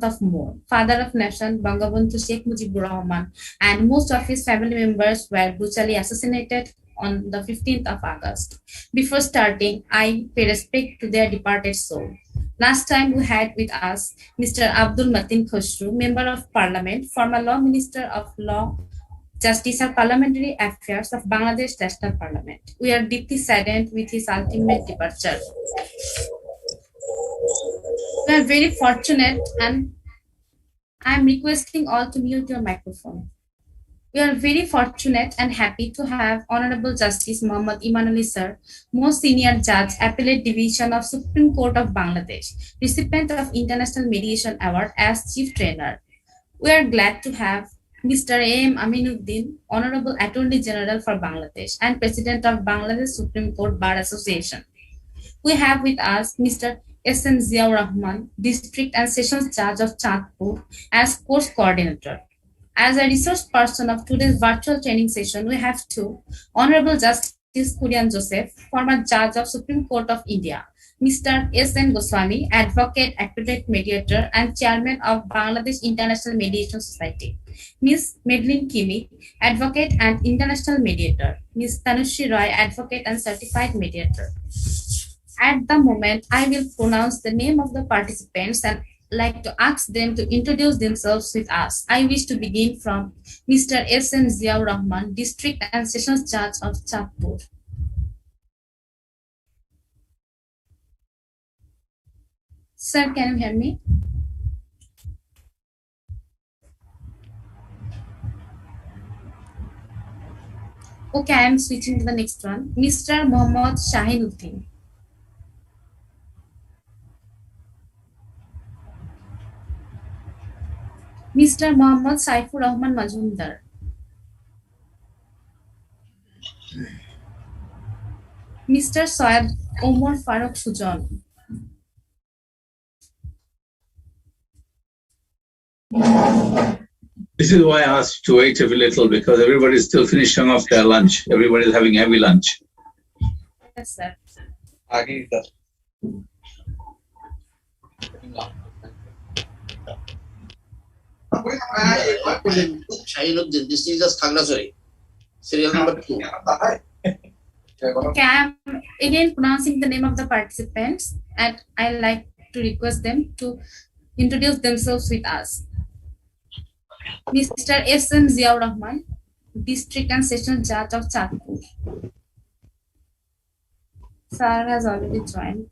of more. Father of nation, Bangabandhu Sheikh Mujibur Rahman, and most of his family members were brutally assassinated on the 15th of August. Before starting, I pay respect to their departed soul. Last time we had with us Mr. Abdul Matin Khosru, Member of Parliament, former Law Minister of Law, Justice and Parliamentary Affairs of Bangladesh National Parliament. We are deeply saddened with his ultimate departure. We are very fortunate, and I am requesting all to mute your microphone. We are very fortunate and happy to have Honorable Justice Muhammad Iman Ali Sir, most senior judge, Appellate Division of Supreme Court of Bangladesh, recipient of International Mediation Award as Chief Trainer. We are glad to have Mr. A.M. Aminuddin, Honorable Attorney General for Bangladesh and President of Bangladesh Supreme Court Bar Association. We have with us Mr. S.N. Ziaur Rahman, District and Sessions Judge of Chandpur, as Course Coordinator. As a resource person of today's virtual training session, we have two, Honorable Justice Kurian Joseph, former Judge of Supreme Court of India, Mr. S.N. Goswami, Advocate, Accredited Mediator, and Chairman of Bangladesh International Mediation Society, Ms. Madeline Kimi, Advocate and International Mediator, Ms. Tanushri Roy, Advocate and Certified Mediator. At the moment, I will pronounce the name of the participants and like to ask them to introduce themselves with us. I wish to begin from Mr. S.N. Ziaur Rahman, District and Sessions Judge of Chandpur. Sir, can you hear me? Okay, I am switching to the next one. Mr. Mohammad Shahinuddin. Mr. Mohammad Saifur Rahman Majumdar. Mr. Syed Omar Farooq Sujan. This is why I asked to wait a little, because everybody is still finishing off their lunch. Everybody is having heavy lunch. Yes, sir. Shahinuddin, this is just Tanushri. Serial number 2. Okay, I am again pronouncing the name of the participants, and I like to request them to introduce themselves with us. Mr. S.N. Ziaur Rahman, District and Sessions Judge of Chandpur. Sir has already joined.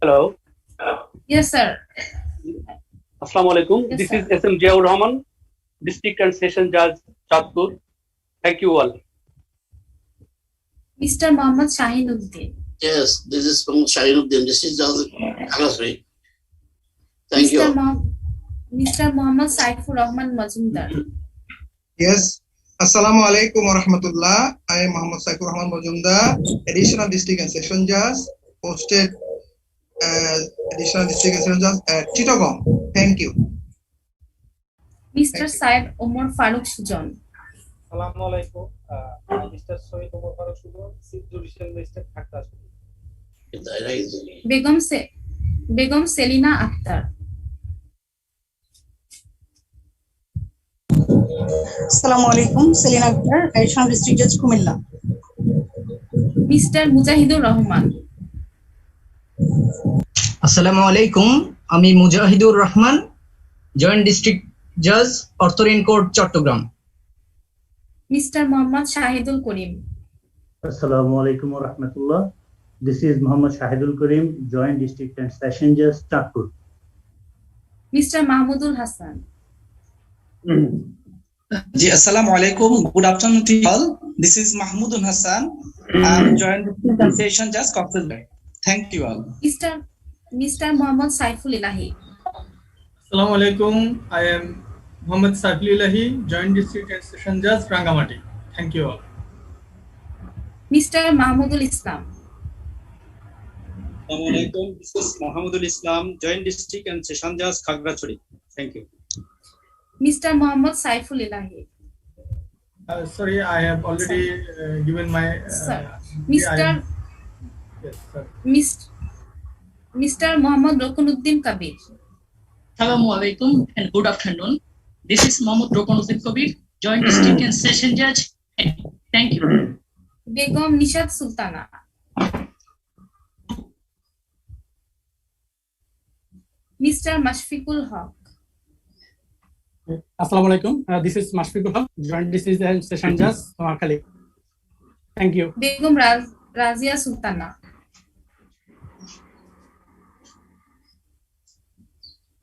Hello. Yes, sir. Assalamu alaikum. Yes, this sir. is S.M. Ziaur Rahman, District and Session Judge, Chandpur. Thank you all. Mr. Mohammad Shahinuddin. Yes, this is from Shahinuddin. This is just Tanushri. Thank you. Mr. Muhammad Saifur Rahman Majumdar. Yes. Assalamu alaikum wa rahmatullah. I am Muhammad Saifur Rahman Majumdar, Additional District and Session Judge, posted as Additional District and Session Judge at Chittagong. Thank you. Mr. Syed Omar Farooq Sujan. Assalamu alaikum. Mr. Syed Omar Farooq Sujan, Chief Judicial Magistrate, Accredited. Begum Selina Akhtar. Assalamu alaikum, Selina Akhtar, Additional District Judge, Kumilla. Mr. Mujahidur Rahman. Assalamu alaikum, Ami Mujahidur Rahman, Joint District Judge, Orthorin Court, Chittagong. Mr. Muhammad Shahidul Karim. Assalamu alaikum wa rahmatullah. This is Muhammad Shahidul Karim, Joint District and Session Judge, Chandpur. Mr. Mahmudul Hassan. Ji, Assalamu alaikum. Good afternoon to you all. This is Mahmudul Hassan. I am Joint District and Session Judge, Coxsazar. Thank you all. Mr. Muhammad Saiful Ilahi. Assalamu alaikum. I am Muhammad Saiful Ilahi, Joint District and Session Judge, Rangamati. Thank you all. Mr. Mahmudul Islam. Assalamu alaikum. This is Muhammadul Islam, Joint District and Session Judge, Khagrachari. Thank you. Mr. Muhammad Saiful Ilahi. Sorry, I have already given my. Sir, Mr. Yes, sir. Mr. Muhammad Rokunuddin Kabir. Assalamu alaikum and good afternoon. This is Muhammad Rokunuddin Kabir, Joint District and Session Judge. Thank you. Begum Nishat Sultana. Mr. Mashfiqul Haq. Assalamu alaikum. This is Mashfiqul Haq, Joint District and Session Judge, Noakhali. Thank you. Begum Razia Sultana.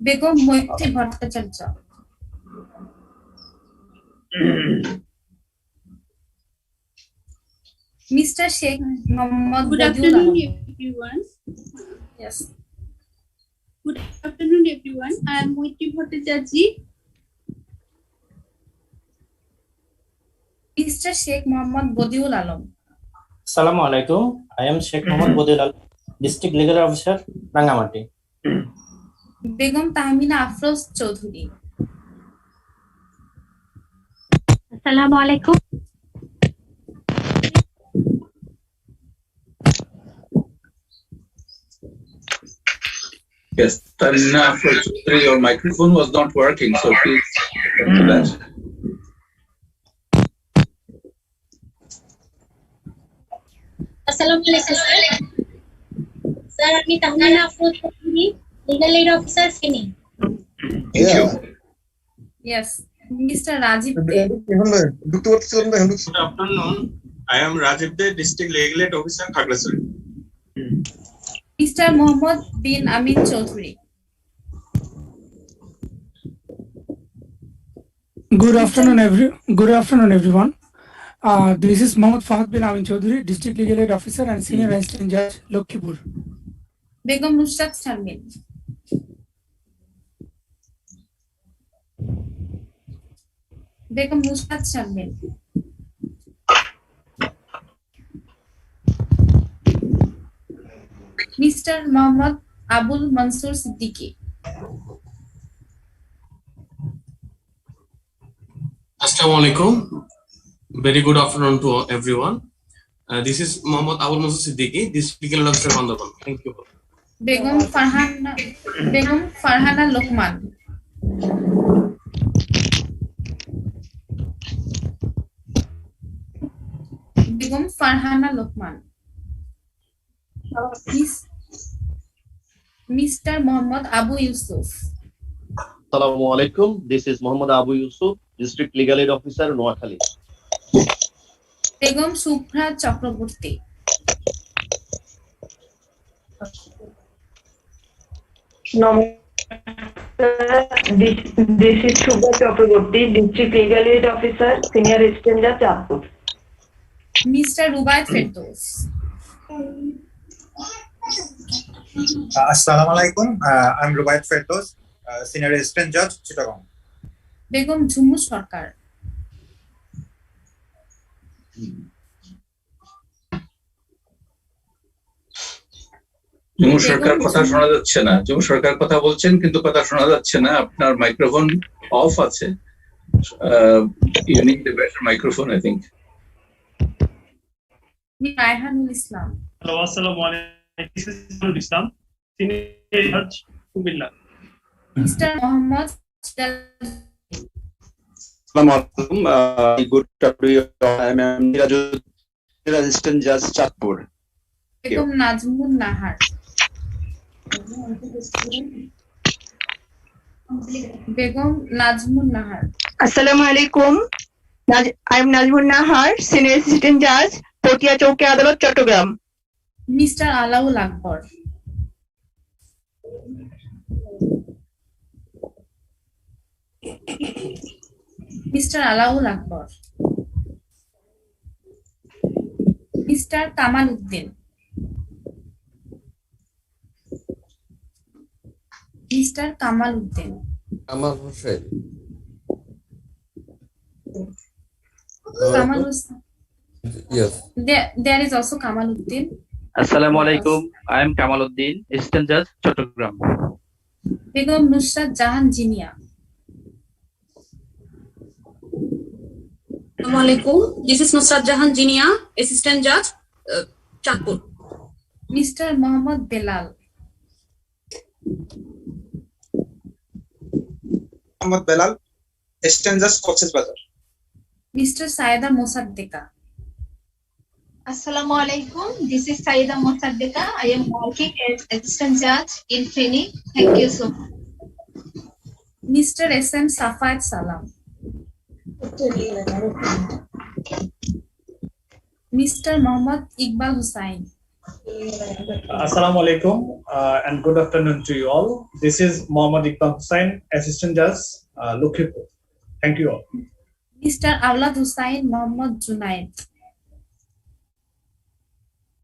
Begum Moiti Bhattacharya. Mr. Sheikh Muhammad Good Badiul afternoon, Alam. everyone. Yes. Good afternoon, everyone. I am Moiti Bhattacharya. Mr. Sheikh Muhammad Badiul Alam. Assalamu alaikum. I am Sheikh Muhammad Badiul Alam, District Legal Officer, Rangamati. Begum Tahmina Afroz Chaudhuri. Assalamu alaikum. Yes, Tanna, your microphone was not working, so please come to that. Assalamu alaikum, sir. Sir, আমি Tahmina Afroz Chowdhury, Legal Aid Officer, Sini. Thank you. Yes. Mr. Rajiv De. Good afternoon. I am Rajiv De, District Legal Aid Officer, Khaglasuri. Mr. Muhammad bin Amin Chaudhuri. Good afternoon, everyone. This is Muhammad Fahad bin Amin Chaudhuri, District Legal Aid Officer and Senior Assistant Judge, Lokhipur. Begum Nusrat Sharmin. Begum Nusrat Sharmin. Mr. Muhammad Abul Mansur Siddiqui. Assalamu alaikum. Very good afternoon to everyone. This is Muhammad Abul Mansur Siddiqui, District Legal Officer, Hon'ble. Thank you. Begum Farhana Lokman. Begum Farhana Lokman. Mr. Muhammad Abu Yusuf. Assalamu alaikum. This is Muhammad Abu Yusuf, District Legal Aid Officer, Noakhali. Begum Subhra Chakraborty. This is Shubha Chakraborty, District Legal Aid Officer, Senior Assistant Judge, Jodhpur. Mr. Rubaiyat Firdaus. Assalamu alaikum. I'm Rubaiyat Firdaus, Senior Assistant Judge, Chittagong. Begum Jhumu Sarkar. Jumu সরকার কথা শোনা যাচ্ছে না। জুমু সরকার কথা বলছেন কিন্তু কথা শোনা যাচ্ছে না। আপনার মাইক্রোফোন অফ আছে। You need a better microphone, I think. Raihanul Islam. Hello, assalamu alaikum. This is Raihanul Islam, Senior Judge, Kumilla. Mr. Muhammad. Assalamu alaikum. Good afternoon. I am Mediator, Assistant Judge, Chatpur. Begum Najmun Nahar. Begum Najmun Nahar. Assalamu alaikum. I am Najmun Nahar, Senior Assistant Judge, Potia Chowki Adalat, Chattogram. Mr. Alaul Akbar. Mr. Alaul Akbar. Mr. Kamaluddin. Mr. Kamaluddin. Kamal Hussain. Kamal Hussain. Yes. There is also Kamaluddin. Assalamu alaikum. I am Kamaluddin, Assistant Judge, Chittagong. Begum Nusrat Jahan Jinia. Assalamualaikum. This is Nusrat Jahan Jinia, Assistant Judge, Chatpur. Mr. Mohammad Belal. Mohammad Belal, Assistant Judge, Cox's Bazar. Mr. Saida Mossaddeka. Assalamualaikum. This is Saida Mossaddeka. I am working as Assistant Judge in training. Thank you so much. Mr. SM Safayat Salam. Mr. Mohammad Iqbal Hussain. Assalamualaikum and good afternoon to you all. This is Mohammad Iqbal Hussain, Assistant Judge, Lukhipur. Thank you all. Mr. Awlad Hussain Mohammad Junaid.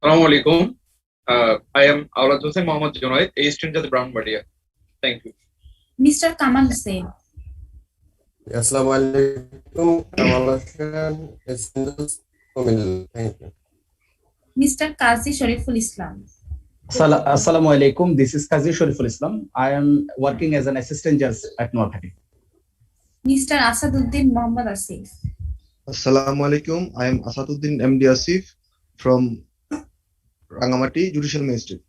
Assalamualaikum. I am Awlad Hussain Mohammad Junaid, Assistant Judge, Brahmanbadia. Thank you. Mr. Kamal Hussain. Assalamualaikum. Kamal Hussain, Assistant Judge, Hon'ble. Thank you. Mr. Qazi Shariful Islam. Assalamualaikum. This is Qazi Shariful Islam. I am working as an assistant judge at Noakhali. Mr. Asaduddin Muhammad Asif. Assalamualaikum. I am Asaduddin MD Asif from Rangamati Judicial Magistrate.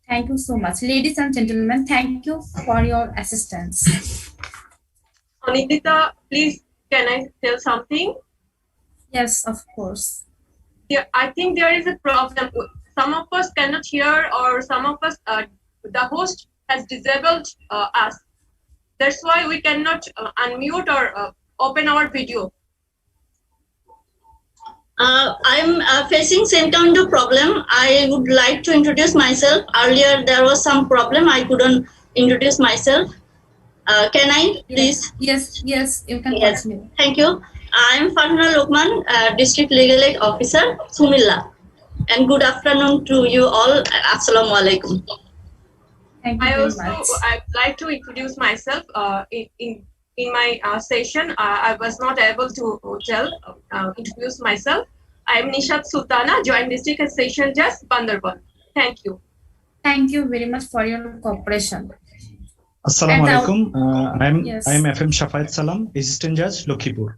Thank you so much. Ladies and gentlemen, thank you for your assistance. Anindita, please, can I tell something? Yes, of course. Yeah, I think there is a problem. Some of us cannot hear, or some of us, the host has disabled us. That's why we cannot unmute or open our video. I'm facing same kind of problem. I would like to introduce myself. Earlier there was some problem. I couldn't introduce myself. Can I please? Yes, you can continue. Thank you. I am Farhana Lokman, District Legal Aid Officer, Sumilla. And good afternoon to you all. Assalamu alaikum. Thank you I'd like to introduce myself. In my session, I was not able to introduce myself. I am Nishat Sultana, Joint District and Session Judge, Bandarban. Thank you. Thank you very much for your cooperation. Assalamualaikum. I am Yes. FM Shafayat Salam, Assistant Judge, Lukhipur.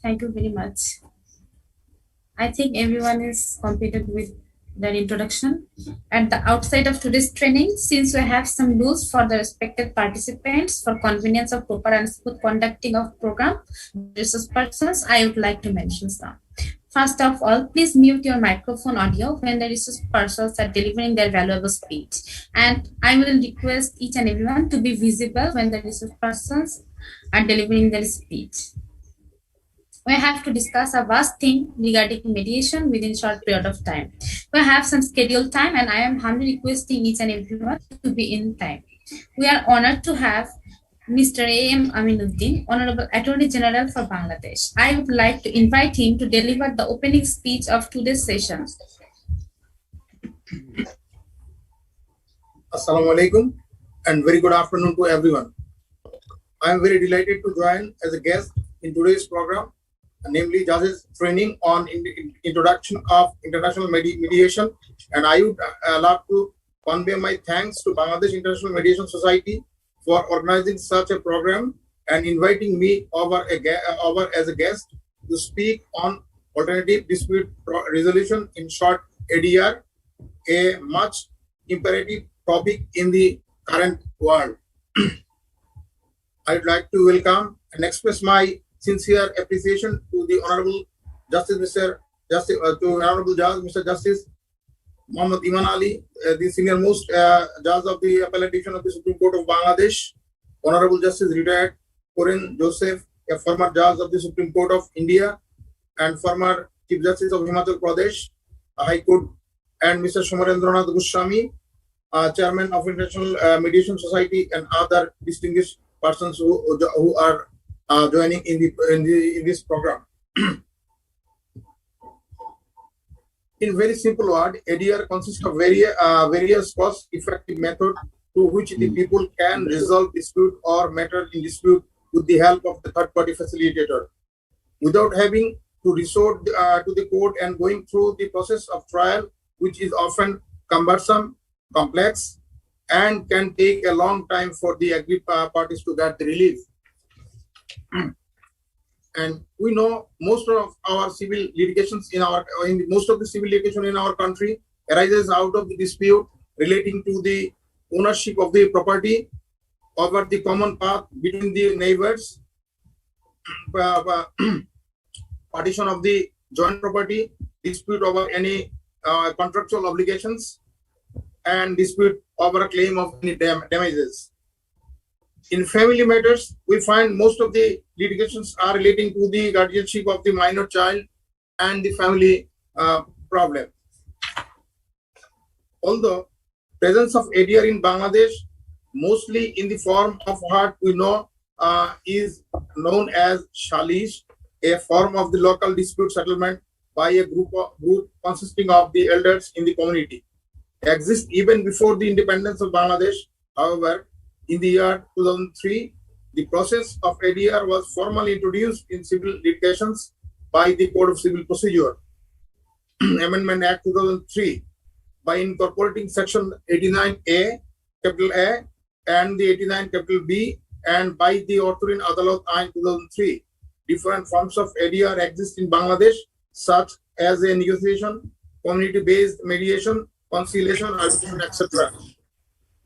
Thank you very much. I think everyone is completed with their introduction. At the outside of today's training, since we have some rules for the respected participants for convenience of proper and smooth conducting of program, resource persons, I would like to mention some. First of all, please mute your microphone audio when the resource persons are delivering their valuable speech. And I will request each and everyone to be visible when the resource persons are delivering their speech. We have to discuss a vast thing regarding mediation within short period of time. We have some scheduled time and I am humbly requesting each and everyone to be in time. We are honored to have Mr. A.M. Aminuddin, Honorable Attorney General for Bangladesh. I would like to invite him to deliver the opening speech of today's session. Assalamu alaikum and very good afternoon to everyone. I am very delighted to join as a guest in today's program, namely Judges Training on Introduction of International Mediation, and I would love to convey my thanks to Bangladesh International Mediation Society for organizing such a program and inviting me over as a guest to speak on alternative dispute resolution, in short ADR, a much imperative topic in the current world. I would like to welcome and express my sincere appreciation to the Honorable Justice, Mr. Justice Muhammad Iman Ali, the senior most judge of the Appellate Division of the Supreme Court of Bangladesh, Honorable Justice Retired Koren Joseph, a former judge of the Supreme Court of India and former Chief Justice of Himachal Pradesh High Court, and Mr. Somarendranath Goswami, Chairman of International Mediation Society, and other distinguished persons who are joining in this program. In very simple word, ADR consists of various cost-effective methods through which the people can resolve dispute or matter in dispute with the help of the third-party facilitator, without having to resort to the court and going through the process of trial, which is often cumbersome, complex, and can take a long time for the aggrieved parties to get the relief. And we know most of our civil litigations most of the civil litigation in our country arises out of the dispute relating to the ownership of the property over the common path between the neighbors, partition of the joint property, dispute over any contractual obligations, and dispute over a claim of any damages. In family matters, we find most of the litigations are relating to the guardianship of the minor child and the family problem. Although presence of ADR in Bangladesh, mostly in the form of what we know is known as Shalish, a form of the local dispute settlement by a group consisting of the elders in the community, exists even before the independence of Bangladesh. However, in the year 2003, the process of ADR was formally introduced in civil litigations by the Code of Civil Procedure, Amendment Act 2003, by incorporating Section 89A, capital A, and the 89, capital B, and by the Authorin Adalat Ain 2003. Different forms of ADR exist in Bangladesh, such as a negotiation, community-based mediation, conciliation, arbitration, etc.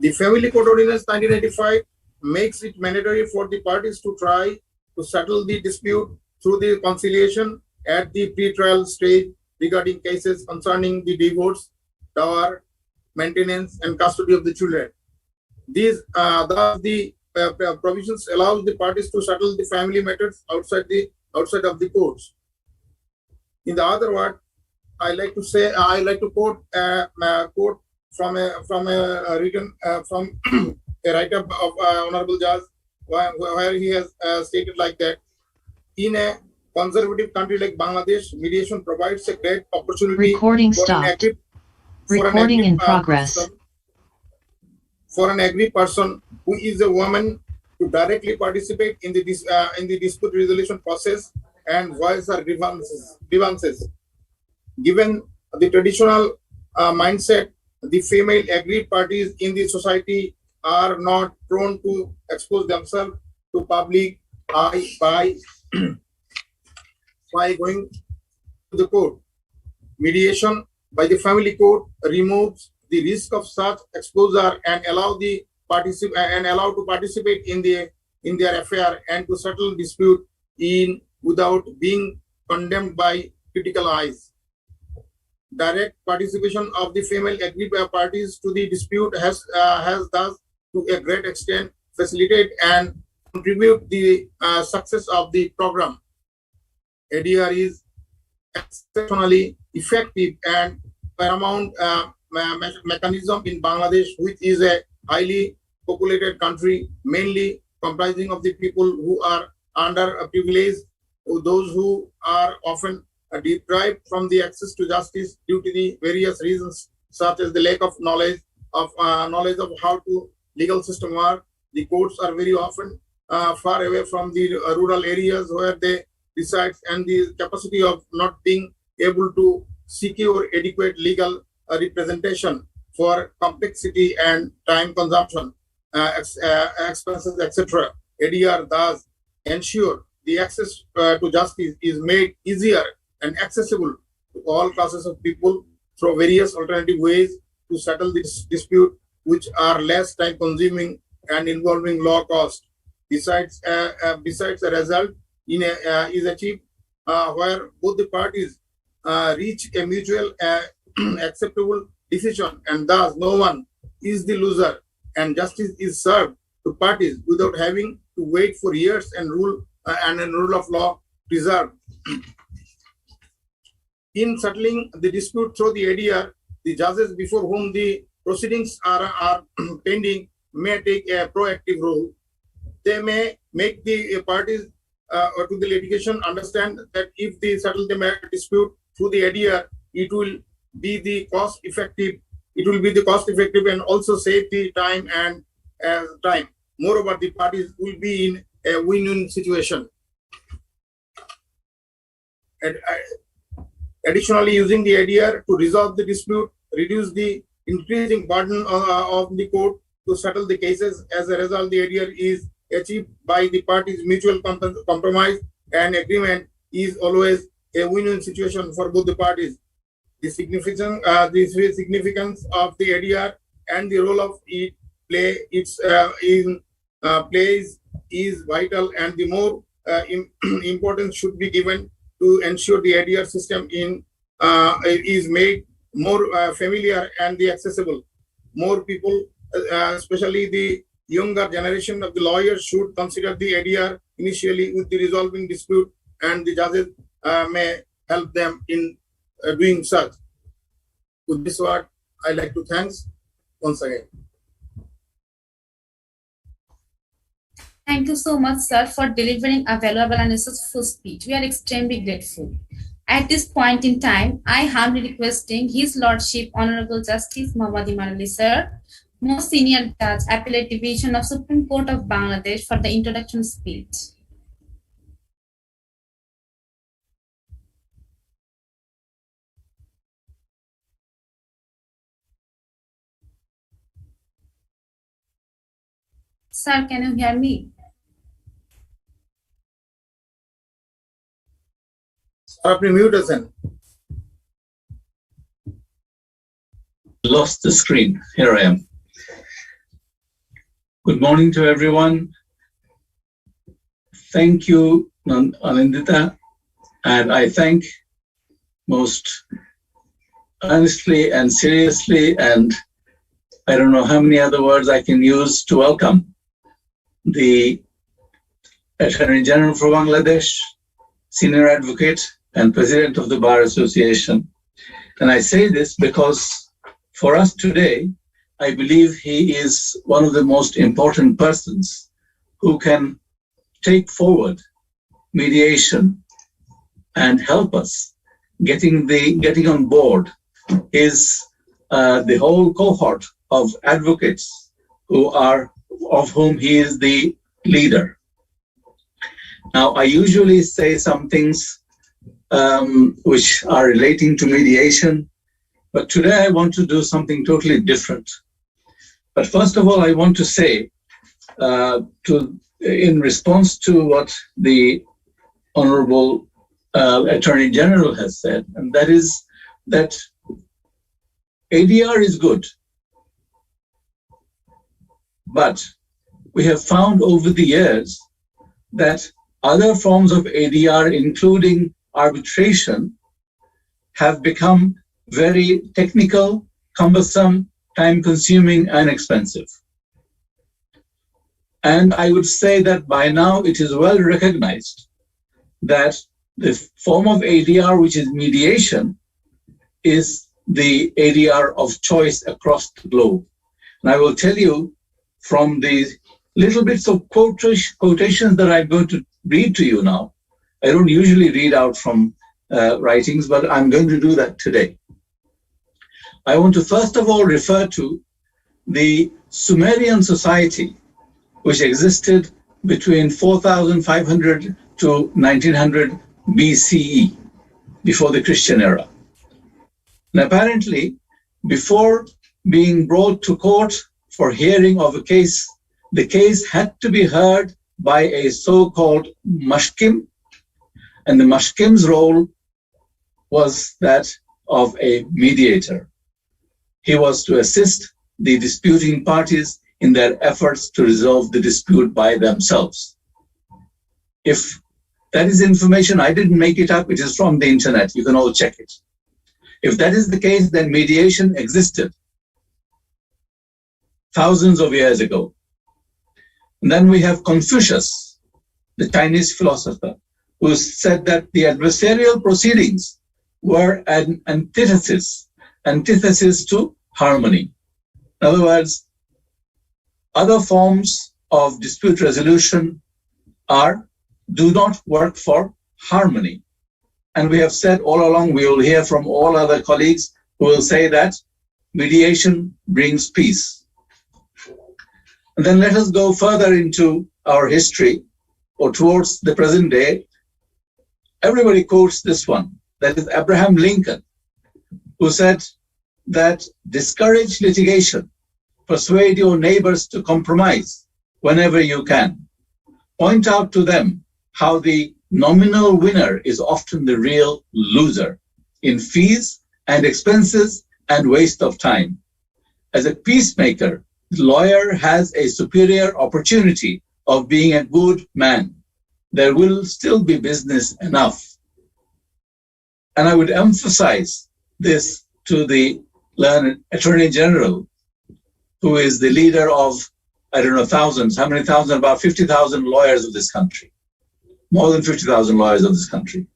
The Family Court Ordinance 1985 makes it mandatory for the parties to try to settle the dispute through the conciliation at the pre-trial stage regarding cases concerning the divorce, dower, maintenance, and custody of the children. These thus the provisions allows the parties to settle the family matters outside of the courts. In the other word, I like to quote quote from a written from a write-up of Honorable Judge, where he has stated like that: in a conservative country like Bangladesh, mediation provides a great opportunity for an aggrieved person who is a woman to directly participate in the dispute resolution process and voice her grievances. Given the traditional mindset, the female aggrieved parties in the society are not prone to expose themselves to public eye by going to the court. Mediation by the family court removes the risk of such exposure and allow to participate in their affair and to settle dispute without being condemned by critical eyes. Direct participation of the female aggrieved parties to the dispute has thus to a great extent facilitate and contribute the success of the program. ADR is exceptionally effective and paramount mechanism in Bangladesh, which is a highly populated country, mainly comprising of the people who are underprivileged, those who are often deprived from the access to justice due to the various reasons, such as the lack of knowledge of how to legal system work. The courts are very often far away from the rural areas where they reside, and the capacity of not being able to secure adequate legal representation for complexity and time consumption, expenses, etc. ADR thus ensure the access to justice is made easier and accessible to all classes of people through various alternative ways to settle this dispute, which are less time consuming and involving low cost. Besides, the result is achieved where both the parties reach a mutual acceptable decision, and thus no one is the loser, and justice is served to parties without having to wait for years and rule of law preserved. In settling the dispute through the ADR, the judges before whom the proceedings are pending may take a proactive role. They may make the parties or to the litigation understand that if they settle the dispute through the ADR, it will be the cost effective. It will be the cost effective and also save the time and time. Moreover, the parties will be in a win-win situation. And additionally, using the ADR to resolve the dispute, reduce the increasing burden of the court to settle the cases. As a result, the ADR is achieved by the parties' mutual compromise an agreement is always a win-win situation for both the parties. The significance of the ADR and the role of it plays is vital, and the more importance should be given to ensure the ADR system is made more familiar and the accessible. More people, especially the younger generation of the lawyers, should consider the ADR initially with the resolving dispute, and the judges may help them in doing such. With this word, I like to thank once again. Thank you so much, sir, for delivering a valuable and successful speech. We are extremely grateful. At this point in time, I humbly requesting His Lordship Honorable Justice Muhammad Imanullah, sir, most senior judge, Appellate Division of Supreme Court of Bangladesh, for the introduction speech. Sir, can you hear me? Apni mute asen. Lost the screen. Here I am. Good morning to everyone. Thank you, Anindita, and I thank most honestly and seriously, and I don't know how many other words I can use to welcome the Attorney General for Bangladesh, Senior Advocate, and President of the Bar Association. And I say this because for us today, I believe he is one of the most important persons who can take forward mediation and help us getting on board is the whole cohort of advocates of whom he is the leader. Now, I usually say some things which are relating to mediation, but today I want to do something totally different. But first of all, I want to say, in response to what the Honorable Attorney General has said, and that is that ADR is good, but we have found over the years that other forms of ADR, including arbitration, have become very technical, cumbersome, time-consuming, and expensive. And I would say that by now it is well recognized that the form of ADR, which is mediation, is the ADR of choice across the globe. And I will tell you from the little bits of quotations that I'm going to read to you now. I don't usually read out from writings, but I'm going to do that today. I want to first of all refer to the Sumerian society, which existed between 4,500 to 1900 BCE, before the Christian era. And apparently, before being brought to court for hearing of a case, the case had to be heard by a so-called mashkim, and the mashkim's role was that of a mediator. He was to assist the disputing parties in their efforts to resolve the dispute by themselves. If that is information, I didn't make it up, it is from the internet, you can all check it. If that is the case, then mediation existed thousands of years ago. And then we have Confucius, the Chinese philosopher, who said that the adversarial proceedings were an antithesis to harmony. In other words, other forms of dispute resolution do not work for harmony. And we have said all along, we will hear from all other colleagues who will say that mediation brings peace. And then let us go further into our history or towards the present day. Everybody quotes this one, that is Abraham Lincoln, who said that discourage litigation, persuade your neighbors to compromise whenever you can. Point out to them how the nominal winner is often the real loser in fees and expenses and waste of time. As a peacemaker, the lawyer has a superior opportunity of being a good man. There will still be business enough. And I would emphasize this to the learned Attorney General, who is the leader of, I don't know, thousands, how many thousands? About 50,000 lawyers of this country. More than 50,000 lawyers of this country.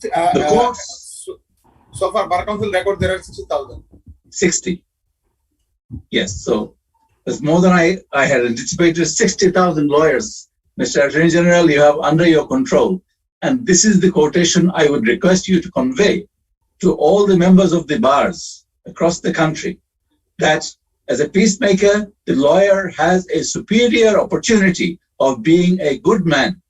The courts. So far, Bar Council record there are 60,000. 60. Yes, so that's more than I had anticipated. 60,000 lawyers. Mr. Attorney General, you have under your control. And this is the quotation I would request you to convey to all the members of the bars across the country, that as a peacemaker, the lawyer has a superior opportunity of being a good man.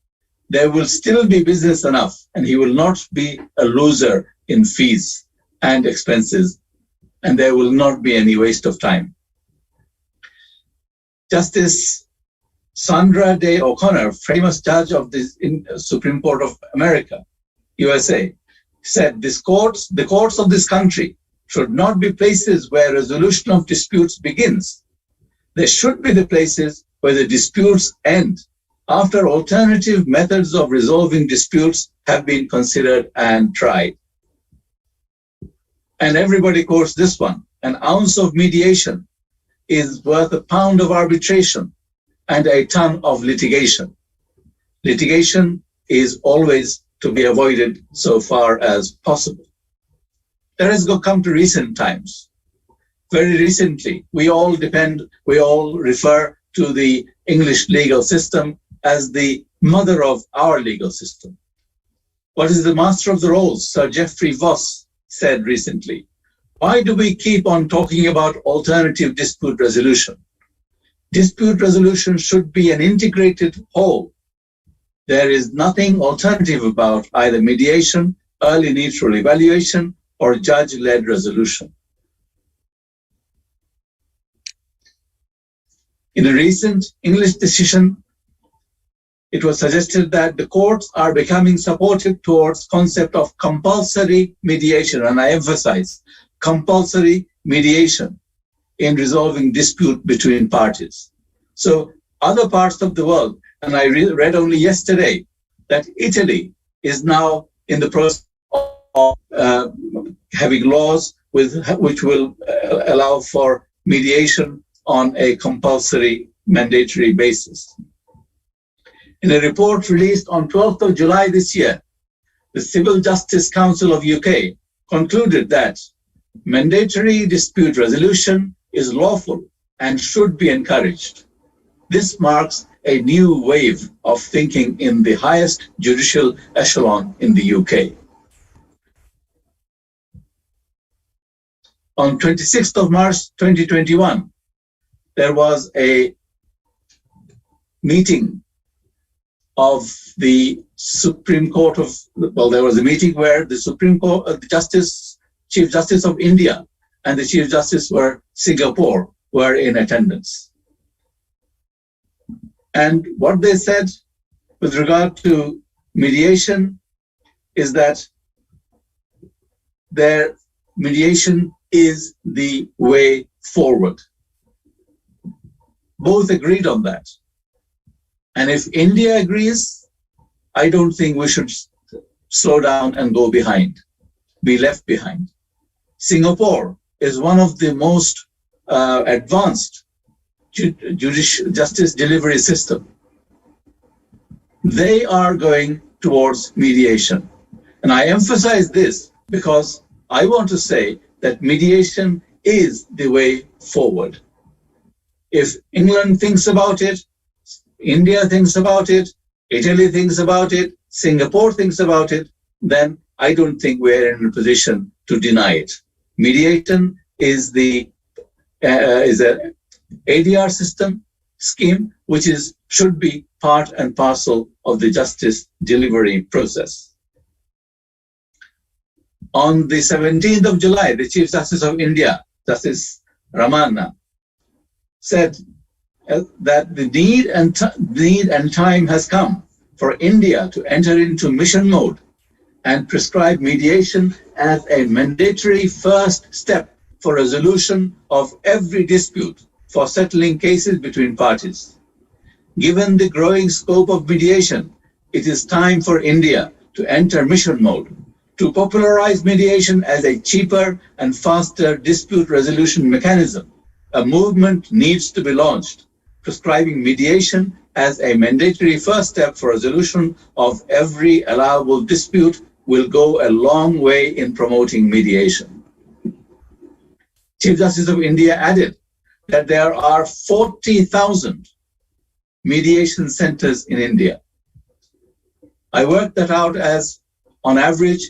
There will still be business enough, and he will not be a loser in fees and expenses, and there will not be any waste of time. Justice Sandra Day O'Connor, famous judge of the Supreme Court of America, USA, said the courts of this country should not be places where resolution of disputes begins. They should be the places where the disputes end, after alternative methods of resolving disputes have been considered and tried. And everybody quotes this one: an ounce of mediation is worth a pound of arbitration and a ton of litigation. Litigation is always to be avoided so far as possible. Let us come to recent times. Very recently, we all refer to the English legal system as the mother of our legal system. What is the master of the rolls, Sir Geoffrey Voss, said recently? Why do we keep on talking about alternative dispute resolution? Dispute resolution should be an integrated whole. There is nothing alternative about either mediation, early neutral evaluation, or judge-led resolution. In a recent English decision, it was suggested that the courts are becoming supportive towards concept of compulsory mediation, and I emphasize compulsory mediation in resolving dispute between parties. So other parts of the world, and I read only yesterday that Italy is now in the process of having laws which will allow for mediation on a compulsory mandatory basis. In a report released on 12th of July this year, the Civil Justice Council of UK concluded that mandatory dispute resolution is lawful and should be encouraged. This marks a new wave of thinking in the highest judicial echelon in the UK. On 26th of March 2021, there was a meeting of the Supreme Court of, there was a meeting where the Supreme Court, Chief Justice of India and the Chief Justice of Singapore were in attendance. And what they said with regard to mediation is that their mediation is the way forward. Both agreed on that. And if India agrees, I don't think we should slow down and go behind, be left behind. Singapore is one of the most advanced justice delivery system. They are going towards mediation. And I emphasize this because I want to say that mediation is the way forward. If England thinks about it, India thinks about it, Italy thinks about it, Singapore thinks about it, then I don't think we're in a position to deny it. Mediation is a ADR system scheme which should be part and parcel of the justice delivery process. On the 17th of July, the Chief Justice of India, Justice Ramana, said that the need and time has come for India to enter into mission mode and prescribe mediation as a mandatory first step for resolution of every dispute for settling cases between parties. Given the growing scope of mediation, it is time for India to enter mission mode, to popularize mediation as a cheaper and faster dispute resolution mechanism. A movement needs to be launched, prescribing mediation as a mandatory first step for resolution of every allowable dispute will go a long way in promoting mediation. Chief Justice of India added that there are 40,000 mediation centers in India. I worked that out as, on average,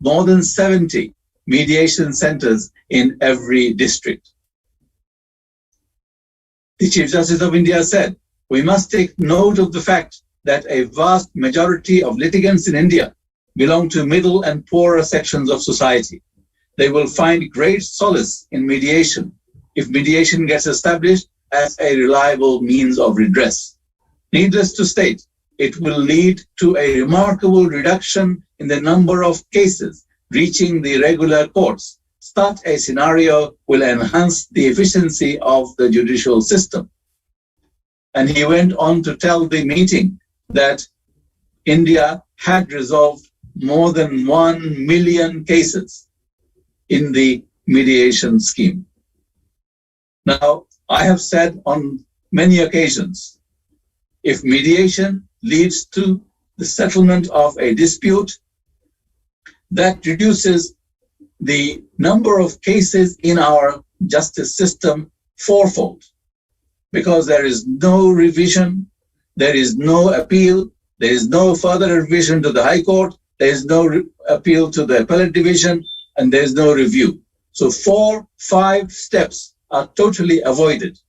more than 70 mediation centers in every district. The Chief Justice of India said, we must take note of the fact that a vast majority of litigants in India belong to middle and poorer sections of society. They will find great solace in mediation if mediation gets established as a reliable means of redress. Needless to state, it will lead to a remarkable reduction in the number of cases reaching the regular courts. Such a scenario will enhance the efficiency of the judicial system. And he went on to tell the meeting that India had resolved more than 1 million cases in the mediation scheme. Now, I have said on many occasions, if mediation leads to the settlement of a dispute, that reduces the number of cases in our justice system fourfold, because there is no revision, there is no appeal, there is no further revision to the High Court, there is no appeal to the Appellate Division, and there is no review. So 4-5 steps are totally avoided,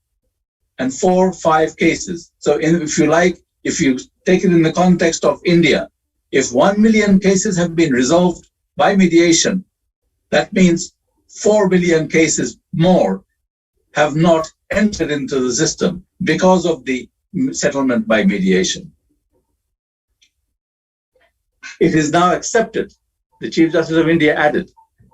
and 4-5 cases. So if you like, if you take it in the context of India, if 1 million cases have been resolved by mediation, that means 4 million cases more have not entered into the system because of the settlement by mediation. It is now accepted, the Chief Justice of India added,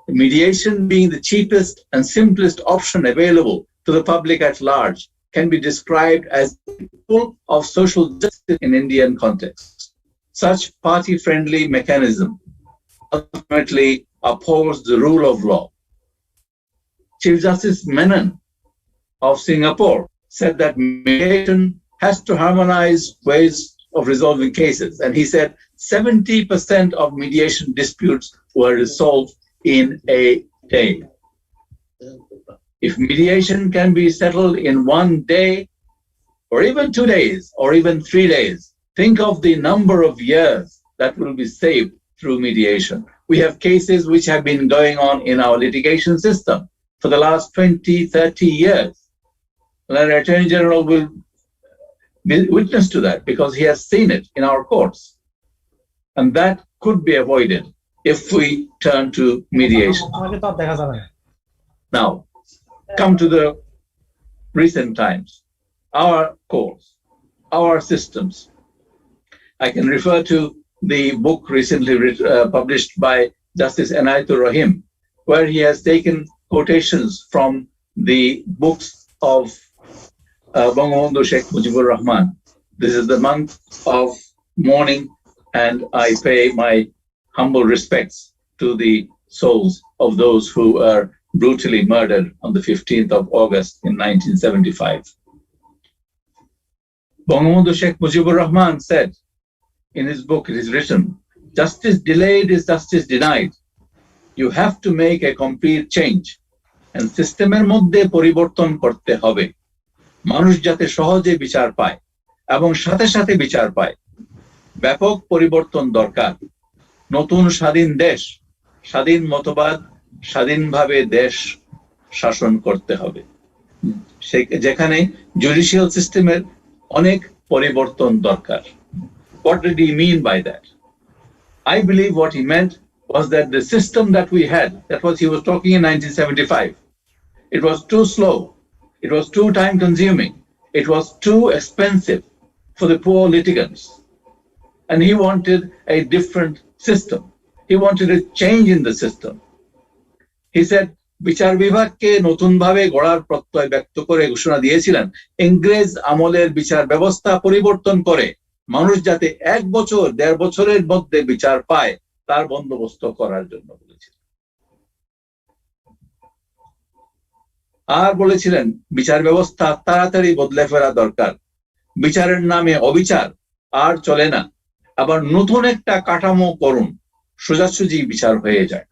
mediation being the cheapest and simplest option available to the public at large can be described as a tool of social justice in Indian context. Such party-friendly mechanism ultimately upholds the rule of law. Chief Justice Menon of Singapore said that mediation has to harmonize ways of resolving cases. And he said 70% of mediation disputes were resolved in a day. If mediation can be settled in 1 day, or even 2 days, or even 3 days, think of the number of years that will be saved through mediation. We have cases which have been going on in our litigation system for the last 20, 30 years. And the Attorney General will be witness to that because he has seen it in our courts. And that could be avoided if we turn to mediation. Now, come to the recent times. Our courts, our systems. I can refer to the book recently published by Justice Enayatur Rahim, where he has taken quotations from the books of Bangabandhu Sheikh Mujibur Rahman. This is the month of mourning, and I pay my humble respects to the souls of those who were brutally murdered on the 15th of August in 1975. Bangabandhu Sheikh Mujibur Rahman said, in his book, it is written, justice delayed is justice denied. You have to make a complete change. And systemer moddhe poriborton korte hobe. Manush jate সহজে বিচার পায় এবং সাথে সাথে বিচার পায়। ব্যাপক পরিবর্তন দরকার। নতুন স্বাধীন দেশ, স্বাধীন মতবাদ, স্বাধীনভাবে দেশ শাসন করতে হবে। যেখানে জুডিশিয়াল সিস্টেমের অনেক পরিবর্তন দরকার। What did he mean by that? I believe what he meant was that the system that we had, that was he was talking in 1975, it was too slow, it was too time consuming, it was too expensive for the poor litigants. and he wanted a different system. He wanted a change in the system. He said, বিচার বিভাগকে নতুনভাবে গড়ার প্রত্যয় ব্যক্ত করে ঘোষণা দিয়েছিলেন ইংরেজ আমলের বিচার ব্যবস্থা পরিবর্তন করে মানুষ যাতে 1 বছর 1.5 বছরের মধ্যে বিচার পায় তার বন্দোবস্ত করার জন্য বলেছিলেন। আর বলেছিলেন বিচার ব্যবস্থা তাড়াতাড়ি বদলে ফেরা দরকার, বিচারের নামে অবিচার আর চলে না, আবার নতুন একটা কাঠামো করুন, সোজাসুজি বিচার হয়ে যায়।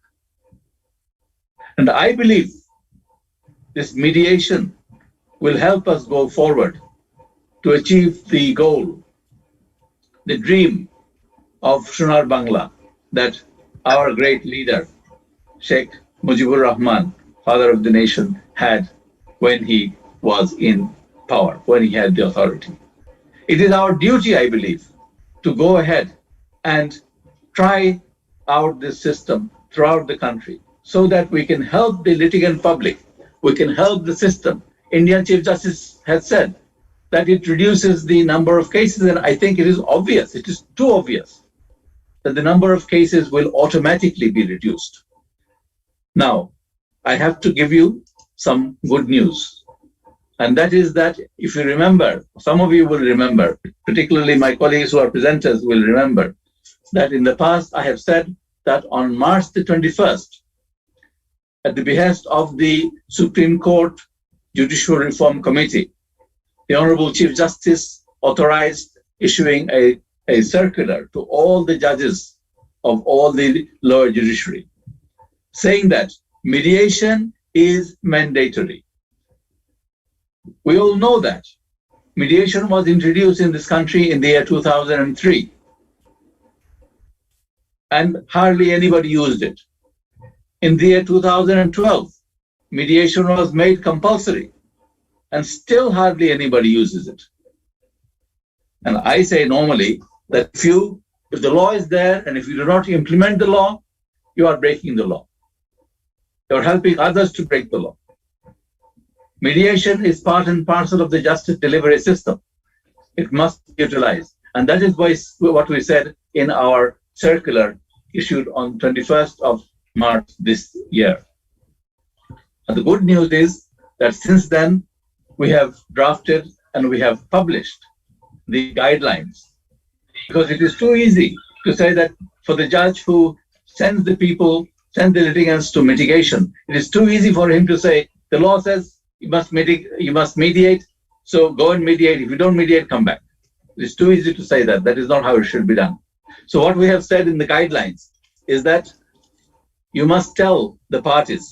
And I believe this mediation will help us go forward to achieve the goal, the dream of Sonar Bangla that our great leader, Sheikh Mujibur Rahman, father of the nation, had when he was in power, when he had the authority. It is our duty, I believe, to go ahead and try out this system throughout the country, so that we can help the litigant public, we can help the system. Indian Chief Justice has said that it reduces the number of cases, and I think it is obvious, it is too obvious, that the number of cases will automatically be reduced. Now, I have to give you some good news, and that is that if you remember, some of you will remember, particularly my colleagues who are presenters will remember, that in the past I have said that on March the 21st, at the behest of the Supreme Court Judicial Reform Committee, the Honorable Chief Justice authorized issuing a circular to all the judges of all the lower judiciary, saying that mediation is mandatory. We all know that mediation was introduced in this country in the year 2003, and hardly anybody used it. In the year 2012, mediation was made compulsory, and still hardly anybody uses it. And I say normally that if the law is there and if you do not implement the law, you are breaking the law. You're helping others to break the law. Mediation is part and parcel of the justice delivery system. It must be utilized. And that is what we said in our circular issued on 21st of March this year. And the good news is that since then, we have drafted and we have published the guidelines, because it is too easy to say that for the judge who sends the litigants to mitigation, it is too easy for him to say, the law says you must mediate, so go and mediate. If you don't mediate, come back. It is too easy to say that. That is not how it should be done. So what we have said in the guidelines is that you must tell the parties.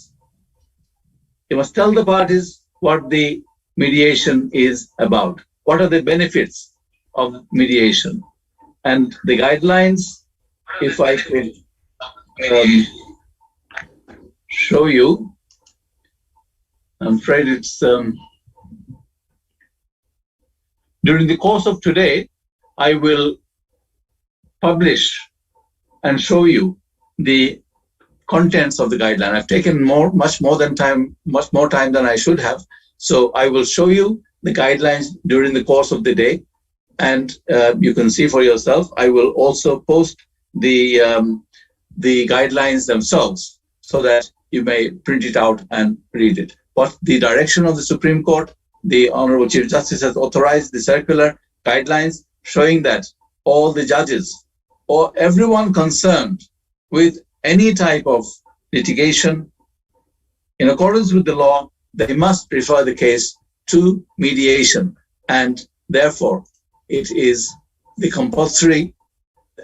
You must tell the parties what the mediation is about. What are the benefits of mediation? And the guidelines, if I could show you, I'm afraid it's during the course of today, I will publish and show you the contents of the guideline. I've taken much more time than I should have. So I will show you the guidelines during the course of the day, and you can see for yourself. I will also post the guidelines themselves so that you may print it out and read it. But the direction of the Supreme Court, the Honorable Chief Justice has authorized the circular guidelines showing that all the judges or everyone concerned with any type of litigation, in accordance with the law, they must refer the case to mediation, and therefore it is the compulsory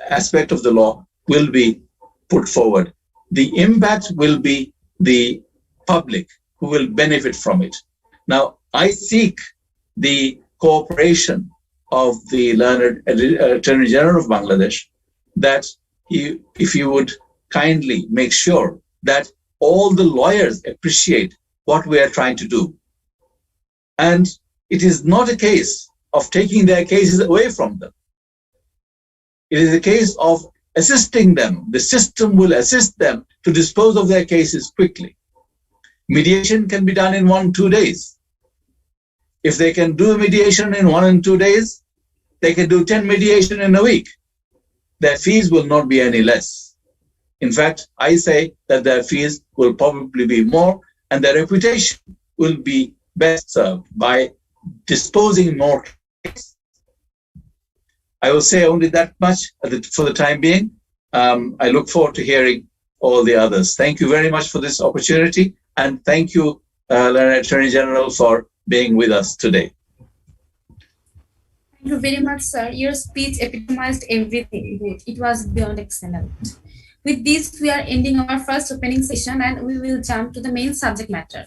aspect of the law will be put forward. The impact will be the public who will benefit from it. Now, I seek the cooperation of the learned Attorney General of Bangladesh that if you would kindly make sure that all the lawyers appreciate what we are trying to do. And it is not a case of taking their cases away from them. It is a case of assisting them. The system will assist them to dispose of their cases quickly. Mediation can be done in 1-2 days. If they can do a mediation in 1 and 2 days, they can do 10 mediation in a week. their fees will not be any less. In fact, I say that their fees will probably be more, and their reputation will be best served by disposing more cases. I will say only that much for the time being. I look forward to hearing all the others. Thank you very much for this opportunity, and thank you, Learned Attorney General, for being with us today. Thank you very much, sir. Your speech epitomized everything good. It was beyond excellent. With this, we are ending our first opening session, and we will jump to the main subject matter.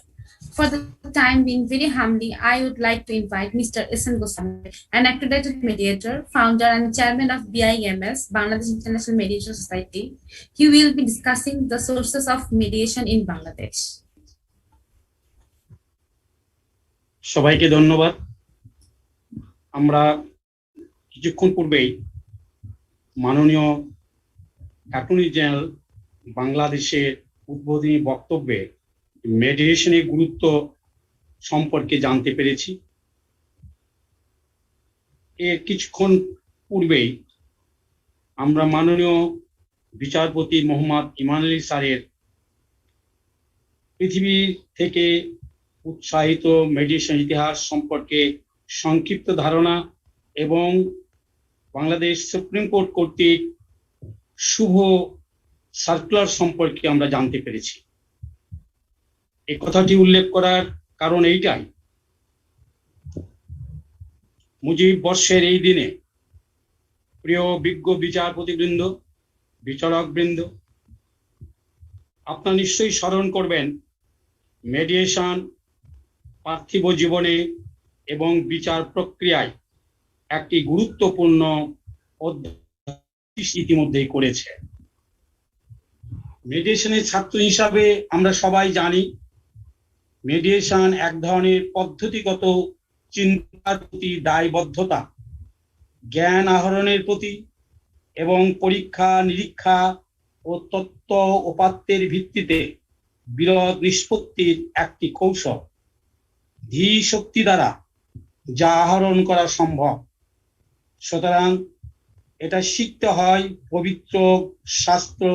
For the time being, very humbly, I would like to invite Mr. S.N. Goswami, an accredited mediator, founder and chairman of BIMS, Bangladesh International Mediation Society. He will be discussing the sources of mediation in Bangladesh. সবাইকে ধন্যবাদ। আমরা কিছুক্ষণ পূর্বেই মাননীয় attorney general বাংলাদেশের উদ্বোধনী বক্তব্যে মেডিয়েশনের গুরুত্ব সম্পর্কে জানতে পেরেছি। এর কিছুক্ষণ পূর্বেই আমরা মাননীয় বিচারপতি মোহাম্মদ ইমানুল্লাহ স্যারের পৃথিবী থেকে উৎসাহিত মেডিয়েশন ইতিহাস সম্পর্কে সংক্ষিপ্ত ধারণা এবং বাংলাদেশ সুপ্রিম কোর্ট কর্তৃক শুভ সার্কুলার সম্পর্কে আমরা জানতে পেরেছি। এই কথাটি উল্লেখ করার কারণ এইটাই, মুজিব বর্ষের এই দিনে প্রিয় বিজ্ঞ বিচারপতিবৃন্দ, বিচারকবৃন্দ, আপনারা নিশ্চয়ই স্মরণ করবেন মেডিয়েশন পার্থিব জীবনে এবং বিচার প্রক্রিয়ায় একটি গুরুত্বপূর্ণ অধ্যায় ইতিমধ্যেই করেছে। মেডিয়েশনের ছাত্র হিসাবে আমরা সবাই জানি মেডিয়েশন এক ধরনের পদ্ধতিগত চিন্তার প্রতি দায়বদ্ধতা, জ্ঞান আহরণের প্রতি এবং পরীক্ষা নিরীক্ষা ও তত্ত্ব উপাত্তের ভিত্তিতে বিরোধ নিষ্পত্তির একটি কৌশল, ধী শক্তি দ্বারা যা আহরণ করা সম্ভব। সুতরাং এটা শিখতে হয় পবিত্র শাস্ত্র,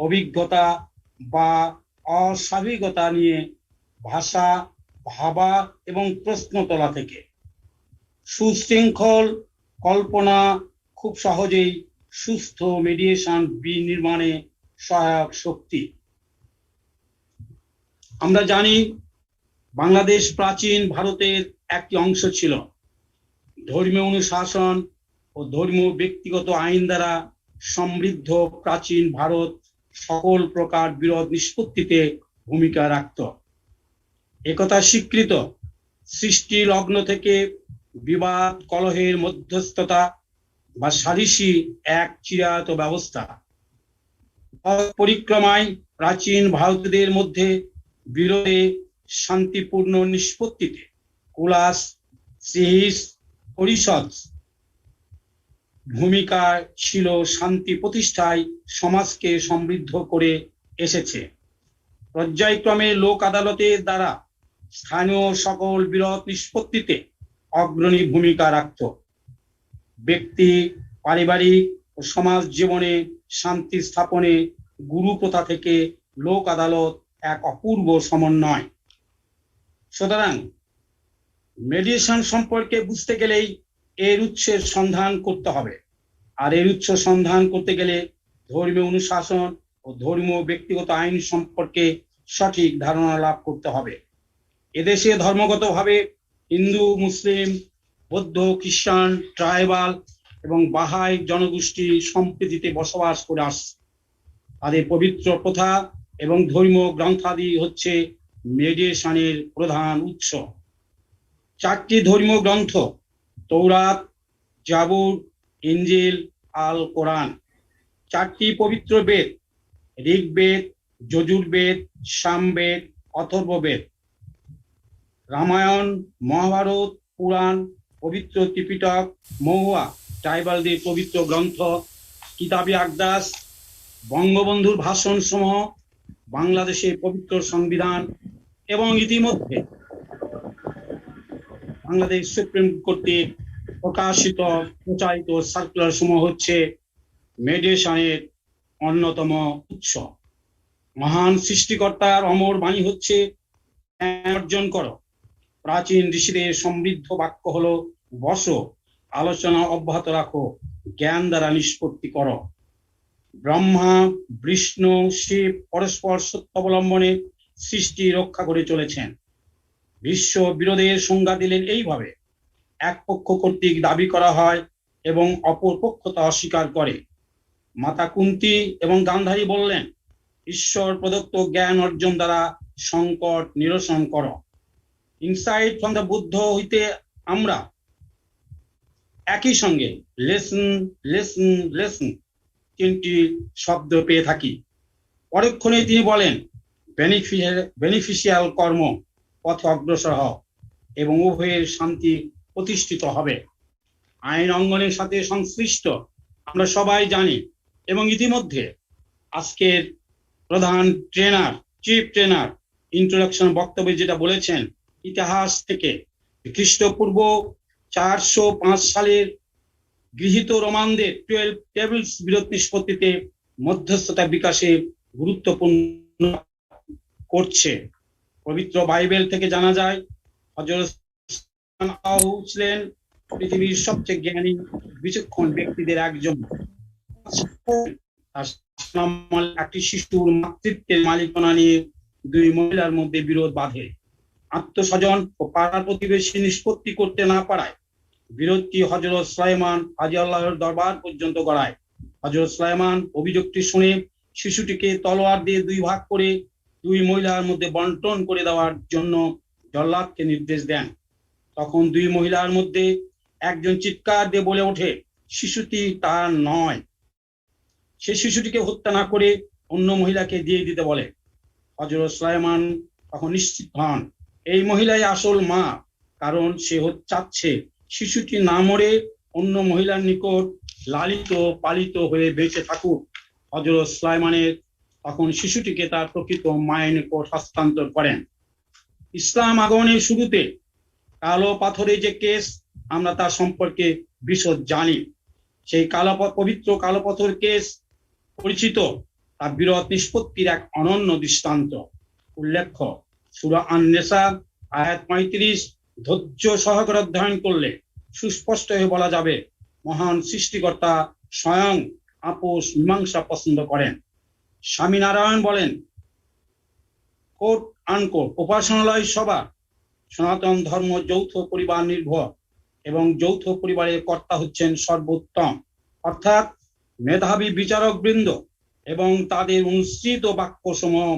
অভিজ্ঞতা বা অস্বাভাবিকতা নিয়ে ভাষা, ভাবা এবং প্রশ্ন তোলা থেকে। সুশৃঙ্খল কল্পনা খুব সহজেই সুস্থ মেডিয়েশন বিনির্মাণে সহায়ক শক্তি। আমরা জানি বাংলাদেশ প্রাচীন ভারতের একটি অংশ ছিল। ধর্মীয় অনুশাসন ও ধর্মীয় ব্যক্তিগত আইন দ্বারা সমৃদ্ধ প্রাচীন ভারত সকল প্রকার বিরোধ নিষ্পত্তিতে ভূমিকা রাখত। একথা স্বীকৃত। সৃষ্টি লগ্ন থেকে বিবাদ কলহের মধ্যস্থতা বা সালিসি এক চিরায়ত ব্যবস্থা। পরিক্রমায় প্রাচীন ভারতীয়দের মধ্যে বিরোধে শান্তিপূর্ণ নিষ্পত্তিতে কুলাস সিহিস পরিষদ ভূমিকা ছিল শান্তি প্রতিষ্ঠায় সমাজকে সমৃদ্ধ করে এসেছে। পর্যায়ক্রমে লোক আদালতের দ্বারা স্থানীয় সকল বিরোধ নিষ্পত্তিতে অগ্রণী ভূমিকা রাখত। ব্যক্তি, পারিবারিক ও সমাজ জীবনে শান্তি স্থাপনে গুরু প্রথা থেকে লোক আদালত এক অপূর্ব সমন্বয়। সুতরাং মেডিয়েশন সম্পর্কে বুঝতে গেলেই এর উৎসের সন্ধান করতে হবে, আর এর উৎস সন্ধান করতে গেলে ধর্মীয় অনুশাসন ও ধর্মীয় ব্যক্তিগত আইন সম্পর্কে সঠিক ধারণা লাভ করতে হবে। এদেশে ধর্মগতভাবে হিন্দু, মুসলিম, বৌদ্ধ, খ্রিস্টান, ট্রাইবাল এবং বাহাই জনগোষ্ঠী সম্প্রীতিতে বসবাস করে আসছে। তাদের পবিত্র প্রথা এবং ধর্মীয় গ্রন্থাদি হচ্ছে মেডিয়েশনের প্রধান উৎস। 4টি ধর্মীয় গ্রন্থ তৌরাত, জাবুর, ইনজিল, আল কোরআন। 4টি পবিত্র বেদ ঋগ্বেদ, যজুর্বেদ, সামবেদ, অথর্ববেদ। রামায়ণ, মহাভারত, পুরাণ, পবিত্র ত্রিপিটক, মহুয়া ট্রাইবালদের পবিত্র গ্রন্থ, কিতাবে আকদাস, বঙ্গবন্ধুর ভাষণ সমূহ, বাংলাদেশের পবিত্র সংবিধান এবং ইতিমধ্যে বাংলাদেশ সুপ্রিম কোর্টের প্রকাশিত প্রচারিত সার্কুলার সমূহ হচ্ছে মেডিয়েশনের অন্যতম উৎস। মহান সৃষ্টিকর্তার অমর বাণী হচ্ছে অর্জন করো। প্রাচীন ঋষিদের সমৃদ্ধ বাক্য হলো বস, আলোচনা অব্যাহত রাখো, জ্ঞান দ্বারা নিষ্পত্তি করো। ব্রহ্মা, বিষ্ণু, শিব পরস্পর সত্য অবলম্বনে সৃষ্টি রক্ষা করে চলেছেন। বিশ্ব বিরোধের সংজ্ঞা দিলেন এইভাবে: এক পক্ষ কর্তৃক দাবি করা হয় এবং অপর পক্ষ তা অস্বীকার করে। মাতা কুন্তী এবং গান্ধারী বললেন, ঈশ্বর প্রদত্ত জ্ঞান অর্জন দ্বারা সংকট নিরসন করো। ইনসাইট ফ্রম দ্য বুদ্ধ হইতে আমরা একই সঙ্গে লেসন লেসন লেসন তিনটি শব্দ পেয়ে থাকি। পরক্ষণে তিনি বলেন, বেনিফিশিয়াল কর্ম পথে অগ্রসর হও এবং উভয়ের শান্তি প্রতিষ্ঠিত হবে। আইন অঙ্গনের সাথে সংশ্লিষ্ট আমরা সবাই জানি এবং ইতিমধ্যে আজকের প্রধান ট্রেনার, চিফ ট্রেনার ইন্ট্রোডাকশন বক্তব্যে যেটা বলেছেন, ইতিহাস থেকে খ্রিস্টপূর্ব 405 সালের গৃহীত রোমানদের 12 টেবলস বিরোধ নিষ্পত্তিতে মধ্যস্থতা বিকাশে গুরুত্বপূর্ণ করছে। পবিত্র বাইবেল থেকে জানা যায়, হযরত ছিলেন পৃথিবীর সবচেয়ে জ্ঞানী বিচক্ষণ ব্যক্তিদের একজন। একটি শিশুর মাতৃত্বের মালিকানা নিয়ে দুই মহিলার মধ্যে বিরোধ বাধে। আত্মস্বজন ও পাড়ার প্রতিবেশী নিষ্পত্তি করতে না পারায় বিরোধটি হযরত সুলাইমান হাজি আল্লাহর দরবার পর্যন্ত গড়ায়। হযরত সুলাইমান অভিযোগটি শুনে শিশুটিকে তলোয়ার দিয়ে দুই ভাগ করে দুই মহিলার মধ্যে বন্টন করে দেওয়ার জন্য জল্লাদকে নির্দেশ দেন। তখন দুই মহিলার মধ্যে একজন চিৎকার দিয়ে বলে ওঠে, শিশুটি তার নয়। সে শিশুটিকে হত্যা না করে অন্য মহিলাকে দিয়ে দিতে বলে। হযরত সুলাইমান তখন নিশ্চিত হন এই মহিলাই আসল মা, কারণ সে চাচ্ছে শিশুটি না মরে অন্য মহিলার নিকট লালিত পালিত হয়ে বেঁচে থাকুক। হযরত সুলাইমানের তখন শিশুটিকে তার প্রকৃত মায়ের নিকট হস্তান্তর করেন। ইসলাম আগমনের শুরুতে কালো পাথরে যে কেস, আমরা তার সম্পর্কে বিশদ জানি। সেই পবিত্র কালো পাথর কেস পরিচিত, তার বিরোধ নিষ্পত্তির এক অনন্য দৃষ্টান্ত। উল্লেখ্য, সূরা আন-নিসা আয়াত 35 ধৈর্য সহকারে অধ্যয়ন করলে সুস্পষ্ট হয়ে বলা যাবে, মহান সৃষ্টিকর্তা স্বয়ং আপোষ মীমাংসা পছন্দ করেন। স্বামীনারায়ণ বলেন, কোট আনকোট, উপাসনালয় সভা সনাতন ধর্ম যৌথ পরিবার নির্ভর এবং যৌথ পরিবারের কর্তা হচ্ছেন সর্বোত্তম, অর্থাৎ মেধাবী বিচারক বৃন্দ এবং তাদের অনুসৃত বাক্য সমূহ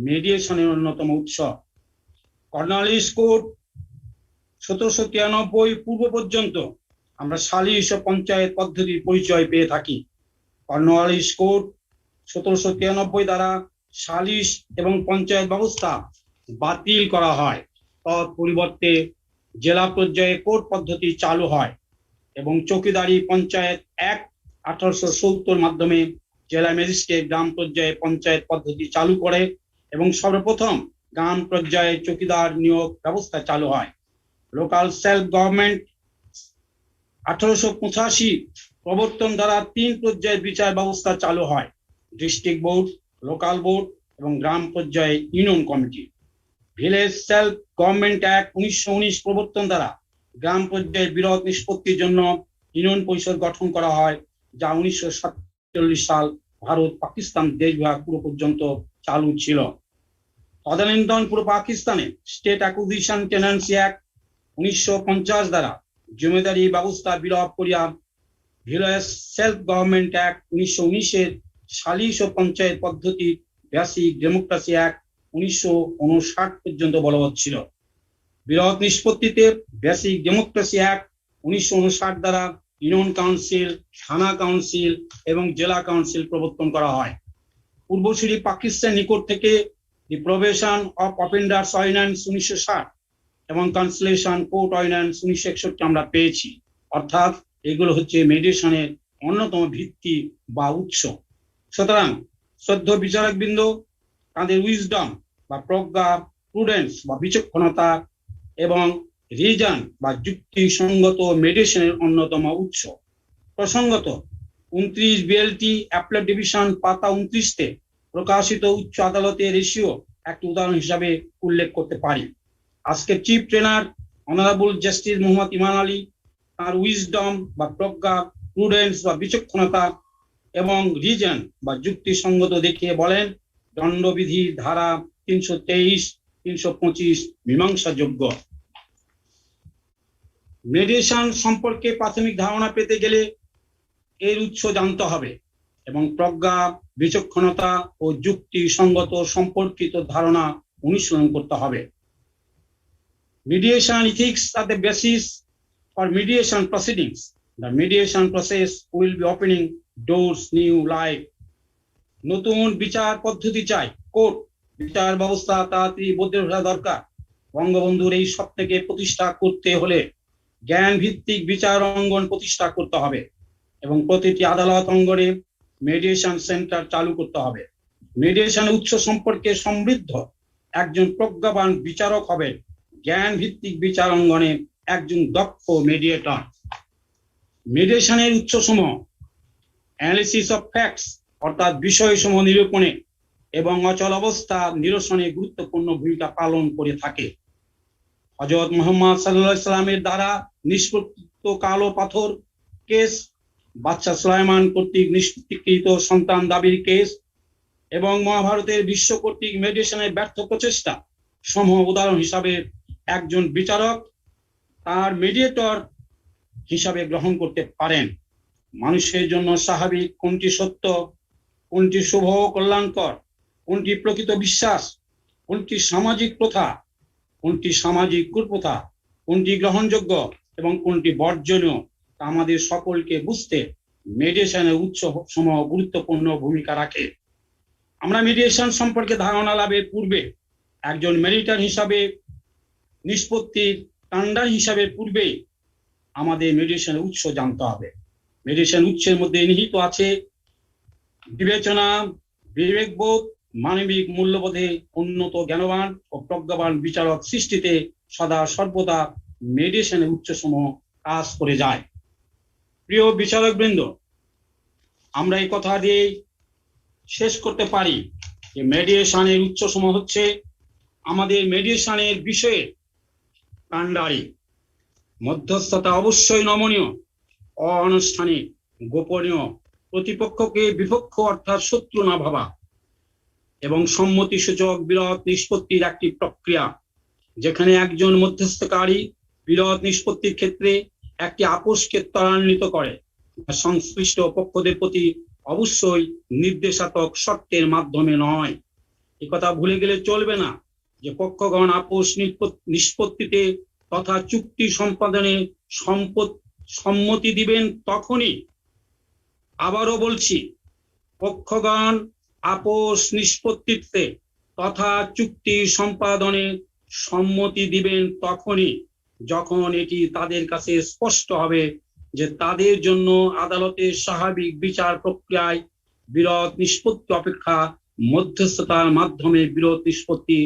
মেডিয়েশনের অন্যতম উৎস। কর্নালিস কোড 1793 পূর্ব পর্যন্ত আমরা সালিশ ও পঞ্চায়েত পদ্ধতির পরিচয় পেয়ে থাকি। কর্নওয়ালিস কোড 1793 দ্বারা সালিশ এবং পঞ্চায়েত ব্যবস্থা বাতিল করা হয়। তৎ পরিবর্তে জেলা পর্যায়ে কোর্ট পদ্ধতি চালু হয় এবং চৌকিদারি পঞ্চায়েত অ্যাক্ট 1870 মাধ্যমে জেলা ম্যাজিস্ট্রেট গ্রাম পর্যায়ে পঞ্চায়েত পদ্ধতি চালু করে এবং সর্বপ্রথম গ্রাম পর্যায়ে চৌকিদার নিয়োগ ব্যবস্থা চালু হয়। লোকাল সেলফ গভর্নমেন্ট 1885 প্রবর্তন দ্বারা 3 পর্যায়ে বিচার ব্যবস্থা চালু হয়: ডিস্ট্রিক্ট বোর্ড, লোকাল বোর্ড এবং গ্রাম পর্যায়ে union committee. Village self government act 1919 প্রবর্তন দ্বারা গ্রাম পর্যায়ে বিরোধ নিষ্পত্তির জন্য ইউনিয়ন পরিষদ গঠন করা হয়, যা 1947 সাল ভারত পাকিস্তান দেশ বিভাগ পুরো পর্যন্ত চালু ছিল। তদানীন্তন পুরো পাকিস্তানে স্টেট অ্যাকুইজিশন টেন্যান্সি অ্যাক্ট 1950 দ্বারা জমিদারি ব্যবস্থা বিলোপ করিয়া ভিলেজ সেলফ গভর্নমেন্ট অ্যাক্ট 1919 সালিশ ও পঞ্চায়েত পদ্ধতি বেসিক ডেমোক্রেসি অ্যাক্ট 1959 পর্যন্ত বলবৎ ছিল। বিরোধ নিষ্পত্তিতে বেসিক ডেমোক্রেসি অ্যাক্ট 1959 দ্বারা ইউনিয়ন কাউন্সিল, থানা কাউন্সিল এবং জেলা কাউন্সিল প্রবর্তন করা হয়। পূর্বসূরি পাকিস্তান নিকট থেকে the provision of offenders ordinance 1960 এবং কনসিলেশন কোর্ট অর্ডিন্যান্স 1961 আমরা পেয়েছি। অর্থাৎ এগুলো হচ্ছে মেডিয়েশনের অন্যতম ভিত্তি বা উৎস। সুতরাং শ্রদ্ধ বিচারকবৃন্দ, তাদের উইজডম বা প্রজ্ঞা, প্রুডেন্স বা বিচক্ষণতা এবং রিজন বা যুক্তিসঙ্গত মেডিয়েশনের অন্যতম উৎস। প্রসঙ্গত 29 বিএলটি অ্যাপ্লেট ডিভিশন পাতা 29-তে প্রকাশিত উচ্চ আদালতের রেশিও একটি উদাহরণ হিসাবে উল্লেখ করতে পারি। আজকে chief trainer honourable justice Mohammad Iman Ali তার উইজডম বা প্রজ্ঞা, প্রুডেন্স বা বিচক্ষণতা এবং রিজন বা যুক্তিসঙ্গত দেখিয়ে বলেন দণ্ডবিধি ধারা 323, 325 মীমাংসাযোগ্য। মেডিয়েশন সম্পর্কে প্রাথমিক ধারণা পেতে গেলে এর উৎস জানতে হবে এবং প্রজ্ঞা, বিচক্ষণতা ও যুক্তিসঙ্গত সম্পর্কিত ধারণা অনুসরণ করতে হবে। Mediation ethics are the basis for mediation proceedings. The mediation process will be opening doors new life. নতুন বিচার পদ্ধতি চাই, কোর্ট বিচার ব্যবস্থা তাড়াতাড়ি বদলে ওঠা দরকার। বঙ্গবন্ধুর এই সবথেকে প্রতিষ্ঠা করতে হলে জ্ঞান ভিত্তিক বিচার অঙ্গন প্রতিষ্ঠা করতে হবে এবং প্রতিটি আদালত অঙ্গনে মেডিয়েশন সেন্টার চালু করতে হবে। মেডিয়েশনের উৎস সম্পর্কে সমৃদ্ধ একজন প্রজ্ঞাবান বিচারক হবেন জ্ঞান ভিত্তিক বিচার অঙ্গনে একজন দক্ষ মেডিয়েটর। মেডিয়েশনের উৎসসমূহ অ্যানালিসিস অফ ফ্যাক্টস অর্থাৎ বিষয়সমূহ নিরূপণে এবং অচল অবস্থা নিরসনে গুরুত্বপূর্ণ ভূমিকা পালন করে থাকে। হযরত মুহাম্মদ সাল্লাল্লাহু আলাইহি সাল্লামের দ্বারা নিষ্পত্তিত কালো পাথর কেস, বাদশা সুলাইমান কর্তৃক নিষ্পত্তিকৃত সন্তান দাবির কেস এবং মহাভারতের বিশ্ব কর্তৃক মেডিয়েশনের ব্যর্থ প্রচেষ্টা সমূহ উদাহরণ হিসাবে একজন বিচারক তার মেডিয়েটর হিসাবে গ্রহণ করতে পারেন। মানুষের জন্য স্বাভাবিক কোনটি সত্য, কোনটি শুভ কল্যাণকর, কোনটি প্রকৃত বিশ্বাস, কোনটি সামাজিক প্রথা, কোনটি সামাজিক কুপ্রথা, কোনটি গ্রহণযোগ্য এবং কোনটি বর্জনীয় তা আমাদের সকলকে বুঝতে মেডিয়েশনের উৎস সমূহ গুরুত্বপূর্ণ ভূমিকা রাখে। আমরা মেডিয়েশন সম্পর্কে ধারণা লাভের পূর্বে একজন মেডিয়েটর হিসাবে নিষ্পত্তির কাণ্ডার হিসাবে পূর্বে আমাদের মেডিয়েশনের উৎস জানতে হবে। মেডিয়েশন উৎসের মধ্যে নিহিত আছে বিবেচনা, বিবেকবোধ, মানবিক মূল্যবোধে উন্নত জ্ঞানবান ও প্রজ্ঞাবান বিচারক সৃষ্টিতে সদা সর্বদা মেডিয়েশনের উৎসসমূহ কাজ করে যায়। প্রিয় বিচারক বৃন্দ, আমরা এই কথা দিয়ে শেষ করতে পারি যে মেডিয়েশনের উৎসসমূহ হচ্ছে আমাদের মেডিয়েশনের বিষয়ে কাণ্ডারি। মধ্যস্থতা অবশ্যই নমনীয়, অনানুষ্ঠানিক, গোপনীয়, প্রতিপক্ষকে বিপক্ষ অর্থাৎ শত্রু না ভাবা এবং সম্মতিসূচক বিরোধ নিষ্পত্তির একটি প্রক্রিয়া, যেখানে একজন মধ্যস্থকারী বিরোধ নিষ্পত্তির ক্ষেত্রে একটি আপোষকে ত্বরান্বিত করে সংশ্লিষ্ট পক্ষদের প্রতি অবশ্যই নির্দেশাত্মক শর্তের মাধ্যমে নয়। এ কথা ভুলে গেলে চলবে না যে পক্ষগণ আপোষ নিষ্পত্তিতে তথা চুক্তি সম্পাদনে সম্মতি দিবেন তখনই, আবারও বলছি, পক্ষগণ আপোষ নিষ্পত্তিতে তথা চুক্তি সম্পাদনে সম্মতি দিবেন তখনই যখন এটি তাদের কাছে স্পষ্ট হবে যে তাদের জন্য আদালতের স্বাভাবিক বিচার প্রক্রিয়ায় বিরোধ নিষ্পত্তি অপেক্ষা মধ্যস্থতার মাধ্যমে বিরোধ নিষ্পত্তি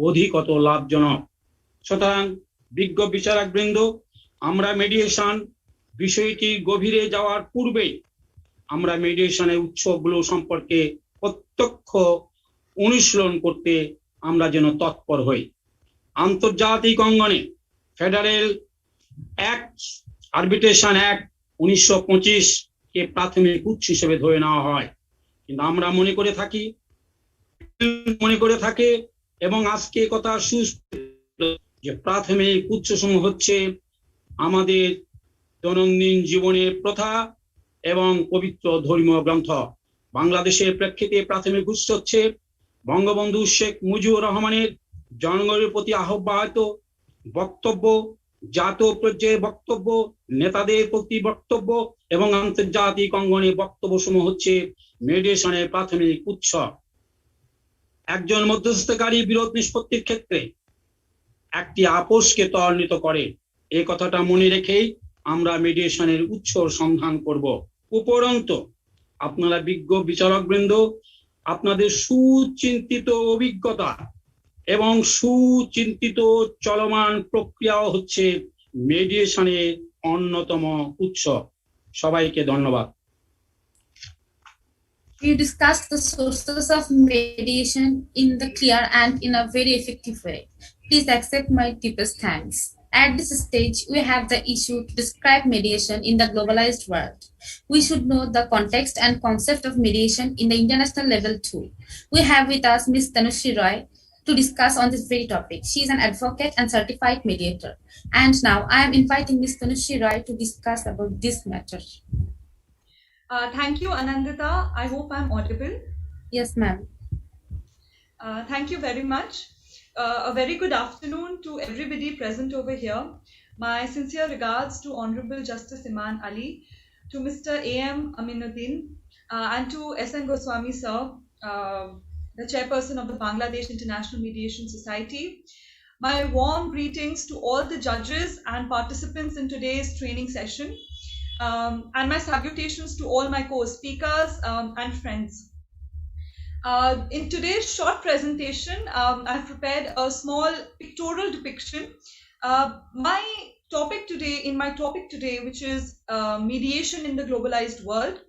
অধিকতর লাভজনক। সুতরাং বিজ্ঞ বিচারক বৃন্দ, আমরা মেডিয়েশন বিষয়টি গভীরে যাওয়ার পূর্বেই আমরা মেডিয়েশনের উৎসগুলো সম্পর্কে প্রত্যক্ষ অনুশীলন করতে আমরা যেন তৎপর হই। আন্তর্জাতিক অঙ্গনে ফেডারেল অ্যাক্ট, আরবিট্রেশন অ্যাক্ট 1925 কে প্রাথমিক উৎস হিসেবে ধরে নেওয়া হয়, কিন্তু আমরা মনে করে থাকি এবং আজকে কথা যে প্রাথমিক উৎসসমূহ হচ্ছে আমাদের দৈনন্দিন জীবনের প্রথা এবং পবিত্র ধর্মীয় গ্রন্থ। বাংলাদেশের প্রেক্ষিতে প্রাথমিক উৎস হচ্ছে বঙ্গবন্ধু শেখ মুজিবুর রহমানের জনগণের প্রতি আহ্বায়িত বক্তব্য, জাতীয় পর্যায়ে বক্তব্য, নেতাদের প্রতি বক্তব্য এবং আন্তর্জাতিক অঙ্গনে বক্তব্য সমূহ হচ্ছে মেডিয়েশনের প্রাথমিক উৎস। একজন মধ্যস্থকারী বিরোধ নিষ্পত্তির ক্ষেত্রে একটি আপোষকে ত্বরান্বিত করে, এই কথাটা মনে রেখেই আমরা মেডিয়েশনের উৎস সন্ধান করব। উপরন্ত আপনারা বিজ্ঞ বিচারক বৃন্দ, আপনাদের সুচিন্তিত অভিজ্ঞতা এবং সুচিন্তিত চলমান প্রক্রিয়াও হচ্ছে মেডিয়েশনের অন্যতম উৎস। সবাইকে ধন্যবাদ। We discussed the sources of mediation in the clear and in a very effective way. Please accept my deepest thanks. At this stage, we have the issue to describe mediation in the globalized world. We should know the context and concept of mediation in the international level too. We have with us Ms. Tanushri Roy to discuss on this very topic. She is an advocate and certified mediator. And now I am inviting Ms. Tanushri Roy to discuss about this matter. Thank you, Anandita. I hope I'm audible. Yes, ma'am. Thank you very much. A very good afternoon to everybody present over here. My sincere regards to Honorable Justice Iman Ali, to Mr. A.M. Aminuddin, and to S.N. Goswami, sir, the chairperson of the Bangladesh International Mediation Society. My warm greetings to all the judges and participants in today's training session. And my salutations to all my co-speakers and friends. In today's short presentation, I've prepared a small pictorial depiction. My topic today, which is mediation in the globalized world,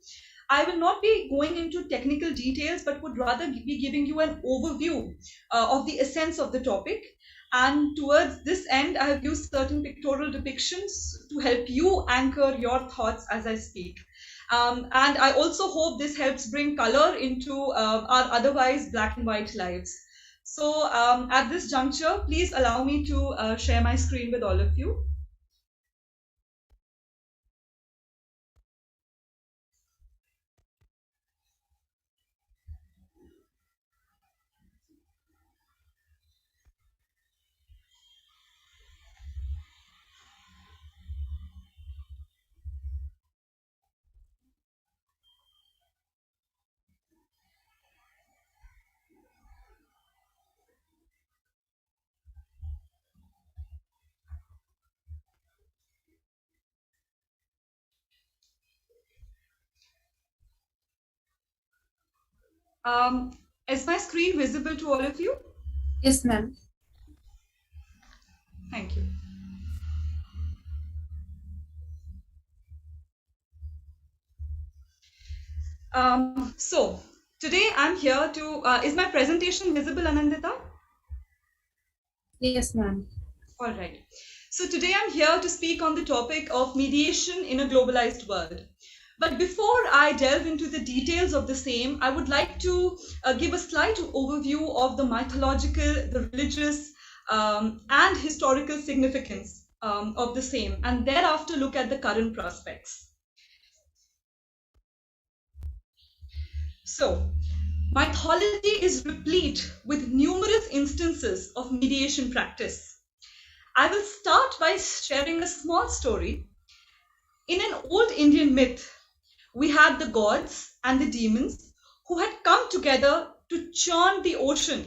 I will not be going into technical details, but would rather be giving you an overview of the essence of the topic. And towards this end, I have used certain pictorial depictions to help you anchor your thoughts as I speak. And I also hope this helps bring color into our otherwise black and white lives. So at this juncture, please allow me to share my screen with all of you. Is my screen visible to all of you? Yes, ma'am. Thank you. So today I'm here to, is my presentation visible, Anandita? Yes, ma'am. All right. So today I'm here to speak on the topic of mediation in a globalized world. But before I delve into the details of the same, I would like to give a slight overview of the mythological, the religious, and historical significance of the same, and thereafter look at the current prospects. So, mythology is replete with numerous instances of mediation practice. I will start by sharing a small story. In an old Indian myth, we had the gods and the demons who had come together to churn the ocean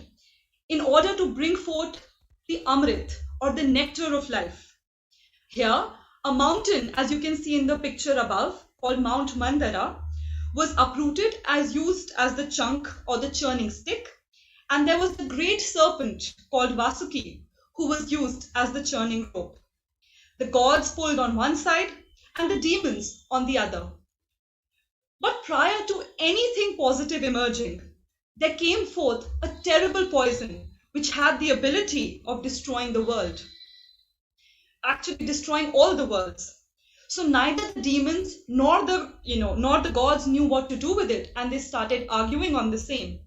in order to bring forth the Amrit, or the nectar of life. Here, a mountain, as you can see in the picture above, called Mount Mandara, was uprooted as used as the chunk or the churning stick, and there was the great serpent called Vasuki, who was used as the churning rope. The gods pulled on one side and the demons on the other. But prior to anything positive emerging, there came forth a terrible poison which had the ability of destroying the world. Actually destroying all the worlds. So neither the demons nor the gods knew what to do with it, and they started arguing on the same.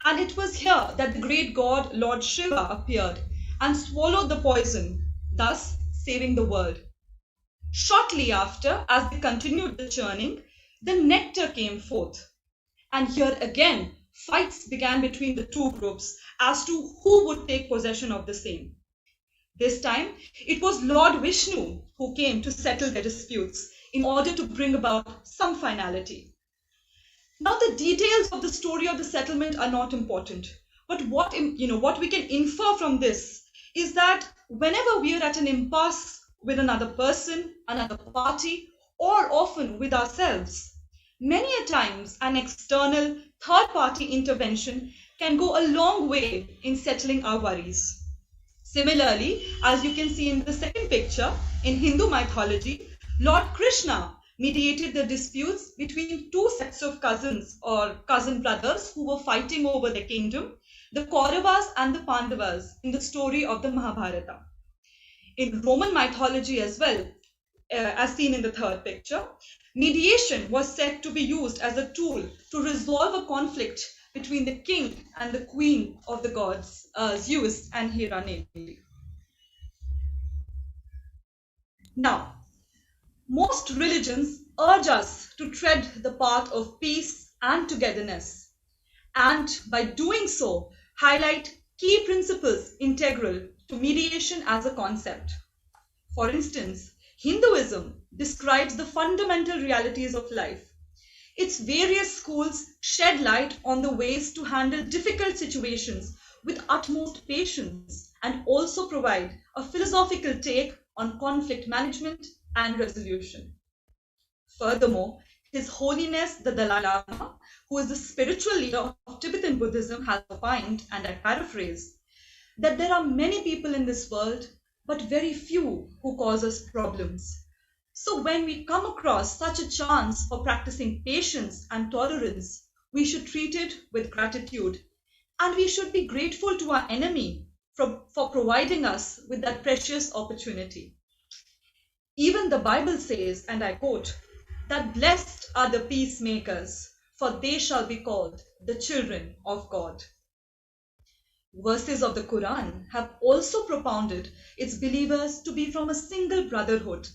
And it was here that the great god Lord Shiva appeared and swallowed the poison, thus saving the world. Shortly after, as they continued the churning, the nectar came forth. And here again, fights began between the two groups as to who would take possession of the same. This time, it was Lord Vishnu who came to settle their disputes in order to bring about some finality. Now, the details of the story of the settlement are not important, but what we can infer from this is that whenever we are at an impasse with another person, another party, or often with ourselves, many a times an external third-party intervention can go a long way in settling our worries. Similarly, as you can see in the second picture, in Hindu mythology, Lord Krishna mediated the disputes between two sets of cousins or cousin brothers who were fighting over the kingdom, the Kauravas and the Pandavas, in the story of the Mahabharata. In Roman mythology as well, as seen in the third picture, mediation was said to be used as a tool to resolve a conflict between the king and the queen of the gods, Zeus and Hera. Now, most religions urge us to tread the path of peace and togetherness, and by doing so, highlight key principles integral to mediation as a concept. For instance, Hinduism describes the fundamental realities of life. Its various schools shed light on the ways to handle difficult situations with utmost patience and also provide a philosophical take on conflict management and resolution. Furthermore, His Holiness the Dalai Lama, who is the spiritual leader of Tibetan Buddhism, has opined, and I paraphrase, that there are many people in this world, but very few who cause us problems. So when we come across such a chance for practicing patience and tolerance, we should treat it with gratitude, and we should be grateful to our enemy for providing us with that precious opportunity. Even the Bible says, and I quote, that blessed are the peacemakers, for they shall be called the children of God. Verses of the Quran have also propounded its believers to be from a single brotherhood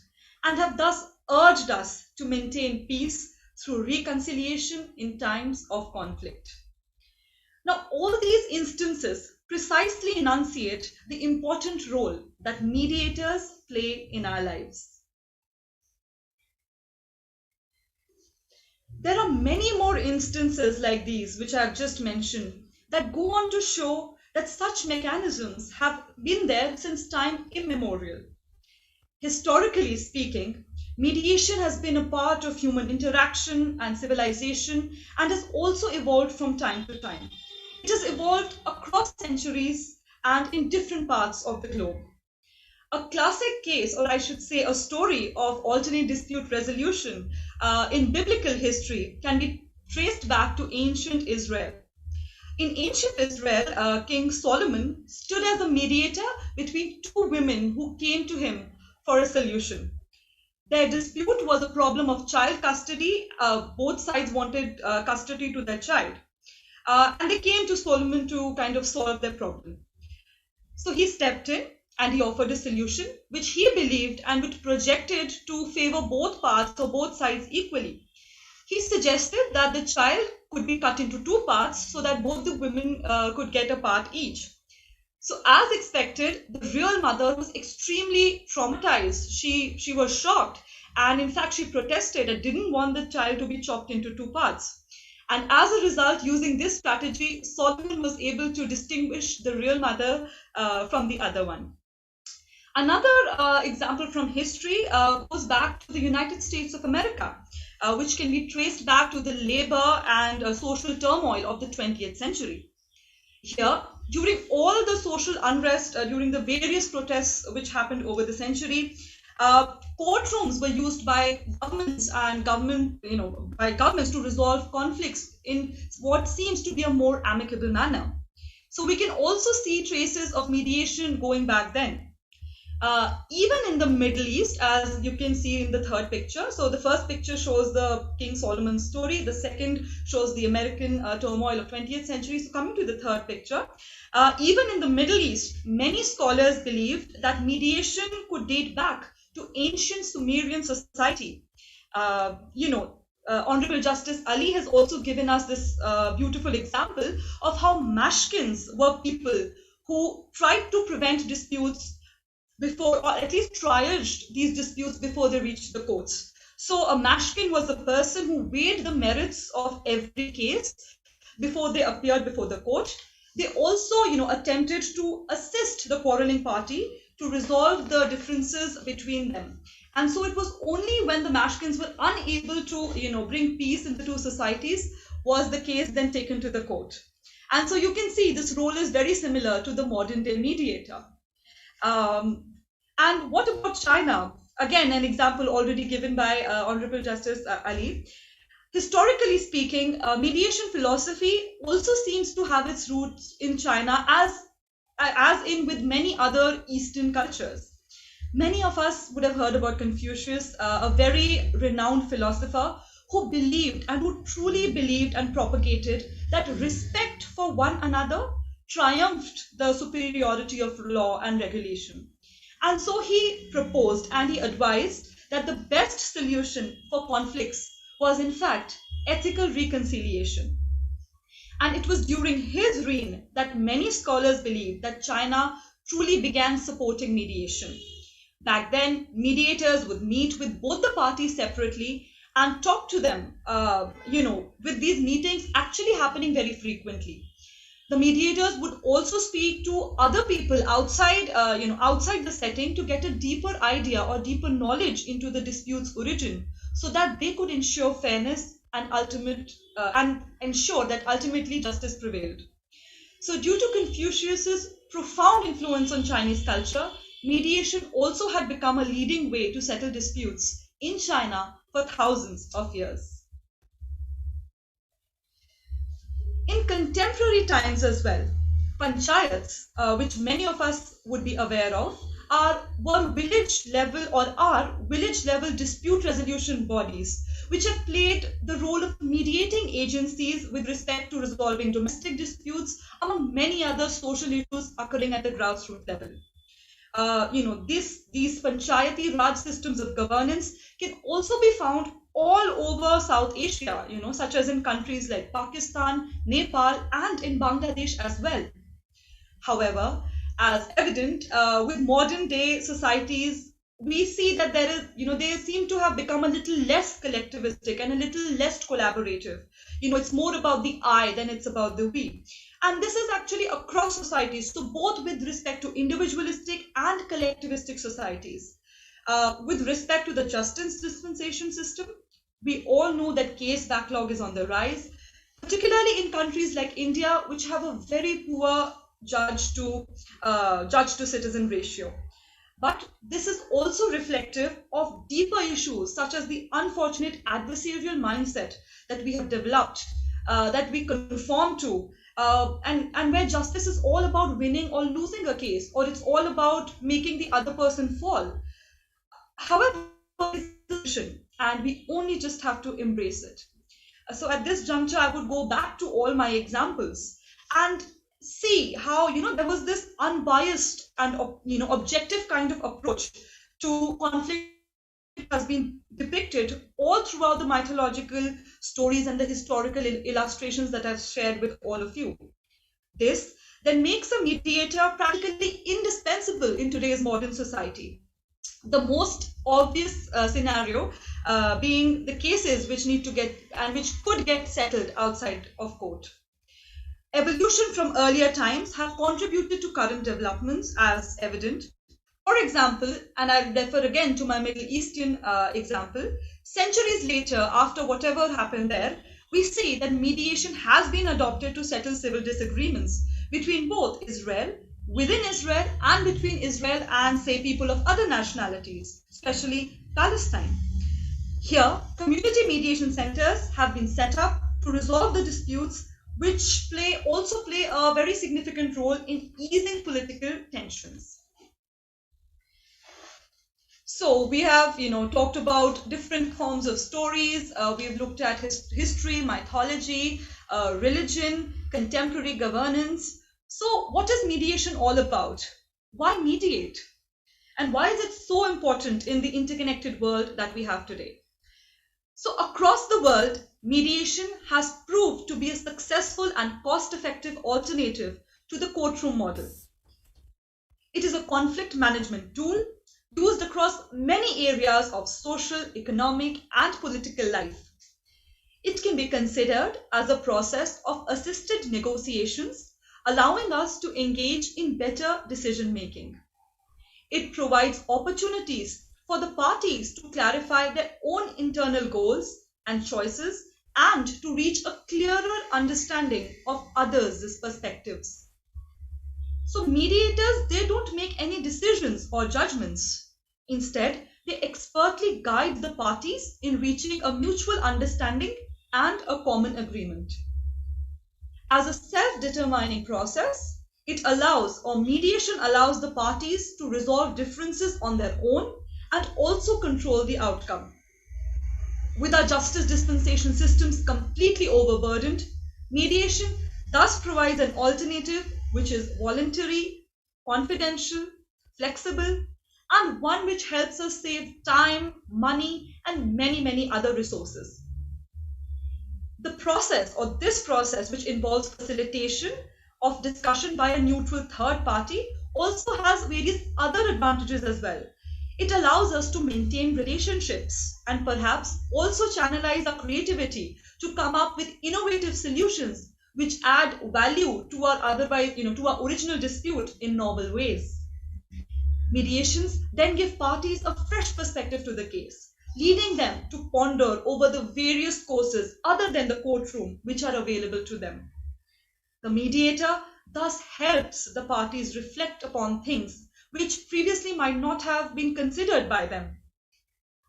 and have thus urged us to maintain peace through reconciliation in times of conflict. Now, all these instances precisely enunciate the important role that mediators play in our lives. There are many more instances like these, which I have just mentioned, that go on to show that such mechanisms have been there since time immemorial. Historically speaking, mediation has been a part of human interaction and civilization and has also evolved from time to time. It has evolved across centuries and in different parts of the globe. A classic case, or I should say a story of alternate dispute resolution in biblical history can be traced back to ancient Israel. In ancient Israel, King Solomon stood as a mediator between two women who came to him for a solution. Their dispute was a problem of child custody. Both sides wanted custody to their child. And they came to Solomon to kind of solve their problem. So he stepped in and he offered a solution which he believed and which projected to favor both parts or both sides equally. He suggested that the child could be cut into two parts so that both the women could get a part each. So as expected, the real mother was extremely traumatized. She was shocked, and in fact she protested and didn't want the child to be chopped into two parts. And as a result, using this strategy, Solomon was able to distinguish the real mother from the other one. Another example from history goes back to the United States of America, which can be traced back to the labor and social turmoil of the 20th century. Here, during all the social unrest, during the various protests which happened over the century, courtrooms were used by governments and governments to resolve conflicts in what seems to be a more amicable manner. So we can also see traces of mediation going back then. Even in the Middle East, as you can see in the third picture. So the first picture shows the King Solomon story. The second shows the American turmoil of 20th century. So coming to the third picture, even in the Middle East, many scholars believed that mediation could date back to ancient Sumerian society. Honorable Justice Ali has also given us this beautiful example of how mashkins were people who tried to prevent disputes before, or at least triaged these disputes before they reached the courts. So a mashkin was a person who weighed the merits of every case before they appeared before the court. They also, attempted to assist the quarreling party to resolve the differences between them. And so it was only when the mashkins were unable to, bring peace in the two societies was the case then taken to the court. And so you can see this role is very similar to the modern day mediator. And what about China? again, an example already given by Honorable Justice Ali. Historically speaking, mediation philosophy also seems to have its roots in China, as in with many other Eastern cultures. Many of us would have heard about Confucius, a very renowned philosopher who believed and who truly believed and propagated that respect for one another triumphed the superiority of law and regulation. And so he proposed and he advised that the best solution for conflicts was in fact ethical reconciliation. And it was during his reign that many scholars believed that China truly began supporting mediation. Back then, mediators would meet with both the parties separately and talk to them, with these meetings actually happening very frequently. The mediators would also speak to other people outside the setting to get a deeper idea or deeper knowledge into the dispute's origin, so that they could ensure fairness and ensure that ultimately justice prevailed. So due to Confucius's profound influence on Chinese culture, mediation also had become a leading way to settle disputes in China for thousands of years. In contemporary times as well, panchayats, which many of us would be aware of, were village level dispute resolution bodies, which have played the role of mediating agencies with respect to resolving domestic disputes, among many other social issues occurring at the grassroots level. These panchayati Raj systems of governance can also be found all over South Asia, such as in countries like Pakistan, Nepal, and in Bangladesh as well. However, as evident with modern day societies, we see that they seem to have become a little less collectivistic and a little less collaborative. It's more about the I than it's about the we. And this is actually across societies, so both with respect to individualistic and collectivistic societies. With respect to the justice dispensation system, we all know that case backlog is on the rise, particularly in countries like India, which have a very poor judge to citizen ratio. But this is also reflective of deeper issues such as the unfortunate adversarial mindset that we have developed, that we conform to, and where justice is all about winning or losing a case, or it's all about making the other person fall. However, it's a solution, and we only just have to embrace it. So at this juncture, I would go back to all my examples and see how there was this unbiased and objective kind of approach to conflict has been depicted all throughout the mythological stories and the historical illustrations that I've shared with all of you. This then makes a mediator practically indispensable in today's modern society. The most obvious scenario being the cases which could get settled outside of court. Evolution from earlier times have contributed to current developments as evident. For example, and I'll refer again to my Middle Eastern example, centuries later, after whatever happened there, we see that mediation has been adopted to settle civil disagreements between both Israel, within Israel, and between Israel and, say, people of other nationalities, especially Palestine. Here, community mediation centers have been set up to resolve the disputes, which also play a very significant role in easing political tensions. So we have, talked about different forms of stories. We've looked at history, mythology, religion, contemporary governance. So what is mediation all about? Why mediate? And why is it so important in the interconnected world that we have today? So across the world, mediation has proved to be a successful and cost-effective alternative to the courtroom model. It is a conflict management tool used across many areas of social, economic, and political life. It can be considered as a process of assisted negotiations, allowing us to engage in better decision-making. It provides opportunities for the parties to clarify their own internal goals and choices and to reach a clearer understanding of others' perspectives. So mediators, they don't make any decisions or judgments. Instead, they expertly guide the parties in reaching a mutual understanding and a common agreement. As a self-determining process, it allows, or mediation allows, the parties to resolve differences on their own and also control the outcome. With our justice dispensation systems completely overburdened, mediation thus provides an alternative which is voluntary, confidential, flexible, and one which helps us save time, money, and many other resources. The process, or this process, which involves facilitation of discussion by a neutral third party, also has various other advantages as well. It allows us to maintain relationships and perhaps also channelize our creativity to come up with innovative solutions which add value to our otherwise, to our original dispute in novel ways. Mediations then give parties a fresh perspective to the case, leading them to ponder over the various courses other than the courtroom which are available to them. The mediator thus helps the parties reflect upon things which previously might not have been considered by them.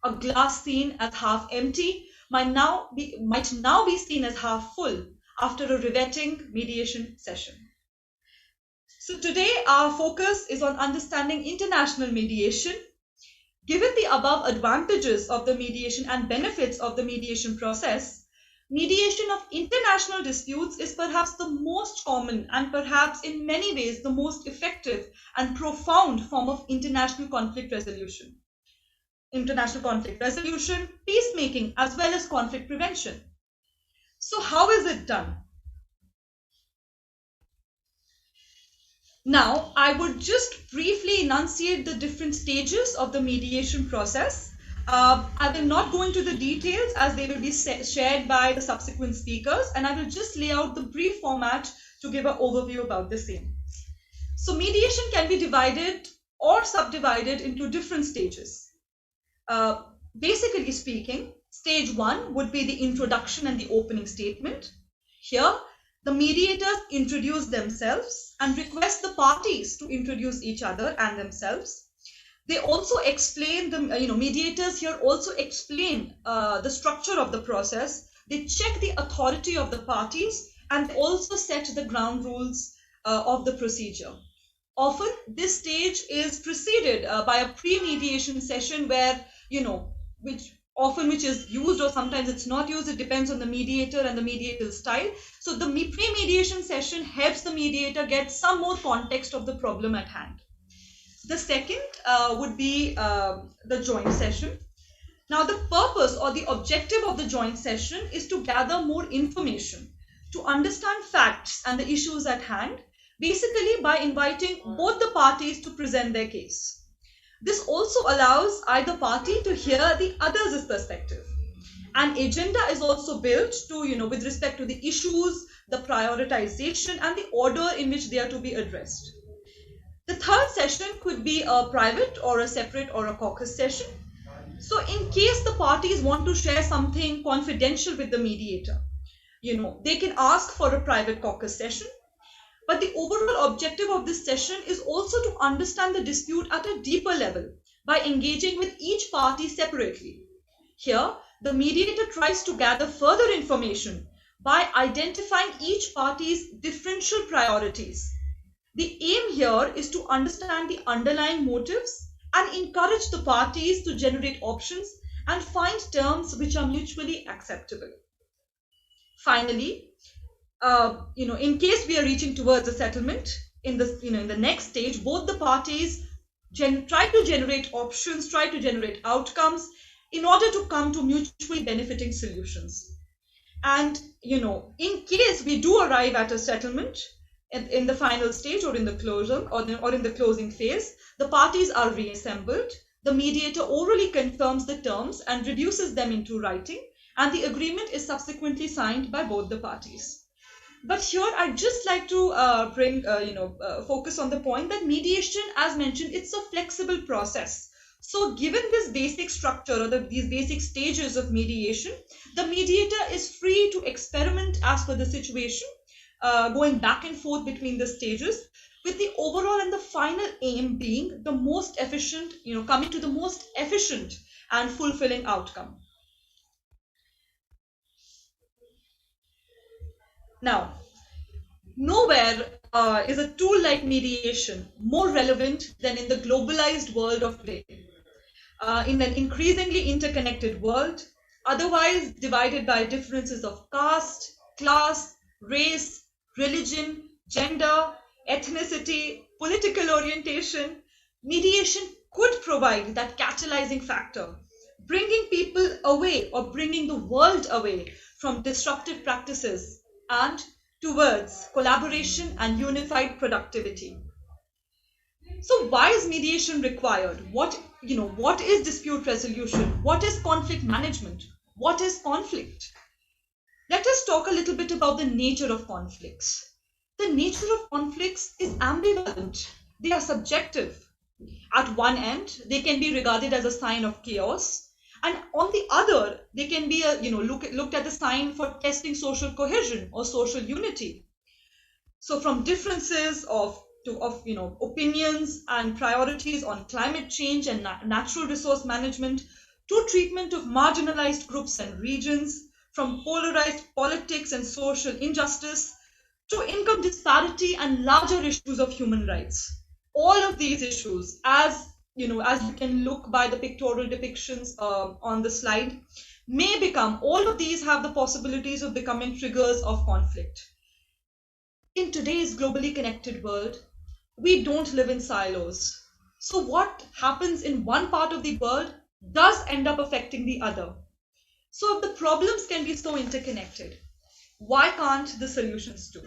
A glass seen as half empty might now be seen as half full after a riveting mediation session. So today our focus is on understanding international mediation. Given the above advantages of the mediation and benefits of the mediation process, mediation of international disputes is perhaps the most common and perhaps in many ways the most effective and profound form of international conflict resolution. International conflict resolution, peacemaking, as well as conflict prevention. So how is it done? Now, I would just briefly enunciate the different stages of the mediation process. I will not go into the details as they will be shared by the subsequent speakers, and I will just lay out the brief format to give an overview about the same. So mediation can be divided or subdivided into different stages. Basically speaking, stage 1 would be the introduction and the opening statement. Here, the mediators introduce themselves and request the parties to introduce each other and themselves. They also explain, mediators here also explain the structure of the process. They check the authority of the parties and also set the ground rules of the procedure. Often this stage is preceded by a pre-mediation session where, which is used or sometimes it's not used. It depends on the mediator and the mediator's style. So the pre-mediation session helps the mediator get some more context of the problem at hand. The second would be the joint session. Now the purpose or the objective of the joint session is to gather more information, to understand facts and the issues at hand, basically by inviting both the parties to present their case. This also allows either party to hear the other's perspective. An agenda is also built to, with respect to the issues, the prioritization and the order in which they are to be addressed. The third session could be a private or a separate or a caucus session. So in case the parties want to share something confidential with the mediator, they can ask for a private caucus session. But the overall objective of this session is also to understand the dispute at a deeper level by engaging with each party separately. Here, the mediator tries to gather further information by identifying each party's differential priorities. The aim here is to understand the underlying motives and encourage the parties to generate options and find terms which are mutually acceptable. Finally, in case we are reaching towards a settlement, in the next stage, both the parties try to generate options, try to generate outcomes in order to come to mutually benefiting solutions. And, in case we do arrive at a settlement in the final stage or in the closure or in the closing phase, the parties are reassembled. The mediator orally confirms the terms and reduces them into writing, and the agreement is subsequently signed by both the parties. But here I'd just like to bring, focus on the point that mediation, as mentioned, it's a flexible process. So given this basic structure or these basic stages of mediation, the mediator is free to experiment as per the situation going back and forth between the stages, with the overall and the final aim being the most efficient, coming to the most efficient and fulfilling outcome. Now, nowhere is a tool like mediation more relevant than in the globalized world of today. In an increasingly interconnected world, otherwise divided by differences of caste, class, race, religion, gender, ethnicity, political orientation, mediation could provide that catalyzing factor, bringing people away or bringing the world away from disruptive practices and towards collaboration and unified productivity. So why is mediation required? What is dispute resolution? What is conflict management? What is conflict? Let us talk a little bit about the nature of conflicts. The nature of conflicts is ambivalent. They are subjective. At one end, they can be regarded as a sign of chaos, and on the other, they can be looked at the sign for testing social cohesion or social unity. So from differences of opinions and priorities on climate change and natural resource management to treatment of marginalized groups and regions, from polarized politics and social injustice to income disparity and larger issues of human rights. All of these issues, as you can look by the pictorial depictions on the slide, all of these have the possibilities of becoming triggers of conflict. In today's globally connected world, we don't live in silos. So what happens in one part of the world does end up affecting the other. So if the problems can be so interconnected, why can't the solutions too?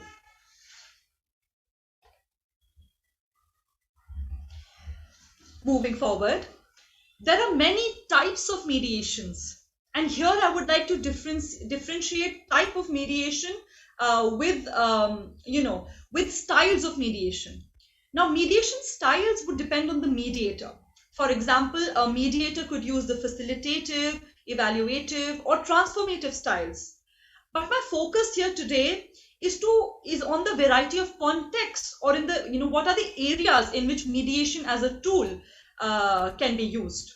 Moving forward, there are many types of mediations. And here I would like to differentiate type of mediation with styles of mediation. Now, mediation styles would depend on the mediator. For example, a mediator could use the facilitative, evaluative, or transformative styles. But my focus here today is on the variety of contexts, or in the what are the areas in which mediation as a tool can be used.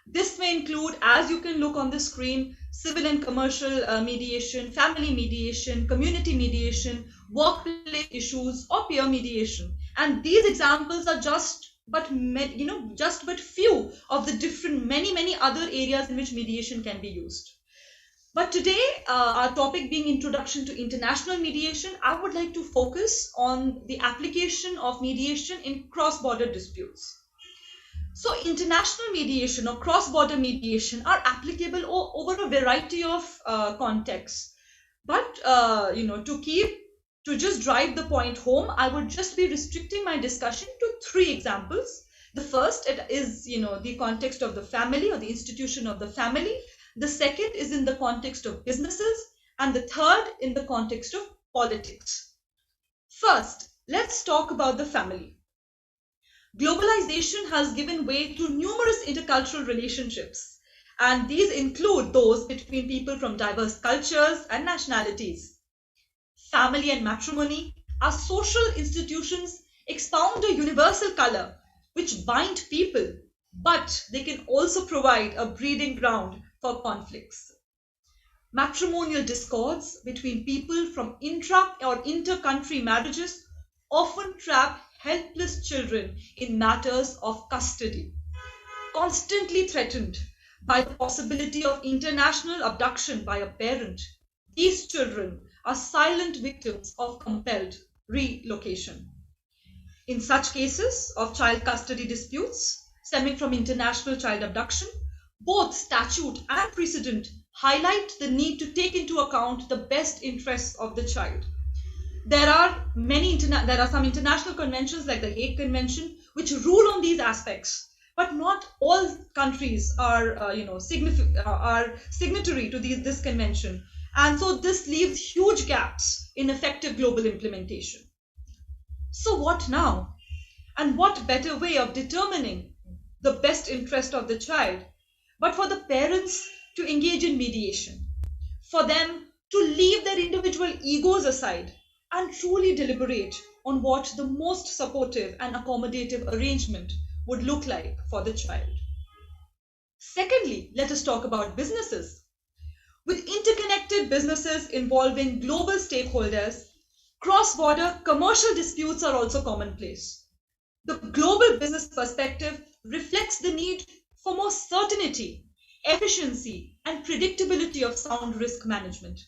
This may include, as you can look on the screen, civil and commercial mediation, family mediation, community mediation, workplace issues, or peer mediation. And these examples are just but few of the many other areas in which mediation can be used. But today, our topic being Introduction to International Mediation, I would like to focus on the application of mediation in cross-border disputes. So international mediation or cross-border mediation are applicable over a variety of contexts. But to just drive the point home, I would just be restricting my discussion to 3 examples. The first is the context of the family or the institution of the family. The second is in the context of businesses, and the third in the context of politics. First, let's talk about the family. Globalization has given way to numerous intercultural relationships, and these include those between people from diverse cultures and nationalities. Family and matrimony are social institutions expound a universal color which bind people, but they can also provide a breeding ground for conflicts. Matrimonial discords between people from intra or inter-country marriages often trap helpless children in matters of custody, constantly threatened by the possibility of international abduction by a parent. These children are silent victims of compelled relocation. In such cases of child custody disputes stemming from international child abduction, both statute and precedent highlight the need to take into account the best interests of the child. There are some international conventions like the Hague Convention which rule on these aspects, but not all countries are signatory to this convention, and so this leaves huge gaps in effective global implementation. So what now? And what better way of determining the best interest of the child but for the parents to engage in mediation, for them to leave their individual egos aside and truly deliberate on what the most supportive and accommodative arrangement would look like for the child. Secondly, let us talk about businesses. With interconnected businesses involving global stakeholders, cross-border commercial disputes are also commonplace. The global business perspective reflects the need for more certainty, efficiency, and predictability of sound risk management.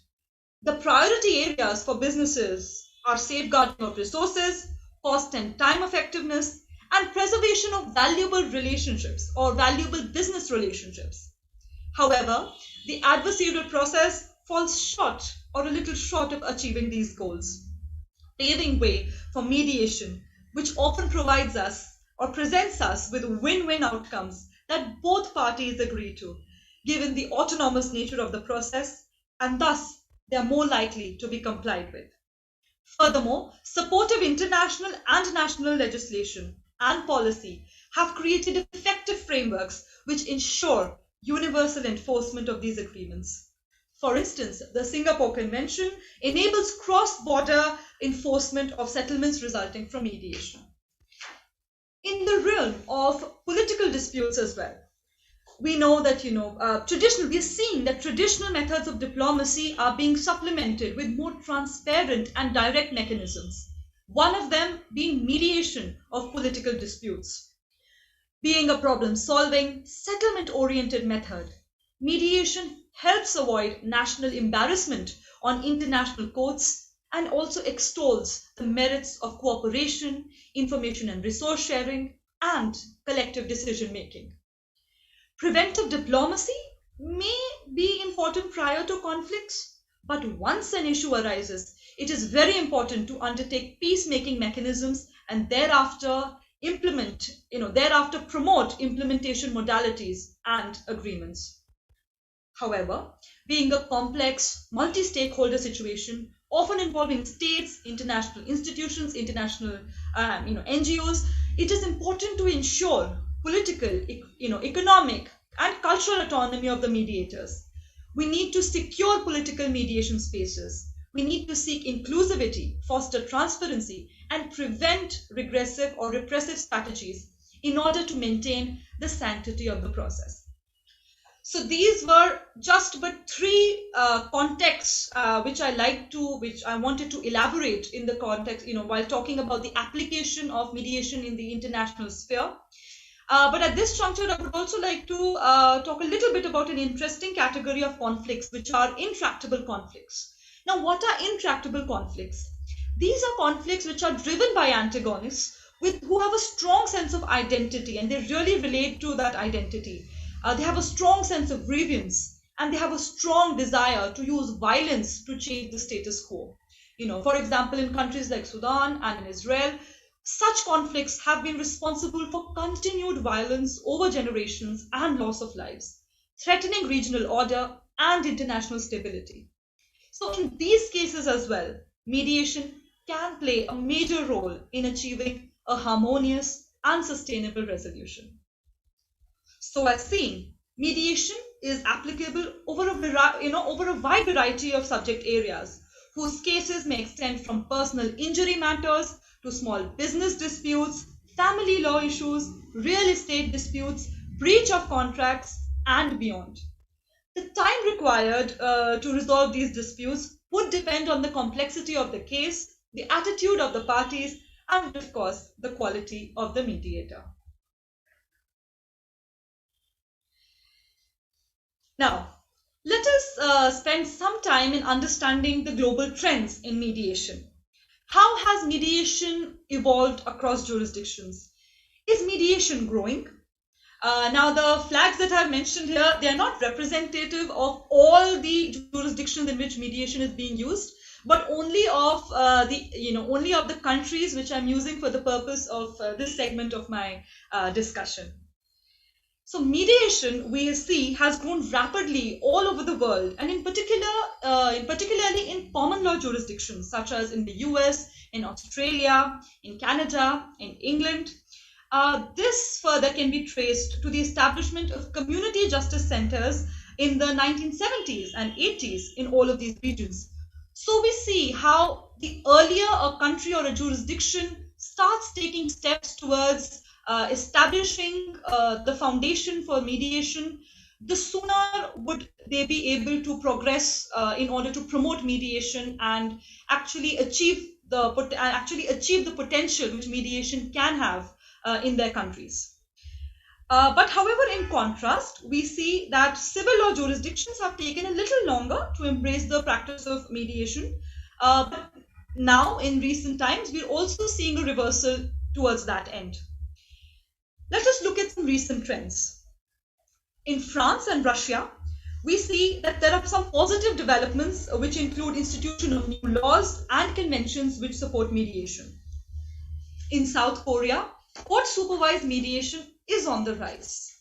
The priority areas for businesses are safeguarding of resources, cost and time effectiveness, and preservation of valuable relationships or valuable business relationships. However, the adversarial process falls short or a little short of achieving these goals, paving way for mediation, which often provides us or presents us with win-win outcomes that both parties agree to, given the autonomous nature of the process, and thus they are more likely to be complied with. Furthermore, supportive international and national legislation and policy have created effective frameworks which ensure universal enforcement of these agreements. For instance, the Singapore Convention enables cross-border enforcement of settlements resulting from mediation. In the realm of political disputes as well, we know that, we're seeing that traditional methods of diplomacy are being supplemented with more transparent and direct mechanisms. One of them being mediation of political disputes. Being a problem-solving, settlement-oriented method, mediation helps avoid national embarrassment on international courts and also extols the merits of cooperation, information and resource sharing, and collective decision-making. Preventive diplomacy may be important prior to conflicts, but once an issue arises, it is very important to undertake peacemaking mechanisms and thereafter promote implementation modalities and agreements. However, being a complex, multi-stakeholder situation, often involving states, international institutions, international NGOs, it is important to ensure political, economic, and cultural autonomy of the mediators. We need to secure political mediation spaces. We need to seek inclusivity, foster transparency, and prevent regressive or repressive strategies in order to maintain the sanctity of the process. So these were just but three contexts which I wanted to elaborate in the context, while talking about the application of mediation in the international sphere. But at this juncture, I would also like to talk a little bit about an interesting category of conflicts, which are intractable conflicts. Now, what are intractable conflicts? These are conflicts which are driven by antagonists who have a strong sense of identity, and they really relate to that identity. They have a strong sense of grievance, and they have a strong desire to use violence to change the status quo. For example, in countries like Sudan and in Israel, such conflicts have been responsible for continued violence over generations and loss of lives, threatening regional order and international stability. So in these cases as well, mediation can play a major role in achieving a harmonious and sustainable resolution. So as seen, mediation is applicable over a wide variety of subject areas, whose cases may extend from personal injury matters to small business disputes, family law issues, real estate disputes, breach of contracts, and beyond. The time required to resolve these disputes would depend on the complexity of the case, the attitude of the parties, and of course, the quality of the mediator. Now, let us spend some time in understanding the global trends in mediation. How has mediation evolved across jurisdictions? Is mediation growing? Now, the flags that I've mentioned here, they are not representative of all the jurisdictions in which mediation is being used, but only of the countries which I'm using for the purpose of this segment of my discussion. So mediation, we see, has grown rapidly all over the world, and particularly in common law jurisdictions such as in the US, in Australia, in Canada, in England. This further can be traced to the establishment of community justice centers in the 1970s and 80s in all of these regions. So we see how the earlier a country or a jurisdiction starts taking steps towards establishing the foundation for mediation, the sooner would they be able to progress in order to promote mediation and actually achieve the potential which mediation can have in their countries. But however, in contrast, we see that civil law jurisdictions have taken a little longer to embrace the practice of mediation. But now, in recent times, we're also seeing a reversal towards that end. Let us look at some recent trends. In France and Russia, we see that there are some positive developments which include institution of new laws and conventions which support mediation. In South Korea, court-supervised mediation is on the rise.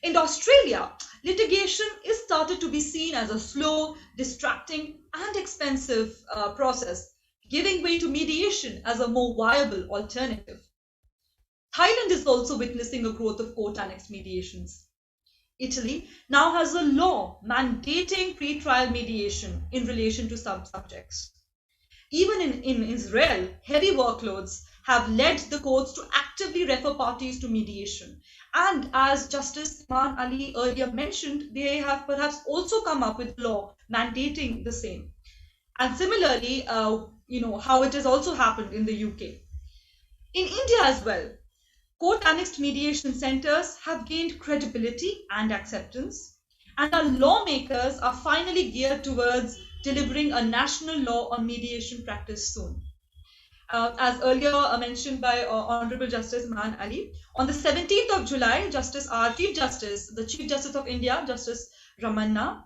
In Australia, litigation is started to be seen as a slow, distracting and expensive process, giving way to mediation as a more viable alternative. Thailand is also witnessing a growth of court-annexed mediations. Italy now has a law mandating pre-trial mediation in relation to some subjects. Even in Israel, heavy workloads have led the courts to actively refer parties to mediation. And as Justice Iman Ali earlier mentioned, they have perhaps also come up with law mandating the same. And similarly, how it has also happened in the UK. In India as well, court-annexed mediation centers have gained credibility and acceptance, and our lawmakers are finally geared towards delivering a national law on mediation practice soon. As earlier mentioned by Honorable Justice Iman Ali, on the 17th of July, our Chief Justice, the Chief Justice of India, Justice Ramanna,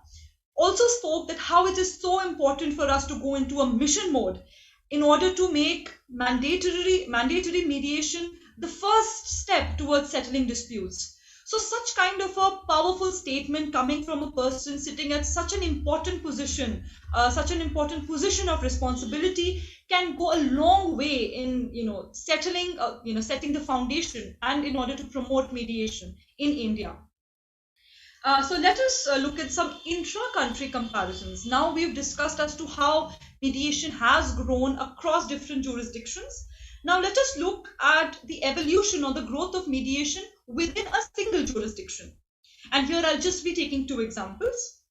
also spoke that how it is so important for us to go into a mission mode in order to make mandatory mediation the first step towards settling disputes. So such kind of a powerful statement coming from a person sitting at such an important position of responsibility can go a long way in setting the foundation and in order to promote mediation in India. So let us look at some intra-country comparisons. Now we've discussed as to how mediation has grown across different jurisdictions. Now let us look at the evolution or the growth of mediation within a single jurisdiction. And here I'll just be taking two examples.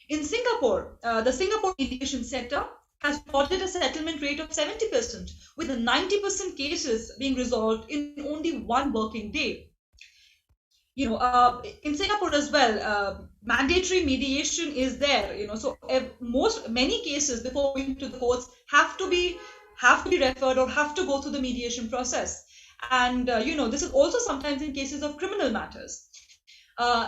In Singapore, the Singapore Mediation Center has recorded a settlement rate of 70%, with 90% cases being resolved in only one working day. In Singapore as well, mandatory mediation is there. So many cases before going to the courts have to be referred or have to go through the mediation process. And, this is also sometimes in cases of criminal matters.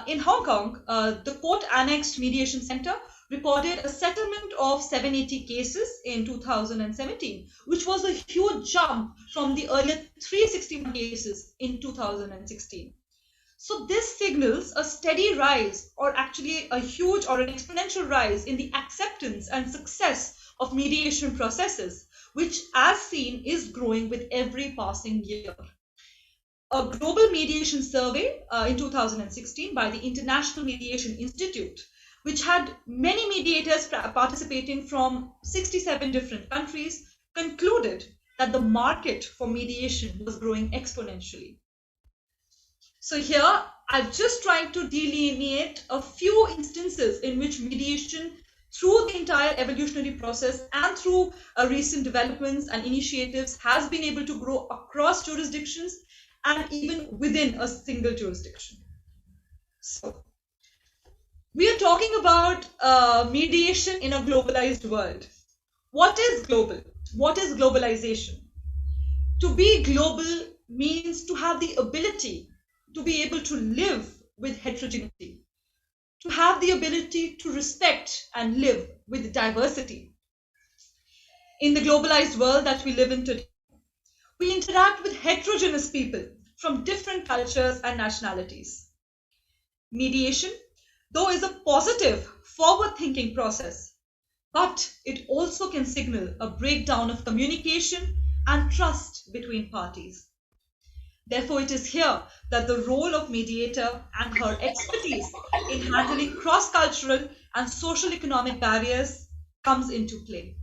In Hong Kong, the court-annexed mediation center recorded a settlement of 780 cases in 2017, which was a huge jump from the earlier 361 cases in 2016. So this signals a steady rise, or actually a huge or an exponential rise in the acceptance and success of mediation processes, which as seen is growing with every passing year. A global mediation survey in 2016 by the International Mediation Institute, which had many mediators participating from 67 different countries, concluded that the market for mediation was growing exponentially. So here, I've just tried to delineate a few instances in which mediation, through the entire evolutionary process and through recent developments and initiatives, has been able to grow across jurisdictions and even within a single jurisdiction. So, we are talking about mediation in a globalized world. What is global? What is globalization? To be global means to have the ability to be able to live with heterogeneity, to have the ability to respect and live with diversity. In the globalized world that we live in today, we interact with heterogeneous people from different cultures and nationalities. Mediation, though, is a positive, forward-thinking process, but it also can signal a breakdown of communication and trust between parties. Therefore, it is here that the role of mediator and her expertise in handling cross-cultural and social economic barriers comes into play.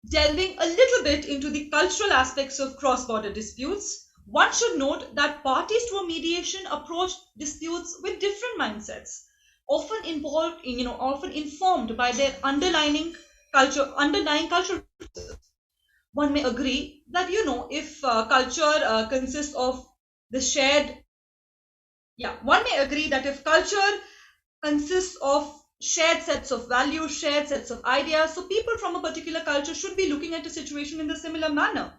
Delving a little bit into the cultural aspects of cross-border disputes, one should note that parties to a mediation approach disputes with different mindsets, often informed by their underlying cultural. One may agree that if culture consists of the shared, one may agree that if culture consists of shared sets of values, shared sets of ideas, so people from a particular culture should be looking at a situation in a similar manner.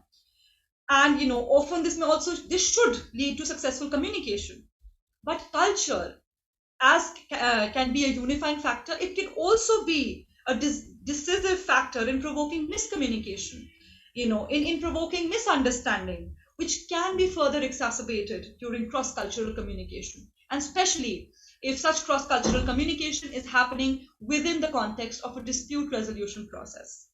And often this should lead to successful communication. But culture, as can be a unifying factor, it can also be a decisive factor in provoking miscommunication, in provoking misunderstanding, which can be further exacerbated during cross-cultural communication, and especially if such cross-cultural communication is happening within the context of a dispute resolution process.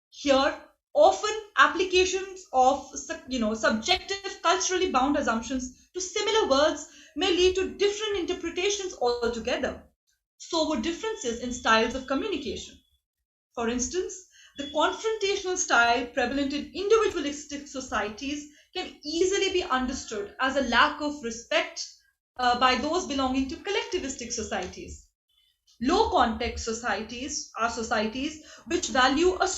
Here, often applications of subjective, culturally bound assumptions to similar words may lead to different interpretations altogether. So would differences in styles of communication. For instance, the confrontational style prevalent in individualistic societies can easily be understood as a lack of respect by those belonging to collectivistic societies. Low context societies are societies which value a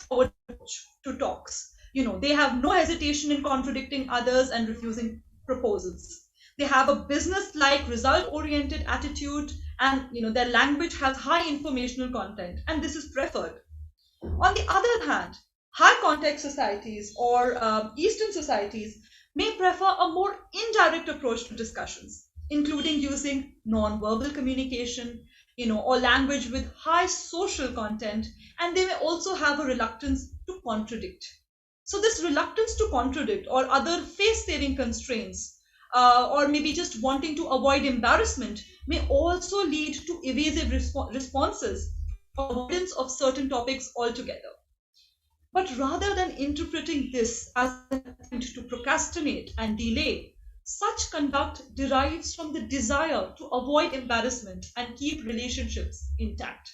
forward approach to talks. They have no hesitation in contradicting others and refusing proposals. They have a business-like, result-oriented attitude, and their language has high informational content, and this is preferred. On the other hand, high context societies or Eastern societies may prefer a more indirect approach to discussions, including using non-verbal communication, or language with high social content, and they may also have a reluctance to contradict. So this reluctance to contradict or other face-saving constraints, or maybe just wanting to avoid embarrassment, may also lead to evasive responses or avoidance of certain topics altogether. But rather than interpreting this as an attempt to procrastinate and delay, such conduct derives from the desire to avoid embarrassment and keep relationships intact.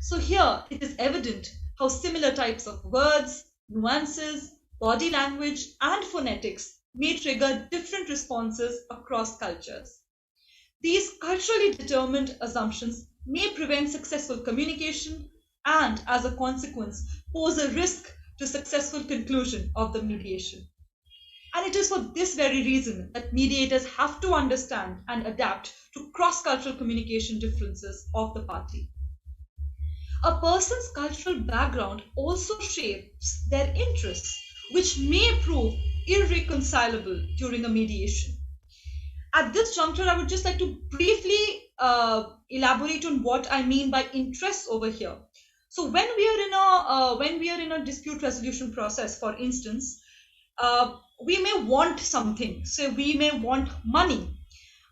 So here it is evident how similar types of words, nuances, body language, and phonetics may trigger different responses across cultures. These culturally determined assumptions may prevent successful communication and, as a consequence, pose a risk to successful conclusion of the mediation. And it is for this very reason that mediators have to understand and adapt to cross-cultural communication differences of the party. A person's cultural background also shapes their interests, which may prove irreconcilable during a mediation. At this juncture, I would just like to briefly elaborate on what I mean by interests over here. So when we are in a dispute resolution process, for instance, we may want something. So we may want money,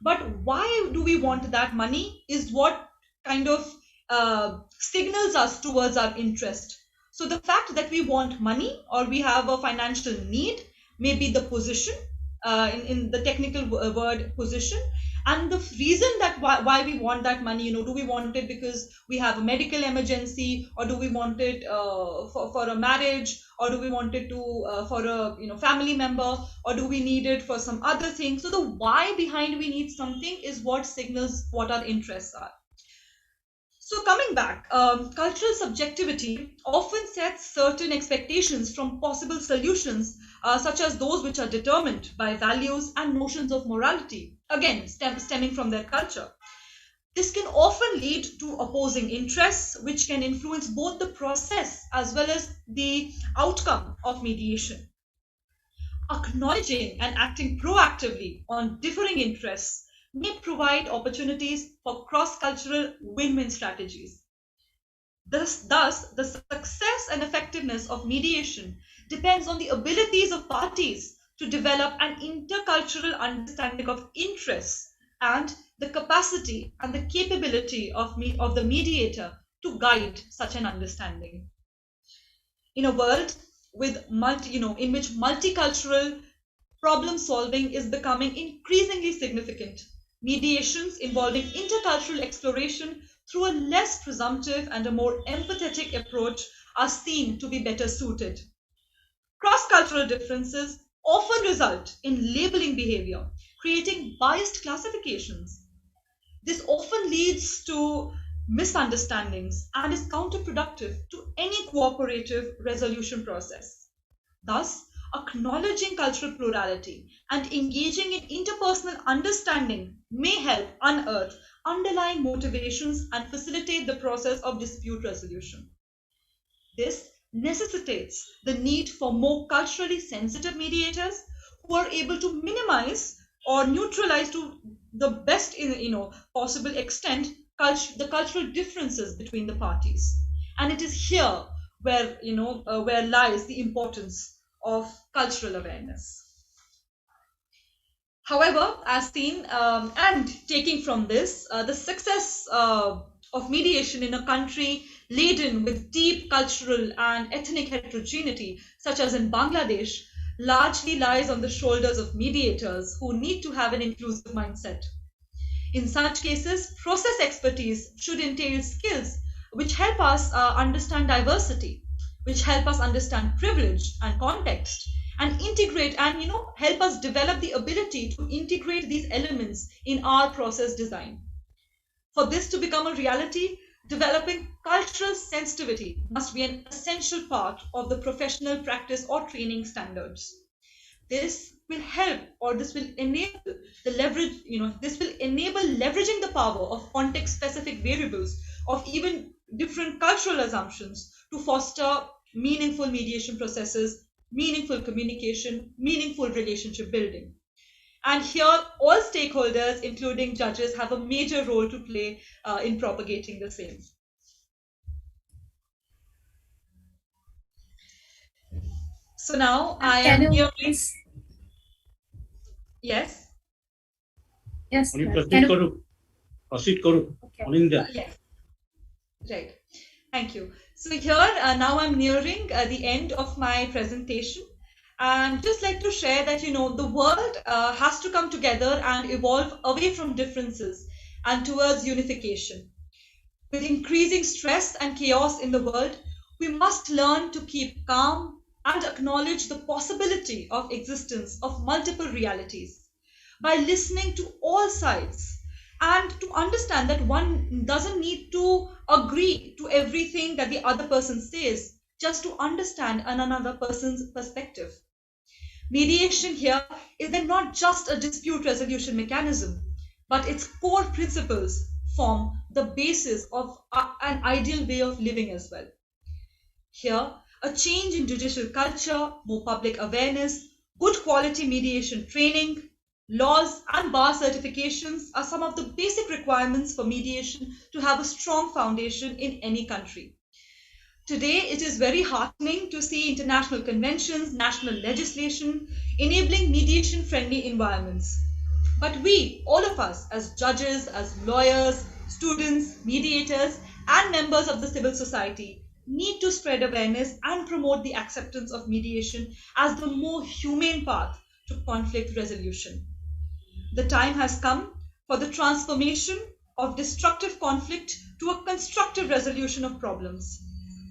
but why do we want that money is what kind of signals us towards our interest. So the fact that we want money or we have a financial need may be the position, in the technical word position, and the reason that why we want that money, do we want it because we have a medical emergency, or do we want it for a marriage, or do we want it to for a family member, or do we need it for some other thing? So the why behind we need something is what signals what our interests are. So coming back, cultural subjectivity often sets certain expectations from possible solutions, such as those which are determined by values and notions of morality, again stemming from their culture. This can often lead to opposing interests, which can influence both the process as well as the outcome of mediation. Acknowledging and acting proactively on differing interests may provide opportunities for cross-cultural win-win strategies. Thus, the success and effectiveness of mediation depends on the abilities of parties to develop an intercultural understanding of interests and the capacity and the capability of the mediator to guide such an understanding. In a world with in which multicultural problem solving is becoming increasingly significant, mediations involving intercultural exploration through a less presumptive and a more empathetic approach are seen to be better suited. Cross-cultural differences often result in labeling behavior, creating biased classifications. This often leads to misunderstandings and is counterproductive to any cooperative resolution process. Thus, acknowledging cultural plurality and engaging in interpersonal understanding may help unearth underlying motivations and facilitate the process of dispute resolution. This necessitates the need for more culturally sensitive mediators who are able to minimize or neutralize to the best possible extent the cultural differences between the parties. And it is here where lies the importance of cultural awareness. However, as seen and taking from this, the success of mediation in a country laden with deep cultural and ethnic heterogeneity, such as in Bangladesh, largely lies on the shoulders of mediators who need to have an inclusive mindset. In such cases, process expertise should entail skills which help us understand diversity, which help us understand privilege and context, and integrate and help us develop the ability to integrate these elements in our process design. For this to become a reality, developing cultural sensitivity must be an essential part of the professional practice or training standards. This will help, or this will enable the leverage, this will enable leveraging the power of context-specific variables of even different cultural assumptions to foster meaningful mediation processes, meaningful communication, meaningful relationship building. And here, all stakeholders, including judges, have a major role to play in propagating the same. So now I am here. Yes. Yes. Proceed, Yes. Right. Thank you. So here, now I'm nearing the end of my presentation. And just like to share that, the world has to come together and evolve away from differences and towards unification. With increasing stress and chaos in the world, we must learn to keep calm and acknowledge the possibility of existence of multiple realities by listening to all sides and to understand that one doesn't need to agree to everything that the other person says just to understand another person's perspective. Mediation here is then not just a dispute resolution mechanism, but its core principles form the basis of an ideal way of living as well. Here, a change in judicial culture, more public awareness, good quality mediation training, laws and bar certifications are some of the basic requirements for mediation to have a strong foundation in any country. Today, it is very heartening to see international conventions, national legislation, enabling mediation-friendly environments. But we, all of us, as judges, as lawyers, students, mediators, and members of the civil society, need to spread awareness and promote the acceptance of mediation as the more humane path to conflict resolution. The time has come for the transformation of destructive conflict to a constructive resolution of problems.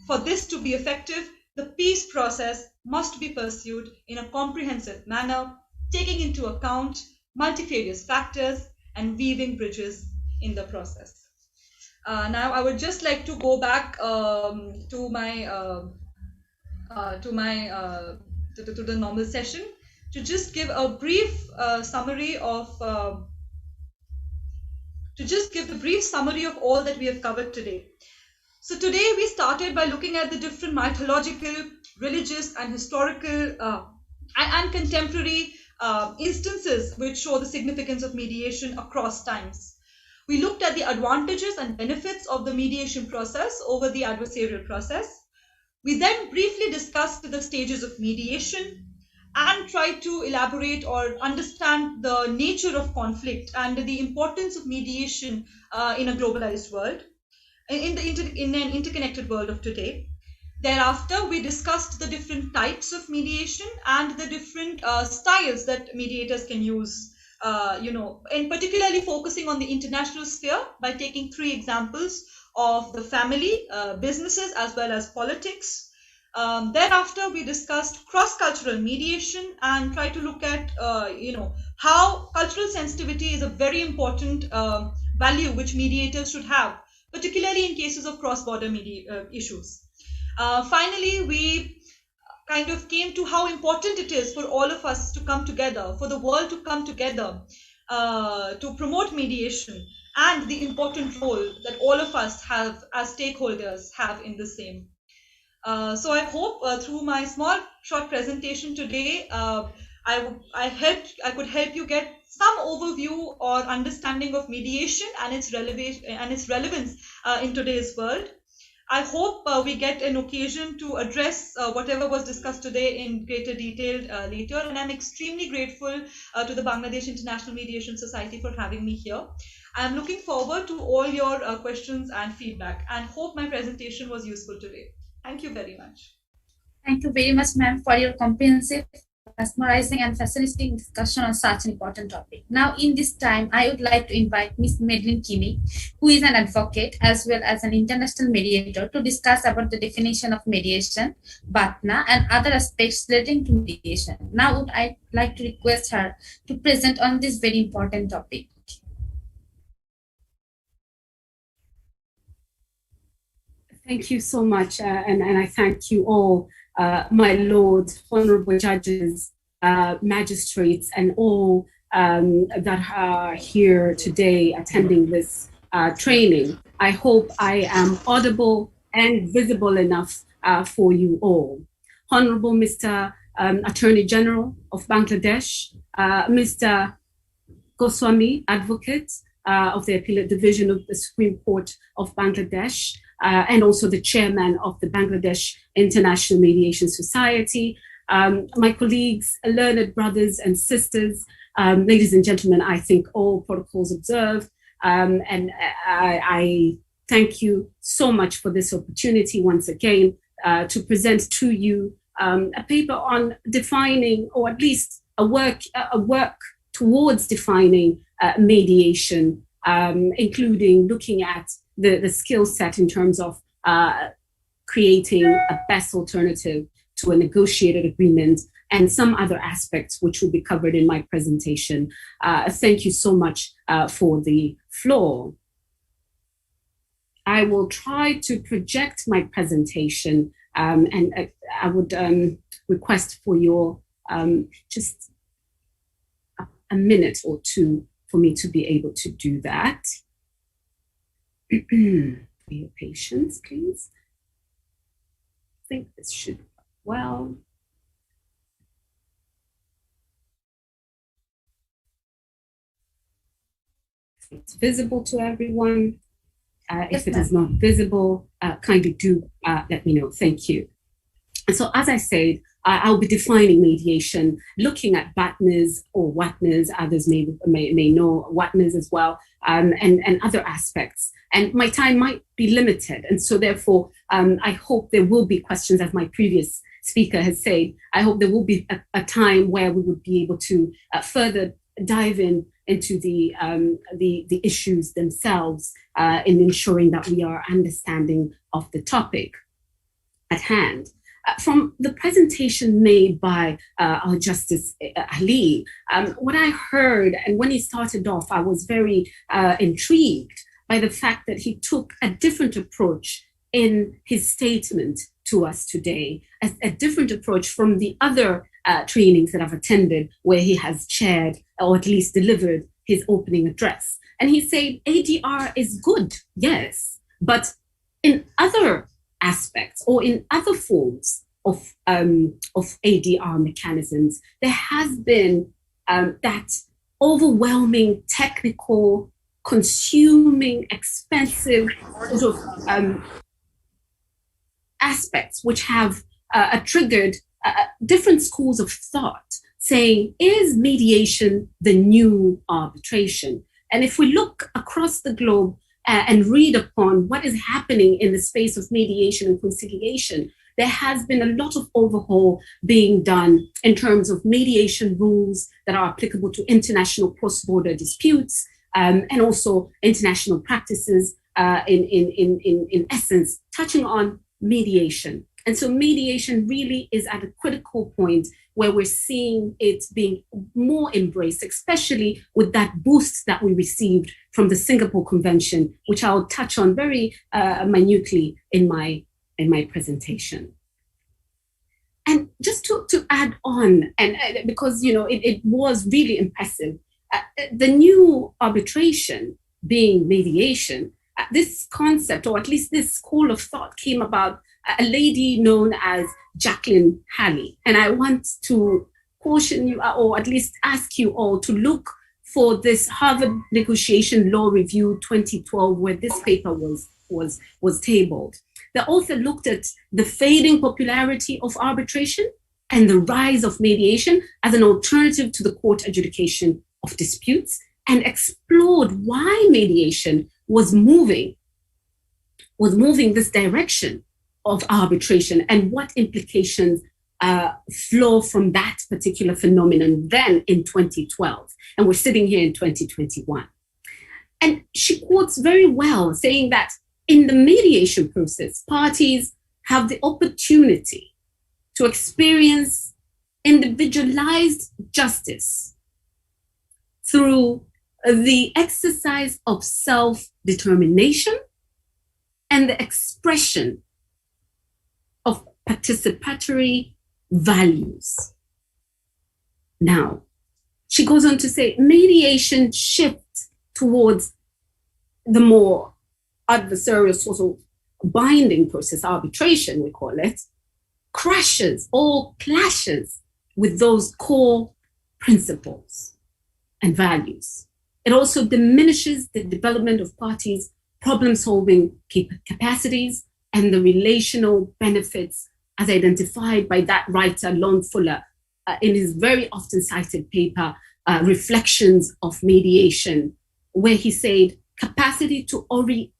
For this to be effective, the peace process must be pursued in a comprehensive manner, taking into account multifarious factors and weaving bridges in the process. Now, I would just like to go back to the normal session to just give a brief summary of all that we have covered today. So today we started by looking at the different mythological, religious, and historical and contemporary instances which show the significance of mediation across times. We looked at the advantages and benefits of the mediation process over the adversarial process. We then briefly discussed the stages of mediation and tried to elaborate or understand the nature of conflict and the importance of mediation in a globalized world, in an interconnected world of today. Thereafter, we discussed the different types of mediation and the different styles that mediators can use, and particularly focusing on the international sphere by taking 3 examples of the family, businesses, as well as politics. Thereafter, we discussed cross-cultural mediation and tried to look at, how cultural sensitivity is a very important value which mediators should have, particularly in cases of cross-border issues. Finally, we kind of came to how important it is for all of us to come together, for the world to come together to promote mediation, and the important role that all of us have as stakeholders have in the same. So I hope through my small short presentation today, I could help you get some overview or understanding of mediation and its relevance in today's world. I hope we get an occasion to address whatever was discussed today in greater detail later. And I'm extremely grateful to the Bangladesh International Mediation Society for having me here. I'm looking forward to all your questions and feedback, and hope my presentation was useful today. Thank you very much. Thank you very much, ma'am, for your comprehensive, mesmerizing and fascinating discussion on such an important topic. Now, in this time, I would like to invite Ms. Madeline Kimi, who is an advocate as well as an international mediator, to discuss about the definition of mediation, BATNA, and other aspects relating to mediation. Now, would I like to request her to present on this very important topic. Thank you so much, and I thank you all, my lord, honorable judges, magistrates, and all that are here today attending this training. I hope I am audible and visible enough for you all. Honorable Mr. Attorney General of Bangladesh, Mr. Goswami, Advocate of the Appellate Division of the Supreme Court of Bangladesh, and also the chairman of the Bangladesh International Mediation Society, my colleagues, learned brothers and sisters, ladies and gentlemen, I think all protocols observed, and I thank you so much for this opportunity once again to present to you a paper on defining, or at least a work towards defining mediation, including looking at the skill set in terms of creating a best alternative to a negotiated agreement, and some other aspects which will be covered in my presentation. Thank you so much for the floor. I will try to project my presentation, and I would request for your just a minute or two for me to be able to do that. For your patience, please. I think this should work well. It's visible to everyone. If it is not visible, kindly do let me know. Thank you. And so, as I said, I'll be defining mediation, looking at BATNAs or WATNAs, others may know WATNAs as well, and other aspects. And my time might be limited. And so therefore, I hope there will be questions, as my previous speaker has said. I hope there will be a time where we would be able to further dive into the issues themselves in ensuring that we are understanding of the topic at hand. From the presentation made by our Justice Ali, what I heard, and when he started off, I was very intrigued by the fact that he took a different approach in his statement to us today, a different approach from the other trainings that I've attended, where he has chaired or at least delivered his opening address. And he said, ADR is good, yes, but in other aspects or in other forms of ADR mechanisms, there has been that overwhelming technical, consuming, expensive sort of aspects which have triggered different schools of thought, saying, is mediation the new arbitration? And if we look across the globe and read upon what is happening in the space of mediation and conciliation, there has been a lot of overhaul being done in terms of mediation rules that are applicable to international cross-border disputes, and also international practices in essence, touching on mediation. And so mediation really is at a critical point where we're seeing it being more embraced, especially with that boost that we received from the Singapore Convention, which I'll touch on very minutely in my presentation. And just to add on, and because it was really impressive, the new arbitration being mediation, this concept, or at least this school of thought, came about a lady known as Jacqueline Halley. And I want to caution you, or at least ask you all to look for this Harvard Negotiation Law Review 2012, where this paper was tabled. The author looked at the fading popularity of arbitration and the rise of mediation as an alternative to the court adjudication of disputes, and explored why mediation was moving this direction of arbitration and what implications flow from that particular phenomenon then in 2012. And we're sitting here in 2021. And she quotes very well, saying that in the mediation process, parties have the opportunity to experience individualized justice through the exercise of self-determination and the expression of participatory values. Now, she goes on to say, mediation shifts towards the more adversarial sort of binding process, arbitration we call it, crashes or clashes with those core principles and values. It also diminishes the development of parties' problem-solving capacities and the relational benefits as identified by that writer, Lon Fuller, in his very often cited paper, Reflections of Mediation, where he said, capacity to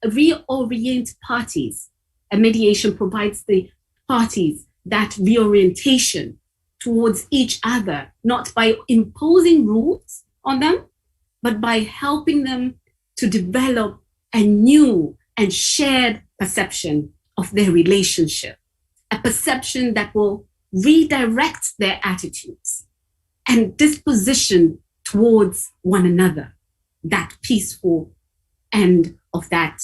reorient parties. And mediation provides the parties that reorientation towards each other, not by imposing rules on them, but by helping them to develop a new and shared perception of their relationship, a perception that will redirect their attitudes and disposition towards one another, that peaceful end of that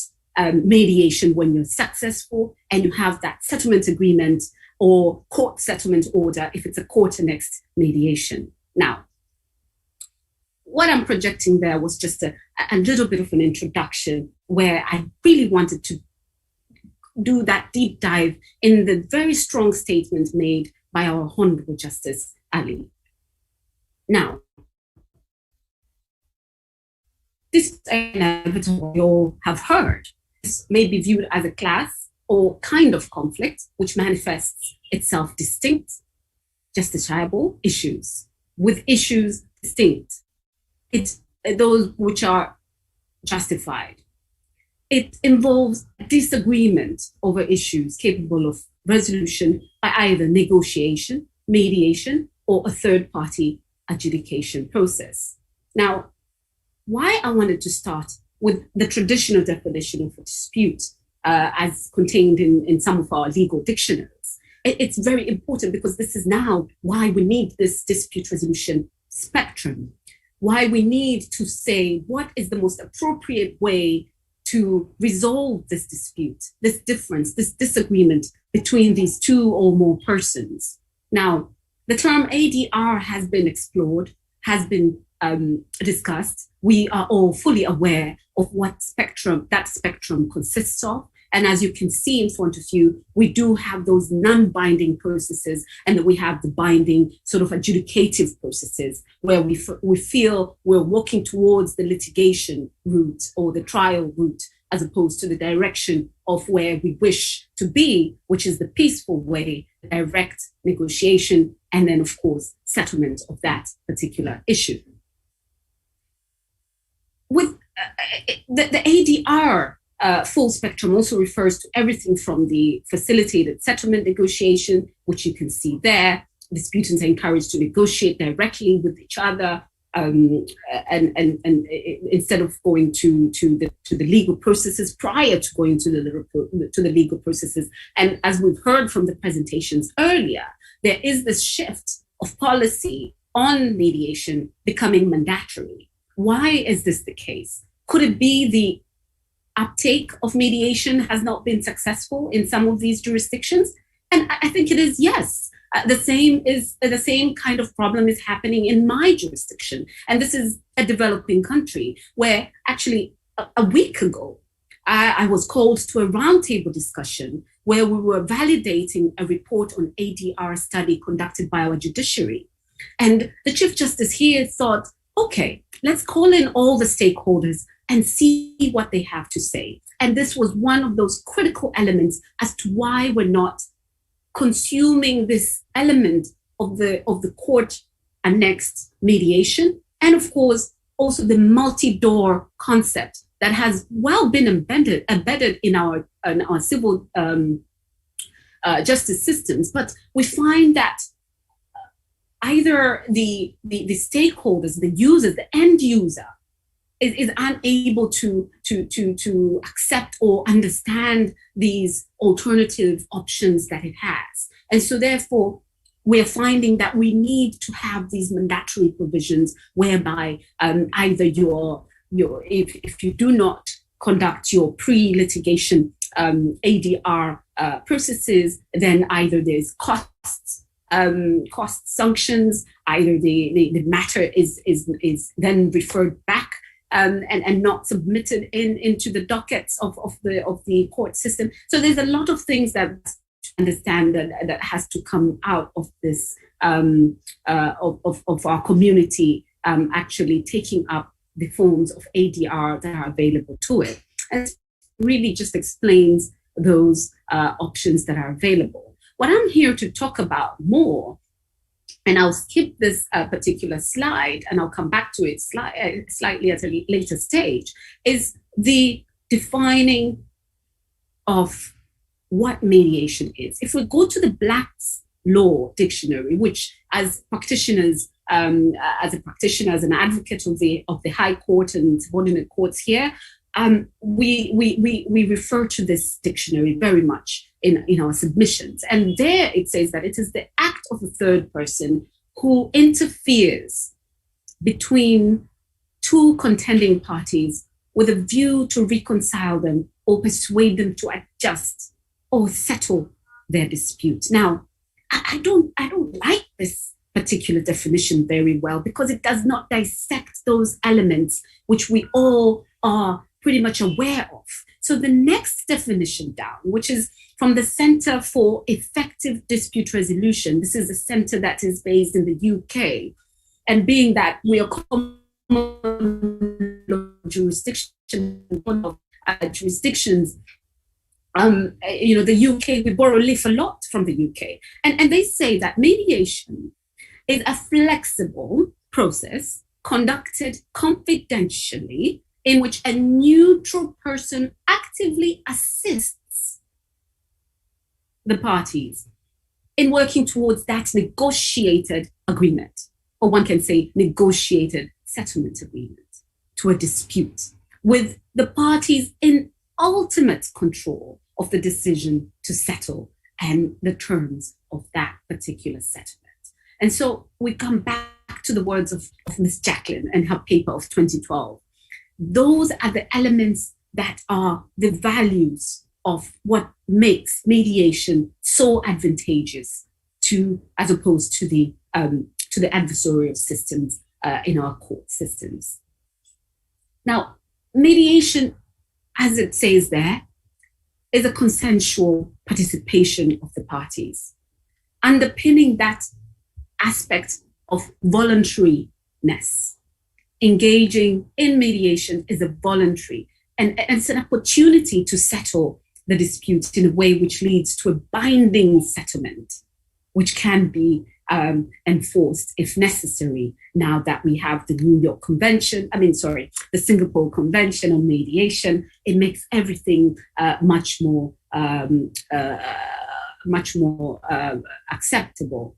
mediation when you're successful and you have that settlement agreement or court settlement order if it's a court-annexed mediation. Now, what I'm projecting there was just a little bit of an introduction where I really wanted to do that deep dive in the very strong statement made by our Honorable Justice Ali. Now, this inevitable we all have heard. This may be viewed as a class or kind of conflict which manifests itself distinct, justiciable issues with issues distinct. It's those which are justified. It involves disagreement over issues capable of resolution by either negotiation, mediation, or a third-party adjudication process. Now, why I wanted to start with the traditional definition of a dispute as contained in some of our legal dictionaries. It's very important because this is now why we need this dispute resolution spectrum, why we need to say what is the most appropriate way to resolve this dispute, this difference, this disagreement between these two or more persons. Now, the term ADR has been explored, has been discussed. We are all fully aware of what that spectrum consists of. And as you can see in front of you, we do have those non-binding processes, and then we have the binding sort of adjudicative processes where we feel we're walking towards the litigation route or the trial route, as opposed to the direction of where we wish to be, which is the peaceful way, direct negotiation, and then, of course, settlement of that particular issue. With the ADR full spectrum also refers to everything from the facilitated settlement negotiation, which you can see there. Disputants are encouraged to negotiate directly with each other and instead of going to the legal processes prior to going to the legal processes. And as we've heard from the presentations earlier, there is this shift of policy on mediation becoming mandatory. Why is this the case? Could it be the uptake of mediation has not been successful in some of these jurisdictions? And I think it is, yes. The same kind of problem is happening in my jurisdiction. And this is a developing country where actually a week ago, I was called to a roundtable discussion where we were validating a report on ADR study conducted by our judiciary. And the Chief Justice here thought, okay, let's call in all the stakeholders and see what they have to say. And this was one of those critical elements as to why we're not consuming this element of the court annexed mediation, and of course also the multi-door concept that has well been embedded in our civil justice systems. But we find that either the stakeholders, the users, the end user is unable to accept or understand these alternative options that it has. And so therefore, we're finding that we need to have these mandatory provisions whereby either if you do not conduct your pre-litigation ADR processes, then either there's cost sanctions, either the matter is then referred back and not submitted into the dockets of the court system. So there's a lot of things that understand that has to come out of this of our community actually taking up the forms of ADR that are available to it, and it really just explains those options that are available. What I'm here to talk about more, and I'll skip this particular slide and I'll come back to it slightly at a later stage, is the defining of what mediation is. If we go to the Black's Law Dictionary, which as practitioners, as an advocate of the High Court and subordinate courts here, we refer to this dictionary very much in our submissions. And there it says that it is the act of a third person who interferes between two contending parties with a view to reconcile them or persuade them to adjust or settle their dispute. Now, I don't like this particular definition very well because it does not dissect those elements which we all are pretty much aware of. So the next definition down, which is from the Center for Effective Dispute Resolution, this is a center that is based in the UK, and being that we are common jurisdictions, the UK, we borrow a lot from the UK. And they say that mediation is a flexible process conducted confidentially in which a neutral person actively assists the parties in working towards that negotiated agreement, or one can say negotiated settlement agreement, to a dispute, with the parties in ultimate control of the decision to settle and the terms of that particular settlement. And so we come back to the words of Ms. Jacqueline and her paper of 2012. Those are the elements that are the values of what makes mediation so advantageous to, as opposed to the adversarial systems in our court systems. Now, mediation, as it says there, is a consensual participation of the parties. Underpinning that aspect of voluntariness, engaging in mediation is a voluntary, and it's an opportunity to settle the dispute in a way which leads to a binding settlement, which can be enforced if necessary, now that we have the the Singapore Convention on Mediation. It makes everything much more acceptable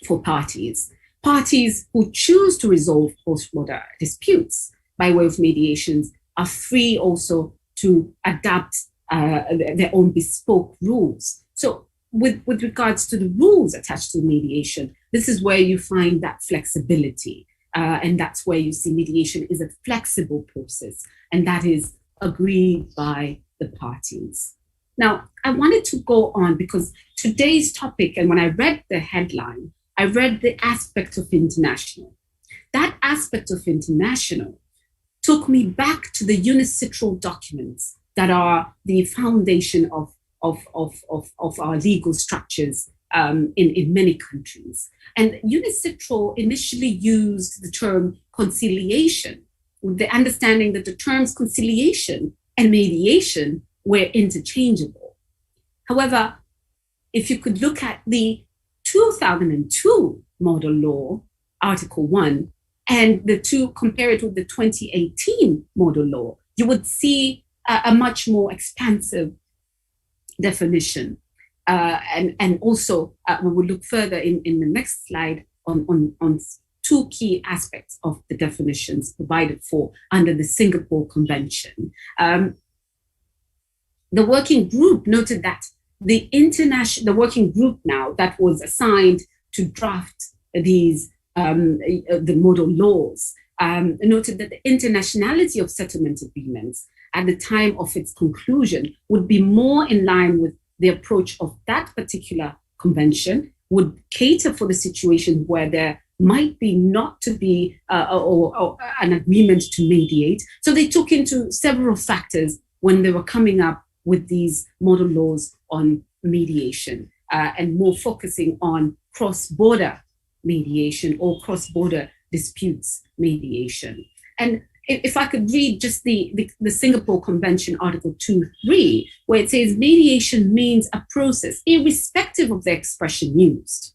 for parties. Parties who choose to resolve post-border disputes by way of mediations are free also to adapt their own bespoke rules. So with regards to the rules attached to mediation, this is where you find that flexibility. And that's where you see mediation is a flexible process, and that is agreed by the parties. Now, I wanted to go on because today's topic, and when I read the headline, I read the aspect of international. That aspect of international took me back to the unicitral documents that are the foundation of our legal structures in many countries. And unicitral initially used the term conciliation, with the understanding that the terms conciliation and mediation were interchangeable. However, if you could look at the 2002 model law, Article 1, and compare it with the 2018 model law, you would see a much more expansive definition. And also, we will look further in the next slide on two key aspects of the definitions provided for under the Singapore Convention. The working group noted that the working group now that was assigned to draft these the model laws noted that the internationality of settlement agreements at the time of its conclusion would be more in line with the approach of that particular convention, would cater for the situation where there might be not to be or an agreement to mediate. So they took into several factors when they were coming up with these model laws on mediation and more focusing on cross-border mediation or cross-border disputes mediation. And if I could read just the Singapore Convention, Article 2.3, where it says mediation means a process, irrespective of the expression used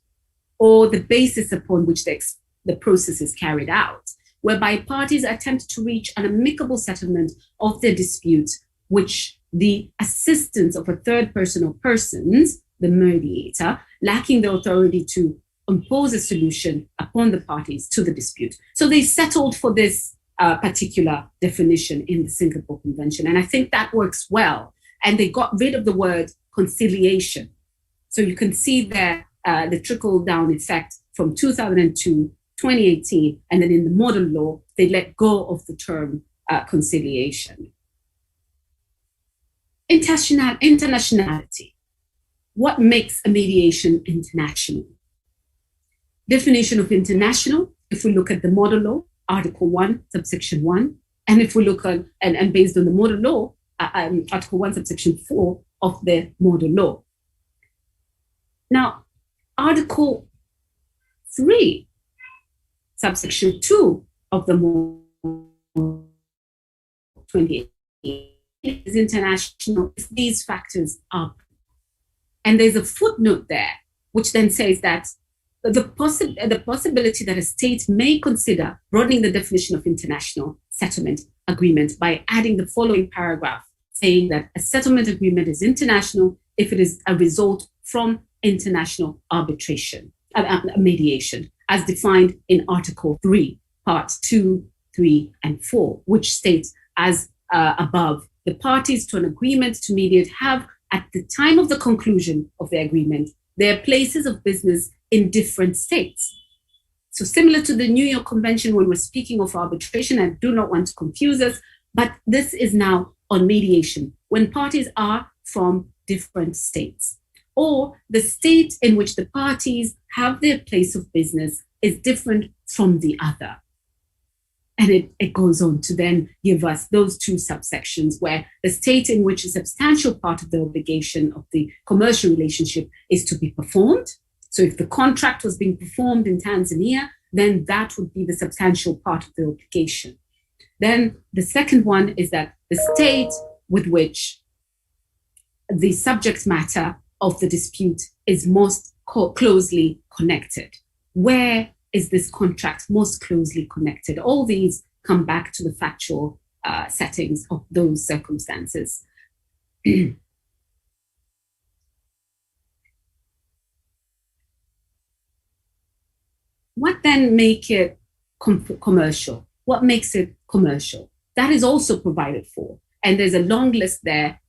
or the basis upon which the process is carried out, whereby parties attempt to reach an amicable settlement of their disputes, which the assistance of a third person or persons, the mediator, lacking the authority to impose a solution upon the parties to the dispute. So they settled for this particular definition in the Singapore Convention. And I think that works well. And they got rid of the word conciliation. So you can see there the trickle-down effect from 2002, 2018, and then in the model law, they let go of the term conciliation. Internationality. What makes a mediation international? Definition of international, if we look at the model law, Article 1, subsection 1, and if we look at, and based on the model law, Article 1, subsection 4 of the model law. Now, Article 3, subsection 2 of the model 28 is international if these factors are. And there's a footnote there, which then says that the possibility that a state may consider broadening the definition of international settlement agreement by adding the following paragraph, saying that a settlement agreement is international if it is a result from international arbitration, mediation, as defined in Article 3, Parts 2, 3, and 4, which states as above, the parties to an agreement to mediate have, at the time of the conclusion of the agreement, their places of business in different states. So similar to the New York Convention, when we're speaking of arbitration, I do not want to confuse us, but this is now on mediation, when parties are from different states, or the state in which the parties have their place of business is different from the other. And it goes on to then give us those two subsections where the state in which a substantial part of the obligation of the commercial relationship is to be performed. So if the contract was being performed in Tanzania, then that would be the substantial part of the obligation. Then the second one is that the state with which the subject matter of the dispute is most closely connected. Where is this contract most closely connected? All these come back to the factual settings of those circumstances. What then make it commercial? What makes it commercial? That is also provided for. And there's a long list there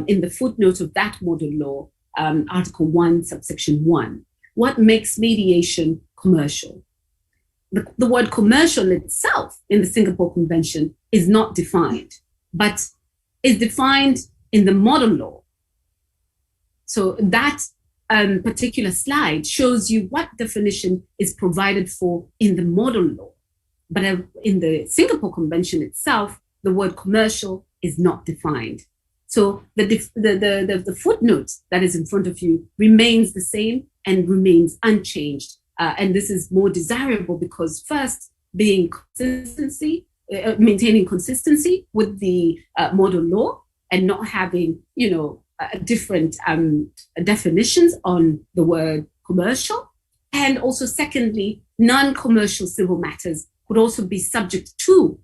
in the footnote of that model law, Article 1, subsection 1. What makes mediation commercial? The word commercial itself in the Singapore Convention is not defined, but is defined in the model law. So that particular slide shows you what definition is provided for in the model law. But in the Singapore Convention itself, the word commercial is not defined. So the footnote that is in front of you remains the same and remains unchanged. And this is more desirable because first, being consistency, maintaining consistency with the model law and not having, different definitions on the word commercial. And also secondly, non-commercial civil matters could also be subject to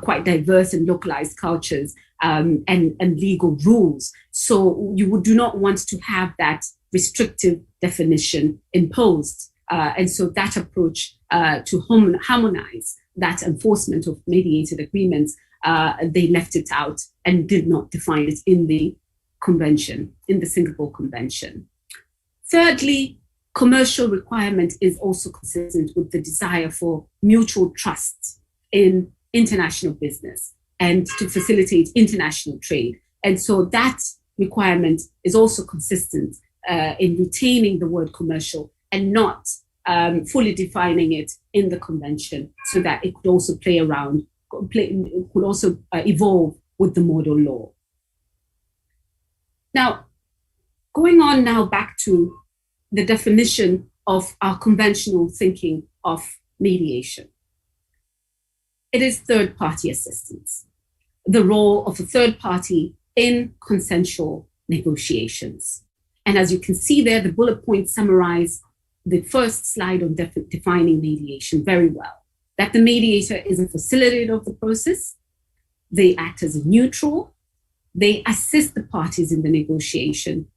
quite diverse and localized cultures and legal rules. So you do not want to have that restrictive definition imposed. And so that approach to harmonize that enforcement of mediated agreements, they left it out and did not define it in the convention, in the Singapore Convention. Thirdly, commercial requirement is also consistent with the desire for mutual trust in international business and to facilitate international trade. And so that requirement is also consistent in retaining the word commercial and not fully defining it in the convention so that it could also could also evolve with the model law. Now, going on now back to the definition of our conventional thinking of mediation. It is third-party assistance, the role of a third party in consensual negotiations. And as you can see there, the bullet points summarize the first slide on defining mediation very well, that the mediator is a facilitator of the process, they act as a neutral, they assist the parties in the negotiation,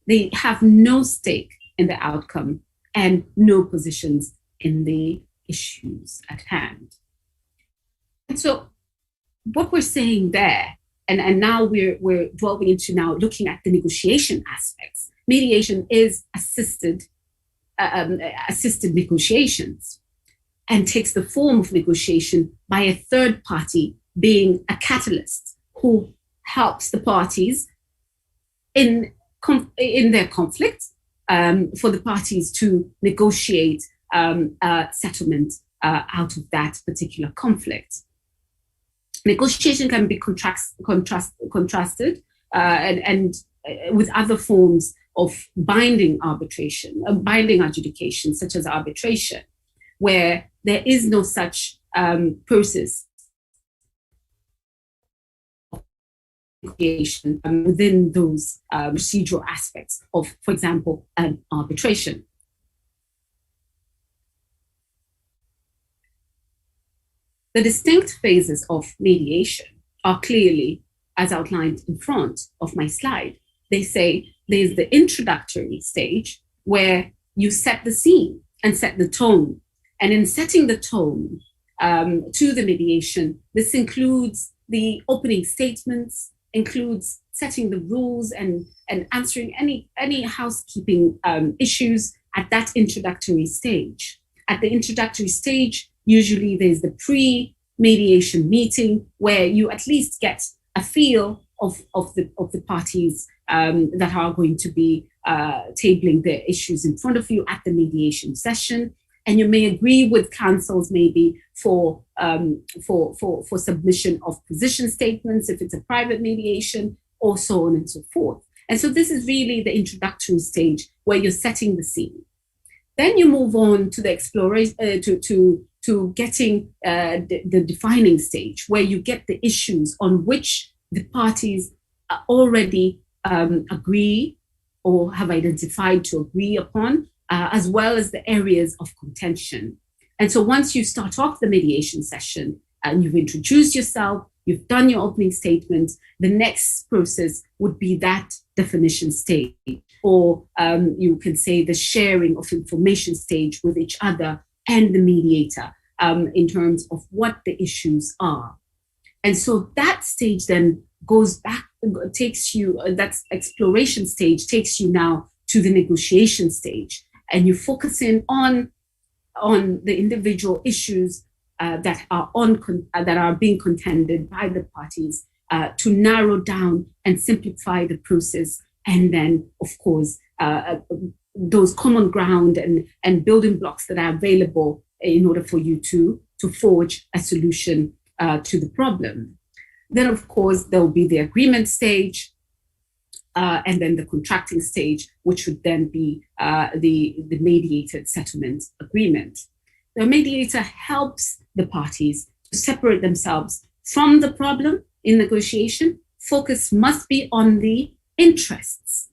they have no stake in the outcome and no positions in the issues at hand. And so what we're saying there, and now we're delving into now looking at the negotiation aspects. Mediation is assisted negotiations and takes the form of negotiation by a third party being a catalyst who helps the parties in their conflict for the parties to negotiate a settlement out of that particular conflict. Negotiation can be contrasted and with other forms of binding arbitration, binding adjudication, such as arbitration, where there is no such process within those procedural aspects of, for example, an arbitration. The distinct phases of mediation are clearly, as outlined in front of my slide. They say there's the introductory stage where you set the scene and set the tone. And in setting the tone to the mediation, this includes the opening statements, includes setting the rules and answering any housekeeping issues at that introductory stage. At the introductory stage, usually there's the pre-mediation meeting where you at least get a feel of the parties that are going to be tabling their issues in front of you at the mediation session. And you may agree with counsels maybe for submission of position statements if it's a private mediation, or so on and so forth. And so this is really the introductory stage where you're setting the scene. Then you move on to the exploration, to getting the defining stage, where you get the issues on which the parties already agree or have identified to agree upon, as well as the areas of contention. And so once you start off the mediation session and you've introduced yourself, you've done your opening statement, the next process would be that definition stage, or you can say the sharing of information stage with each other and the mediator in terms of what the issues are. And so that stage then goes back, takes you, that exploration stage takes you now to the negotiation stage, and you focus in on the individual issues that are being contended by the parties to narrow down and simplify the process, and then, of course, those common ground and building blocks that are available in order for you to forge a solution to the problem. Then, of course, there will be the agreement stage, and then the contracting stage, which would then be the mediated settlement agreement. The mediator helps the parties to separate themselves from the problem in negotiation. Focus must be on the interests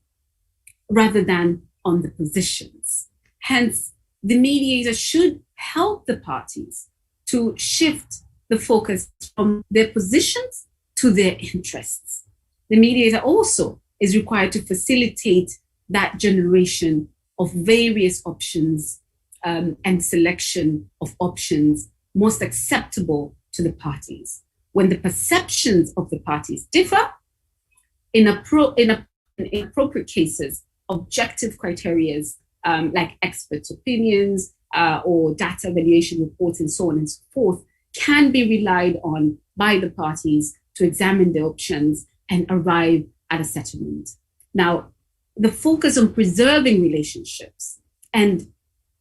rather than on the positions. Hence, the mediator should help the parties to shift the focus from their positions to their interests. The mediator also is required to facilitate that generation of various options and selection of options most acceptable to the parties. When the perceptions of the parties differ, in appropriate cases, objective criteria like experts' opinions or data evaluation reports and so on and so forth can be relied on by the parties to examine the options and arrive at a settlement. Now, the focus on preserving relationships and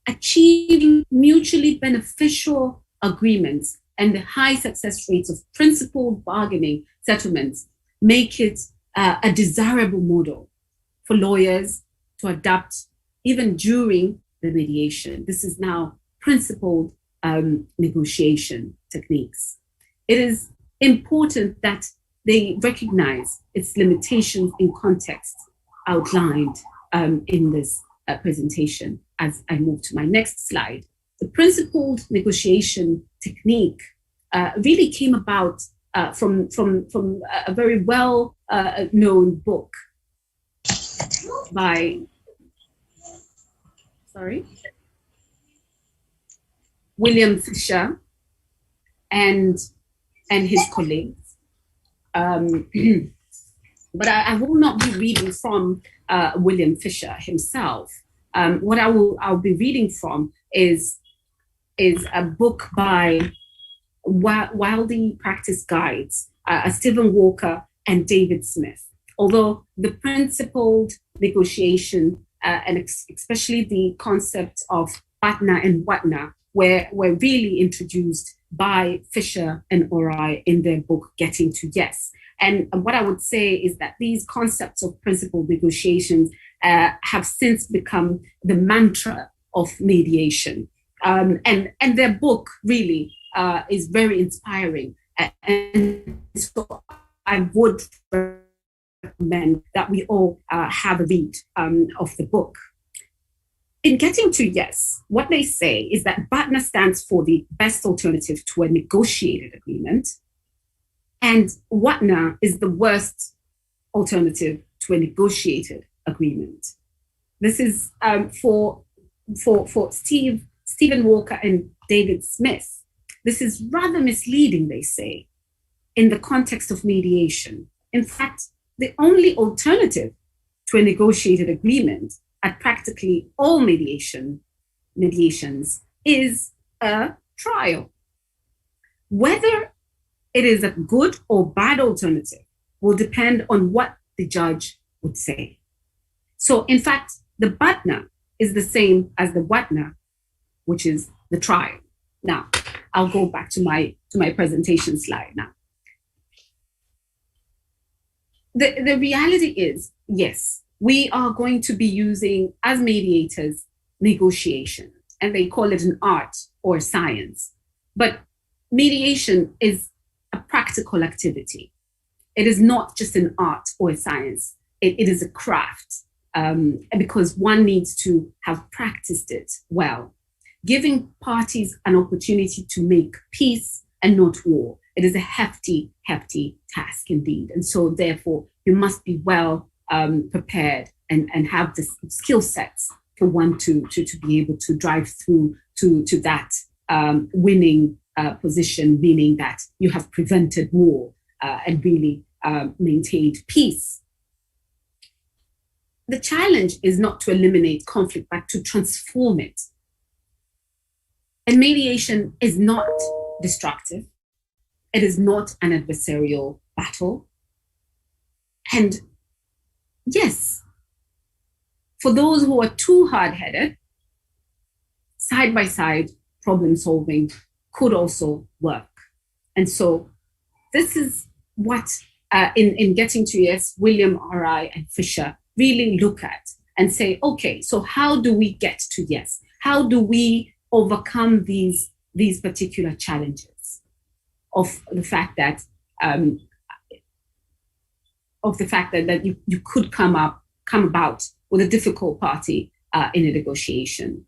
achieving mutually beneficial agreements and the high success rates of principled bargaining settlements make it a desirable model for lawyers to adopt even during the mediation. This is now principled negotiation techniques. It is important that they recognize its limitations in context outlined in this presentation. As I move to my next slide, the principled negotiation technique really came about from a very well known book by William Fisher and his colleagues. But I will not be reading from William Fisher himself. What I'll be reading from is a book by Wildly Practice Guides, Stephen Walker and David Smith. Although the principled negotiation and especially the concept of Patna and Watna were really introduced by Fisher and Orai in their book, Getting to Yes. And what I would say is that these concepts of principled negotiations have since become the mantra of mediation. And their book really is very inspiring. And so I would recommend that we all have a read of the book. In Getting to Yes, what they say is that BATNA stands for the best alternative to a negotiated agreement, and WATNA is the worst alternative to a negotiated agreement. This is for Stephen Walker and David Smith. This is rather misleading, they say, in the context of mediation. In fact, the only alternative to a negotiated agreement at practically all mediations is a trial. Whether it is a good or bad alternative will depend on what the judge would say. So in fact, the BATNA is the same as the WATNA, which is the trial. Now, I'll go back to my presentation slide now. The reality is, yes, we are going to be using, as mediators, negotiation, and they call it an art or science. But mediation is a practical activity. It is not just an art or a science. It is a craft, because one needs to have practiced it well. Giving parties an opportunity to make peace and not war. It is a hefty, hefty task indeed. And so therefore, you must be well prepared and have the skill sets for one to be able to drive through to that winning position, meaning that you have prevented war and really maintained peace. The challenge is not to eliminate conflict, but to transform it. And mediation is not destructive. It is not an adversarial battle. And yes, for those who are too hard-headed, side-by-side problem solving could also work. And so this is what, in getting to yes, William, R.I., and Fisher really look at and say, okay, so how do we get to yes? How do we overcome these particular challenges of the fact that you could come about with a difficult party in a negotiation?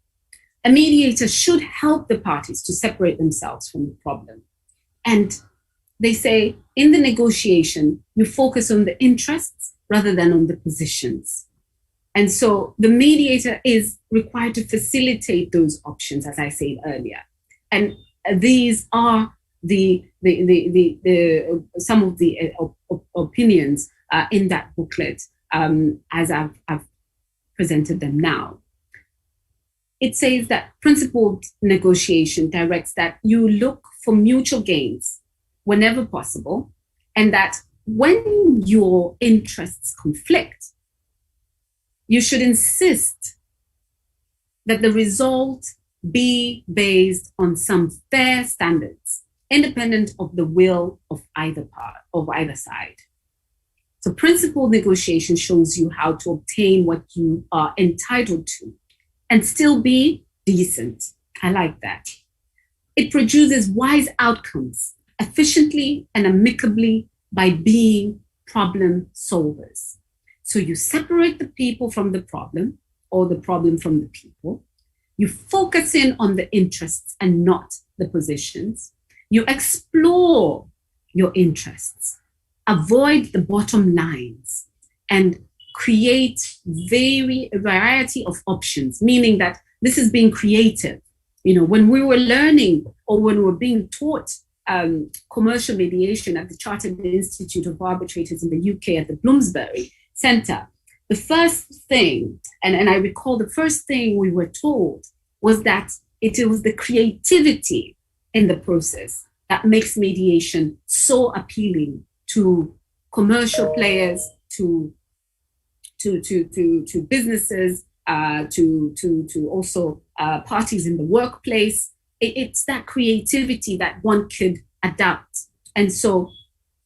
A mediator should help the parties to separate themselves from the problem. And they say in the negotiation, you focus on the interests rather than on the positions. And so the mediator is required to facilitate those options, as I said earlier. And these are some of the opinions in that booklet as I've presented them now. It says that principled negotiation directs that you look for mutual gains whenever possible, and that when your interests conflict, you should insist that the result be based on some fair standards, independent of the will of either side. So principled negotiation shows you how to obtain what you are entitled to and still be decent. I like that. It produces wise outcomes efficiently and amicably by being problem solvers. So you separate the people from the problem, or the problem from the people. You focus in on the interests and not the positions. You explore your interests, avoid the bottom lines, and create a variety of options, meaning that this is being creative. You know, when we were learning or when we were being taught commercial mediation at the Chartered Institute of Arbitrators in the UK at the Bloomsbury Center, the first thing, and I recall the first thing we were told was that it was the creativity in the process that makes mediation so appealing to commercial players, to businesses, to also parties in the workplace. It's that creativity that one could adapt. And so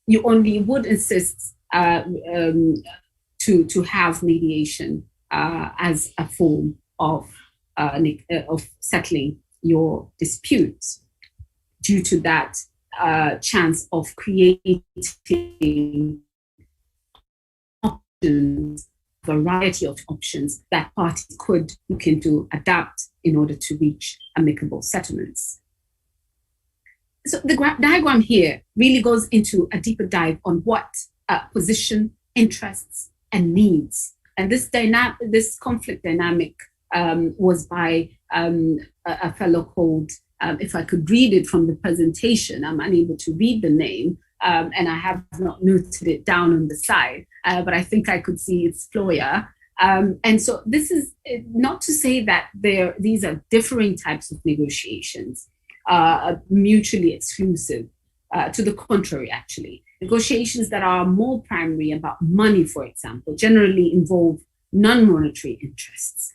you only would insist to have mediation as a form of settling your disputes, due to that chance of creating options, variety of options that parties could look into, adapt in order to reach amicable settlements. So the diagram here really goes into a deeper dive on what position, interests, and needs. And this conflict dynamic was by a fellow called, if I could read it from the presentation, I'm unable to read the name, and I have not noted it down on the side, but I think I could see it's Floyer. And so this is not to say that these are differing types of negotiations, mutually exclusive. To the contrary, actually. Negotiations that are more primary about money, for example, generally involve non-monetary interests,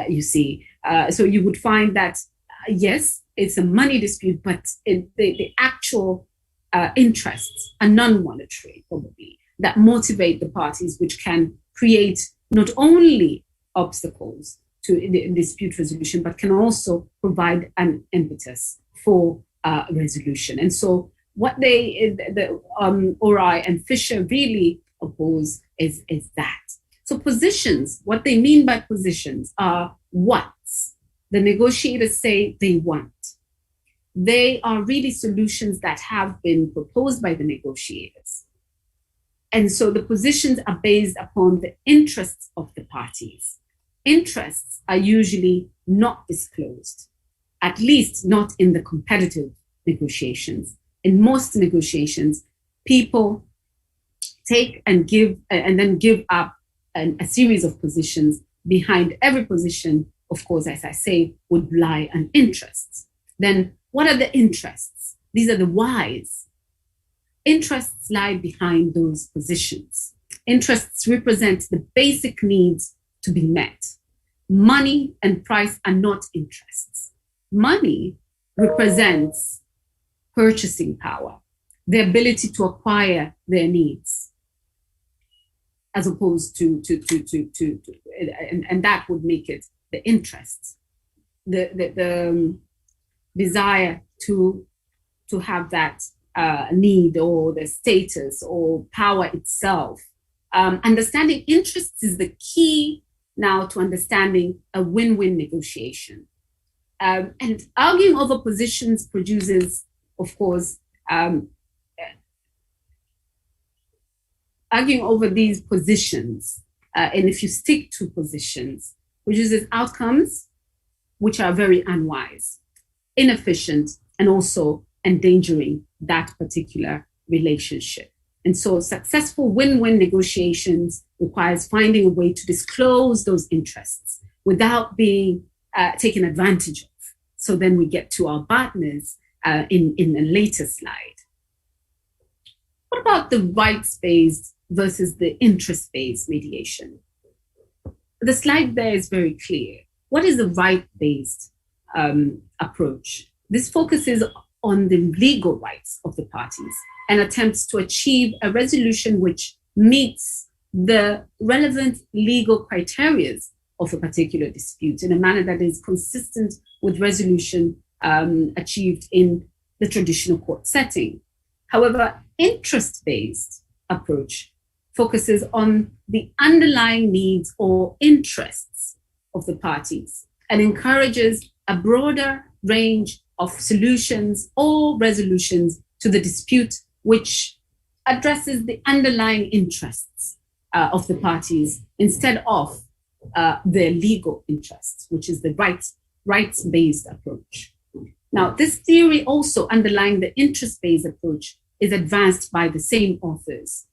you see. So you would find that, yes, it's a money dispute, but the actual interests are non-monetary, probably, that motivate the parties, which can create not only obstacles to dispute resolution, but can also provide an impetus for resolution. And so what Ori and Fisher really oppose is that. So positions, what they mean by positions are wants. The negotiators say they want. They are really solutions that have been proposed by the negotiators. And so the positions are based upon the interests of the parties. Interests are usually not disclosed. at least not in the competitive negotiations. In most negotiations, people take and give and then give up a series of positions. Behind every position, of course, as I say, would lie an interest. Then what are the interests? These are the whys. Interests lie behind those positions. Interests represent the basic needs to be met. Money and price are not interests. Money represents purchasing power, the ability to acquire their needs, as opposed to and that would make it the interest, the desire to have that need or the status or power itself. Understanding interests is the key now to understanding a win-win negotiation. And arguing over positions produces, of course, arguing over these positions, and if you stick to positions, produces outcomes which are very unwise, inefficient, and also endangering that particular relationship. And so successful win-win negotiations requires finding a way to disclose those interests without being taken advantage of. So then we get to our partners in a later slide. What about the rights-based versus the interest-based mediation? The slide there is very clear. What is the right-based approach? This focuses on the legal rights of the parties and attempts to achieve a resolution which meets the relevant legal criteria of a particular dispute in a manner that is consistent with resolution achieved in the traditional court setting. However, interest-based approach focuses on the underlying needs or interests of the parties and encourages a broader range of solutions or resolutions to the dispute, which addresses the underlying interests of the parties instead of their legal interests, which is the rights-based approach. Now, this theory also underlying the interest-based approach is advanced by the same authors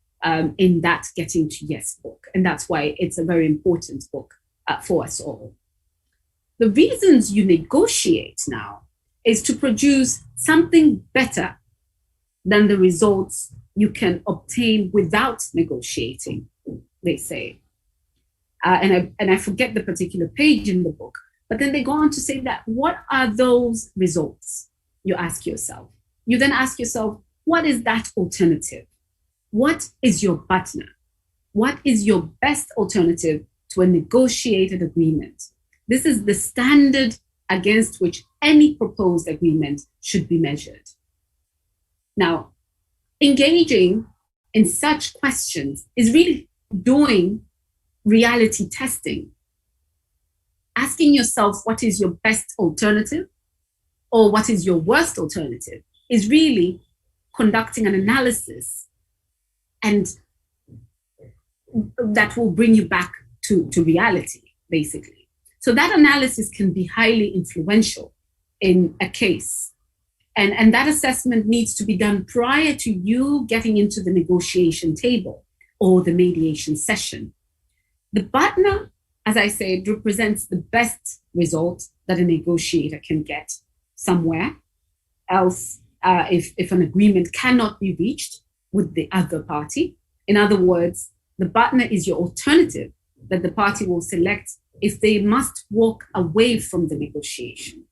in that Getting to Yes book. And that's why it's a very important book for us all. The reasons you negotiate now is to produce something better than the results you can obtain without negotiating, they say. And I forget the particular page in the book, but then they go on to say that what are those results? You ask yourself. You then ask yourself, what is that alternative? What is your partner? What is your best alternative to a negotiated agreement? This is the standard against which any proposed agreement should be measured. Now, engaging in such questions is really doing reality testing. Asking yourself what is your best alternative or what is your worst alternative is really conducting an analysis, and that will bring you back to reality, basically. So that analysis can be highly influential in a case. And that assessment needs to be done prior to you getting into the negotiation table or the mediation session. The partner, as I said, represents the best result that a negotiator can get somewhere else if an agreement cannot be reached with the other party. In other words, the partner is your alternative that the party will select if they must walk away from the negotiation.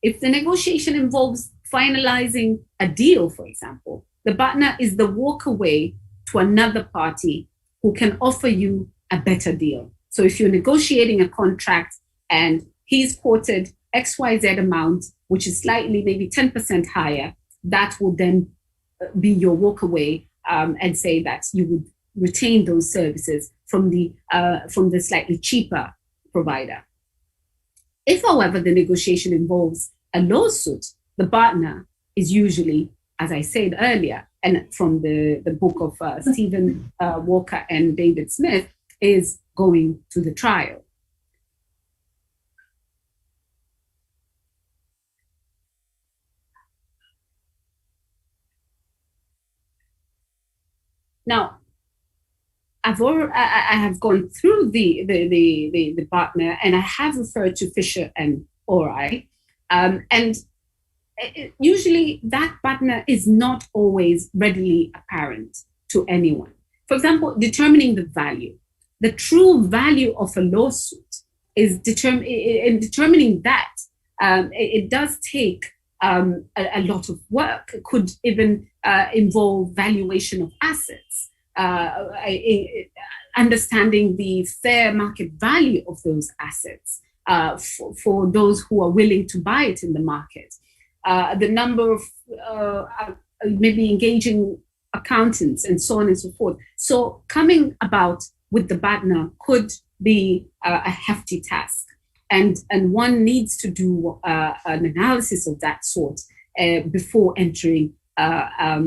If the negotiation involves finalizing a deal, for example, the partner is the walk away to another party who can offer you a better deal. So if you're negotiating a contract and he's quoted XYZ amount, which is slightly maybe 10% higher, that will then be your walk away and say that you would retain those services from the slightly cheaper provider. If, however, the negotiation involves a lawsuit, the partner is usually, as I said earlier, and from the book of Stephen Walker and David Smith, is going to the trial. Now, I have gone through the partner, and I have referred to Fisher and Ori, and usually that partner is not always readily apparent to anyone. For example, determining the value. The true value of a lawsuit is in determining that it does take a lot of work. It could even involve valuation of assets, understanding the fair market value of those assets for those who are willing to buy it in the market. The number of maybe engaging accountants and so on and so forth. So coming about with the partner could be a hefty task. And one needs to do an analysis of that sort before entering a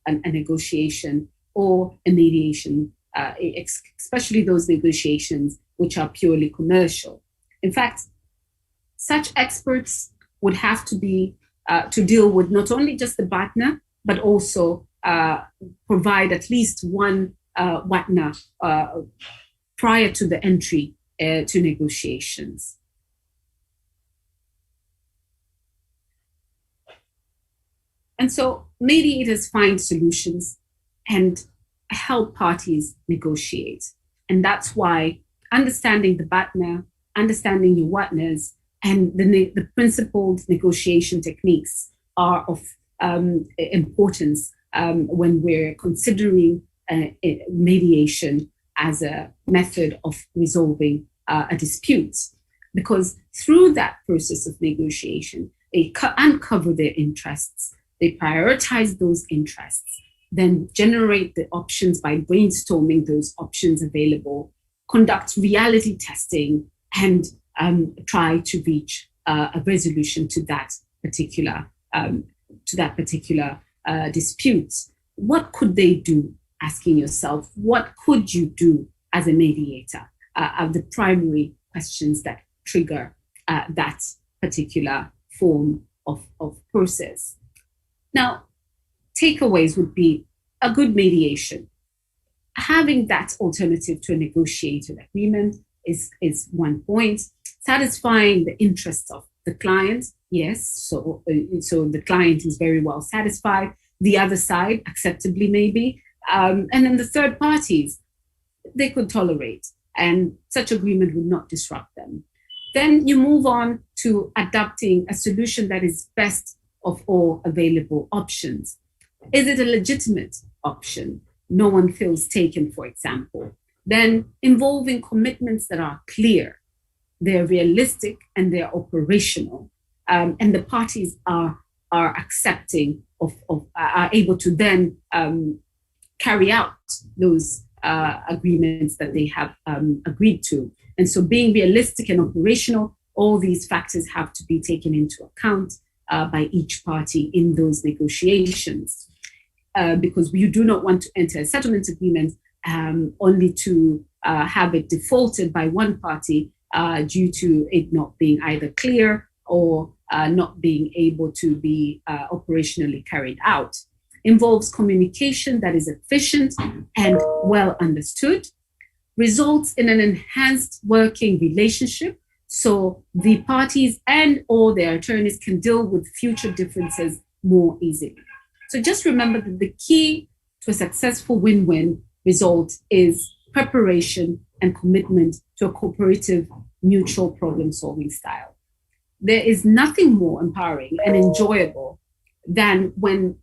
negotiation or a mediation, especially those negotiations which are purely commercial. In fact, such experts would have to be to deal with not only just the partner, but also provide at least one partner prior to the entry to negotiations. And so mediators find solutions and help parties negotiate. And that's why understanding the partner, understanding your partners, and the principled negotiation techniques are of importance when we're considering mediation as a method of resolving a dispute. Because through that process of negotiation, they uncover their interests, they prioritize those interests, then generate the options by brainstorming those options available, conduct reality testing, and try to reach a resolution to that particular dispute. What could they do? Asking yourself, what could you do as a mediator? Are the primary questions that trigger that particular form of process. Now, takeaways would be a good mediation. Having that alternative to a negotiated agreement is one point. Satisfying the interests of the client, yes, so the client is very well satisfied. The other side, acceptably maybe, and then the third parties, they could tolerate, and such agreement would not disrupt them. Then you move on to adapting a solution that is best of all available options. Is it a legitimate option? No one feels taken, for example. Then involving commitments that are clear, they're realistic, and they're operational, and the parties are accepting are able to then carry out those agreements that they have agreed to. And so being realistic and operational, all these factors have to be taken into account by each party in those negotiations, because you do not want to enter a settlement agreement only to have it defaulted by one party due to it not being either clear or not being able to be operationally carried out. Involves communication that is efficient and well understood, results in an enhanced working relationship, so the parties and or their attorneys can deal with future differences more easily. So just remember that the key to a successful win-win result is preparation and commitment to a cooperative, mutual problem-solving style. There is nothing more empowering and enjoyable than when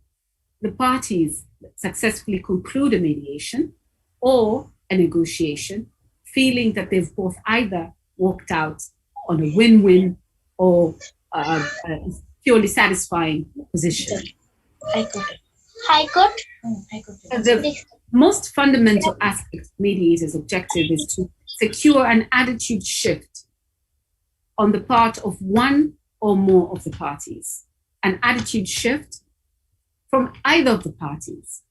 the parties successfully conclude a mediation or a negotiation, feeling that they've both either walked out on a win-win or a purely satisfying position. High Court. The most fundamental aspect of mediators' objective is to secure an attitude shift on the part of one or more of the parties. An attitude shift from either of the parties.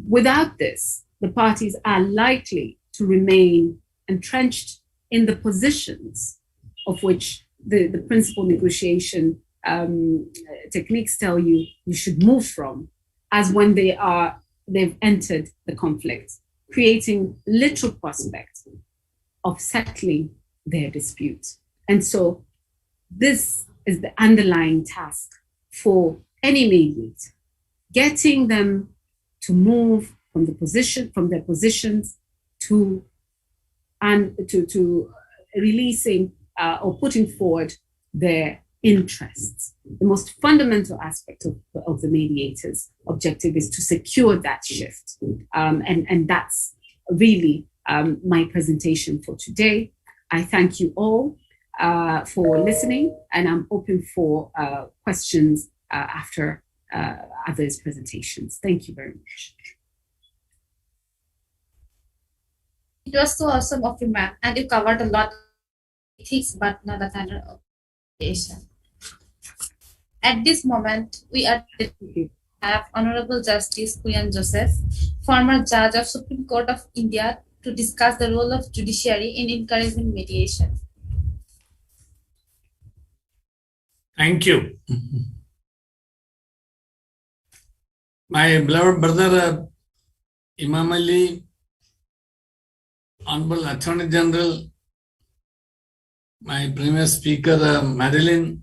Without this, the parties are likely to remain entrenched in the positions of which the principal negotiation techniques tell you should move from, as when they are they've entered the conflict, creating literal prospect of settling their disputes. And so this is the underlying task for any mediator, getting them to move from their positions to releasing or putting forward their interests. The most fundamental aspect of the mediator's objective is to secure that shift. And that's really my presentation for today. I thank you all for listening, and I'm open for questions after others' presentations. Thank you very much. It was so awesome of you, ma'am, and you covered a lot of things, but not the kind of mediation. At this moment, we are have Honorable Justice Kuyan Joseph, former Judge of Supreme Court of India, to discuss the role of judiciary in encouraging mediation. Thank you. My beloved brother Imam Ali, Honorable Attorney General, my previous speaker Madeline,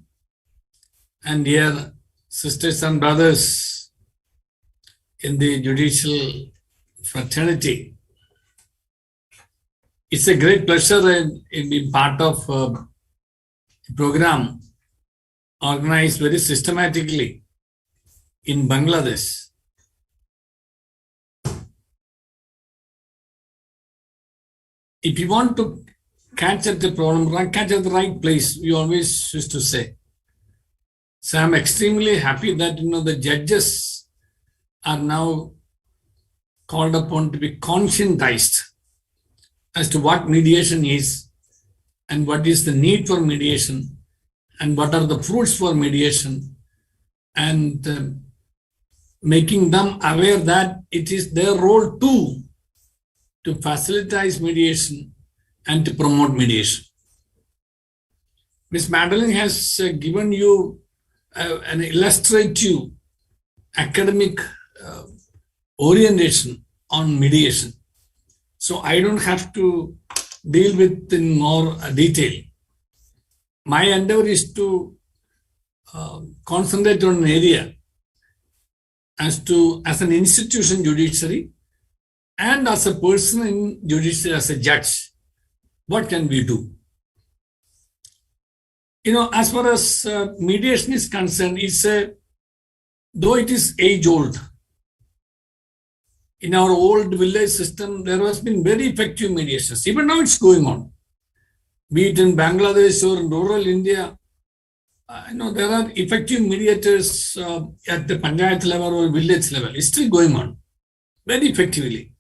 and dear sisters and brothers in the judicial fraternity. It's a great pleasure in being part of a program organized very systematically in Bangladesh. If you want to catch at the problem, catch at the right place, we always used to say. So I'm extremely happy that the judges are now called upon to be conscientized as to what mediation is and what is the need for mediation and what are the fruits for mediation, and making them aware that it is their role too to facilitate mediation and to promote mediation. Ms. Madeline has given you an illustrative academic orientation on mediation. So I don't have to deal with in more detail. My endeavor is to concentrate on an area as an institution judiciary and as a person in judiciary as a judge. What can we do? As far as mediation is concerned, though it is age old, in our old village system, there has been very effective mediations. Even now it's going on. Be it in Bangladesh or in rural India, there are effective mediators at the panchayat level or village level. It's still going on very effectively.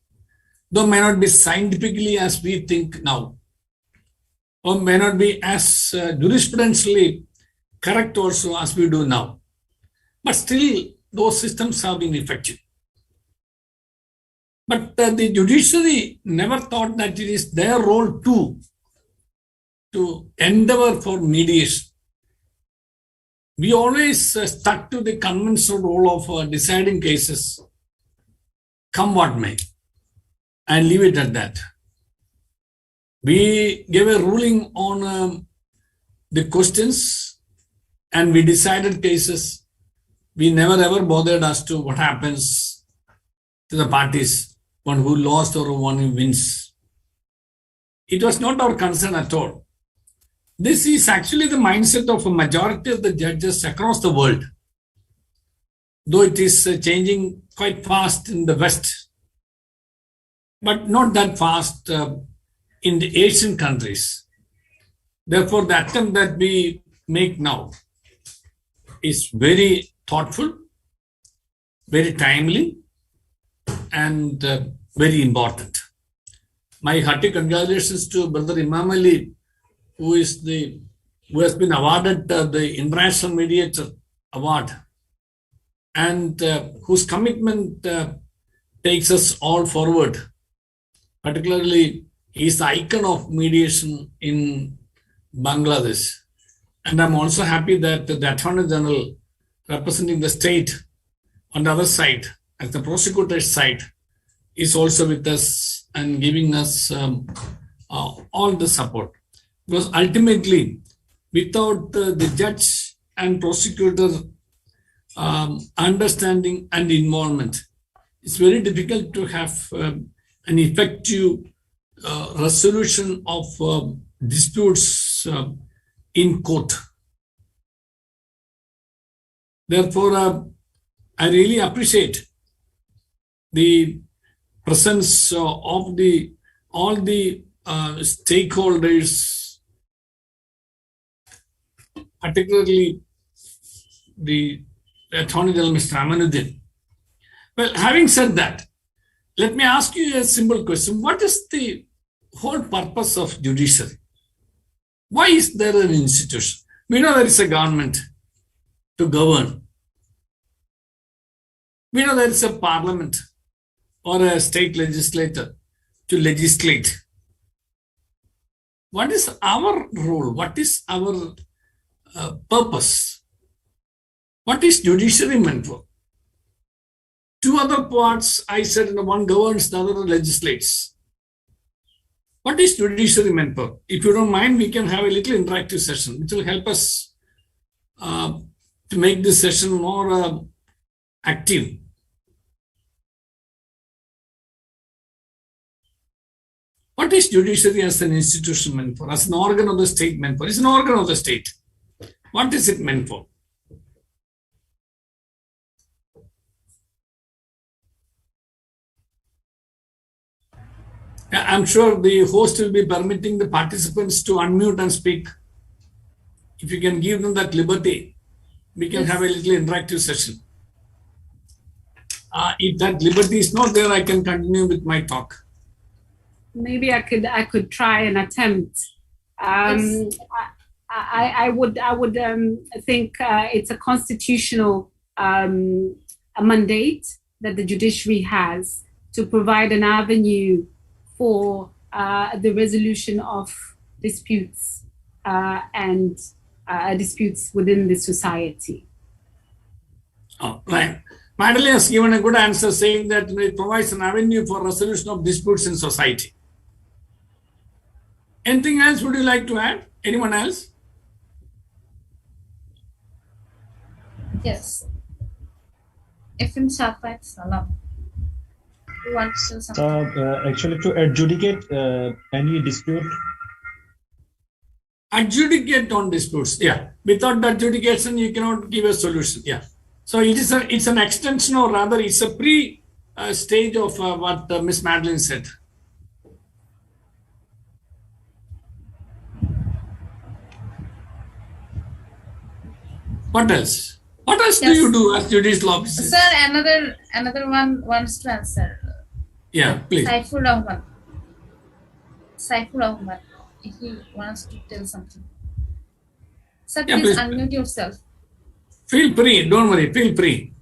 Though may not be scientifically as we think now, or may not be as jurisprudentially correct also as we do now. But still, those systems have been effective. But the judiciary never thought that it is their role too to endeavor for mediation. We always stuck to the conventional role of deciding cases, come what may, and leave it at that. We gave a ruling on the questions and we decided cases. We never ever bothered as to what happens to the parties, one who lost or one who wins. It was not our concern at all. This is actually the mindset of a majority of the judges across the world, though it is changing quite fast in the West, but not that fast in the Asian countries. Therefore, the attempt that we make now is very thoughtful, very timely, and very important. My hearty congratulations to Brother Imam Ali, who has been awarded the International Mediator Award, and whose commitment takes us all forward. Particularly, he is the icon of mediation in Bangladesh. And I'm also happy that the Attorney General representing the state on the other side as the prosecutor's side, is also with us and giving us all the support. Because ultimately, without the judge and prosecutor understanding and involvement, it's very difficult to have an effective resolution of disputes in court. Therefore, I really appreciate the presence of all the stakeholders, particularly the Attorney General, Mr. Aminuddin. Well, having said that, let me ask you a simple question. What is the whole purpose of judiciary? Why is there an institution? We know there is a government to govern. We know there is a parliament or a state legislator to legislate. What is our role? What is our purpose? What is judiciary meant for? Two other parts, I said, one governs, the other legislates. What is judiciary meant for? If you don't mind, we can have a little interactive session, which will help us to make this session more active. What is judiciary as an institution meant for? As an organ of the state meant for? It's an organ of the state. What is it meant for? I'm sure the host will be permitting the participants to unmute and speak. If you can give them that liberty, we can have a little interactive session. If that liberty is not there, I can continue with my talk. Maybe I could try and attempt. I would think it's a constitutional a mandate that the judiciary has to provide an avenue for the resolution of disputes and disputes within the society. Oh, right. Madeline has given a good answer, saying that it provides an avenue for resolution of disputes in society. Anything else would you like to add? Anyone else? Yes. FM Shafat Salam. You want to say something? Actually, to adjudicate any dispute. Adjudicate on disputes, yeah. Without the adjudication, you cannot give a solution, yeah. So it's an extension, or rather it's a stage of what Miss Madeline said. What else? What else do you do as judicial officer? Sir, another one wants to answer. Yeah, please. Saiful Rahman. If he wants to tell something. Sir, Yeah, please please. unmute yourself. Feel free, don't worry, feel free.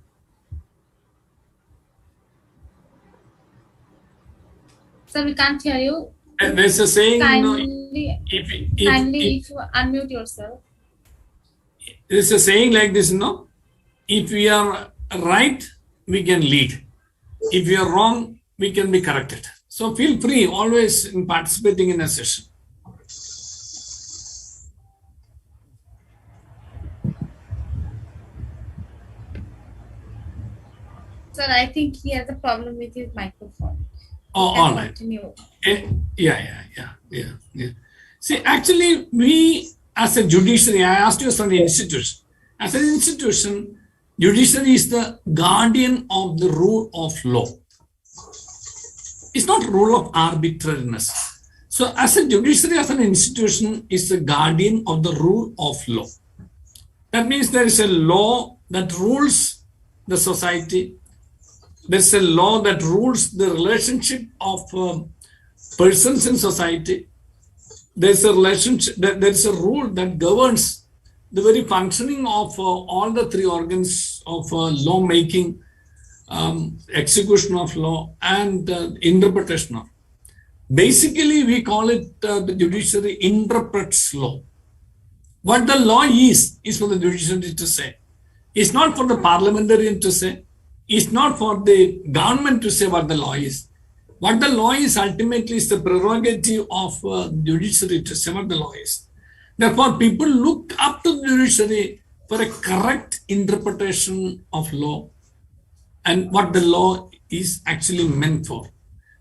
Sir, we can't hear you. And there's a saying, Kindly, if if you unmute yourself. there's a saying like this, if we are right, we can lead. If we are wrong, we can be corrected. So feel free always in participating in a session. Sir, I think he has a problem with his microphone. Oh, Can all right. continue. Yeah. See, actually, we as a judiciary, I asked you as an institution. As an institution, judiciary is the guardian of the rule of law. It's not rule of arbitrariness. So as a judiciary, as an institution, is the guardian of the rule of law. That means there is a law that rules the society. There's a law that rules the relationship of persons in society. There's a relationship, there's a rule that governs the very functioning of all the three organs of lawmaking, execution of law, and interpretation of. Basically, we call it the judiciary interprets law. What the law is for the judiciary to say. It's not for the parliamentarian to say. It's not for the government to say what the law is. What the law is ultimately is the prerogative of judiciary to say what the law is. Therefore, people look up to the judiciary for a correct interpretation of law and what the law is actually meant for.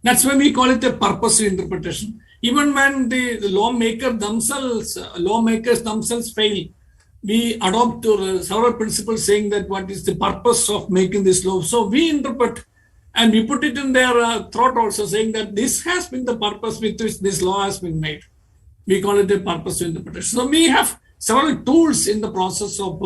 That's why we call it a purposive interpretation. Even when the lawmakers themselves fail, we adopt several principles saying that what is the purpose of making this law. So we interpret and we put it in their throat also, saying that this has been the purpose with which this law has been made. We call it a purposive interpretation. So we have several tools in the process of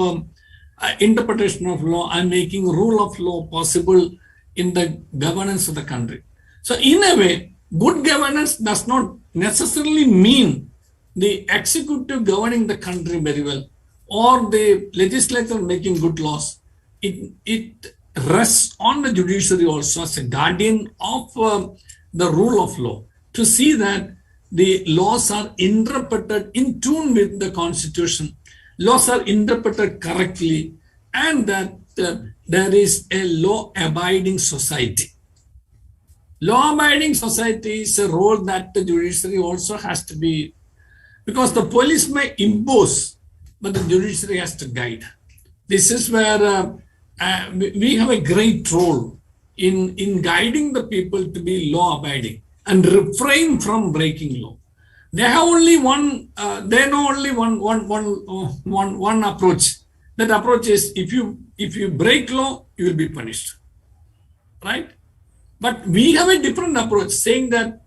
interpretation of law and making rule of law possible in the governance of the country. So in a way, good governance does not necessarily mean the executive governing the country very well or the legislature making good laws. It rests on the judiciary also as a guardian of the rule of law to see that the laws are interpreted in tune with the constitution, laws are interpreted correctly, and that there is a law-abiding society. Law-abiding society is a role that the judiciary also has to be, because the police may impose, but the judiciary has to guide. This is where we have a great role in guiding the people to be law-abiding and refrain from breaking law. They have only one. They know only one approach. That approach is if you break law, you will be punished, right? But we have a different approach, saying that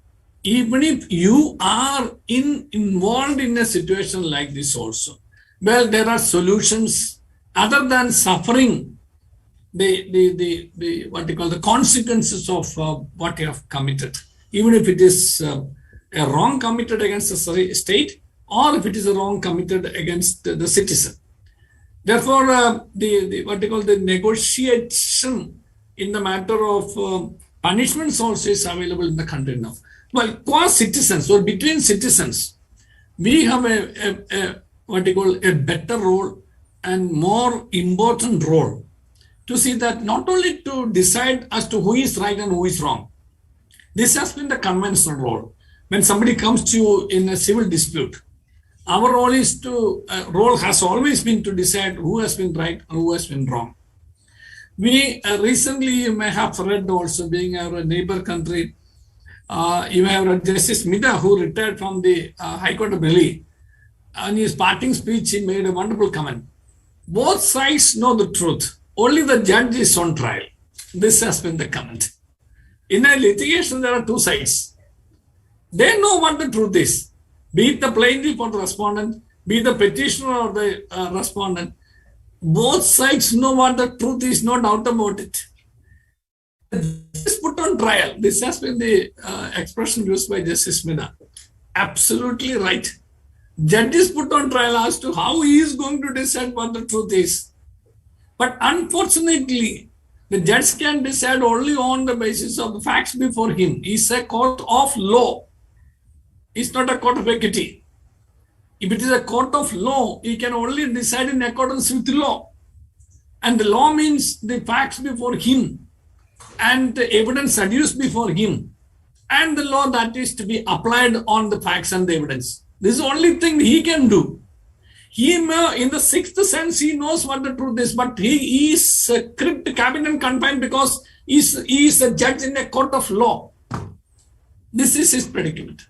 even if you are involved in a situation like this also, well, there are solutions other than suffering the what you call the consequences of what you have committed, even if it is a wrong committed against the state or if it is a wrong committed against the citizen. Therefore, the what you call the negotiation in the matter of punishments also is available in the country now. Well, qua citizens or between citizens, we have a what you call a better role and more important role to see that not only to decide as to who is right and who is wrong. This has been the conventional role. When somebody comes to you in a civil dispute, our role is role has always been to decide who has been right and who has been wrong. We recently, you may have read also, being our neighbor country, you may have read Justice Mida, who retired from the High Court of Delhi. In his parting speech, he made a wonderful comment. Both sides know the truth. Only the judge is on trial. This has been the comment. In a litigation, there are two sides. They know what the truth is. Be it the plaintiff or the respondent, be it the petitioner or the respondent. Both sides know what the truth is, no doubt about it. This is put on trial. This has been the expression used by Justice Mida. Absolutely right. Judge is put on trial as to how he is going to decide what the truth is. But unfortunately, the judge can decide only on the basis of the facts before him. It's a court of law. It's not a court of equity. If it is a court of law, he can only decide in accordance with the law. And the law means the facts before him and the evidence adduced before him and the law that is to be applied on the facts and the evidence. This is the only thing he can do. He may, in the sixth sense, he knows what the truth is, but he is crypt, cabin and confined because he is a judge in a court of law. This is his predicament.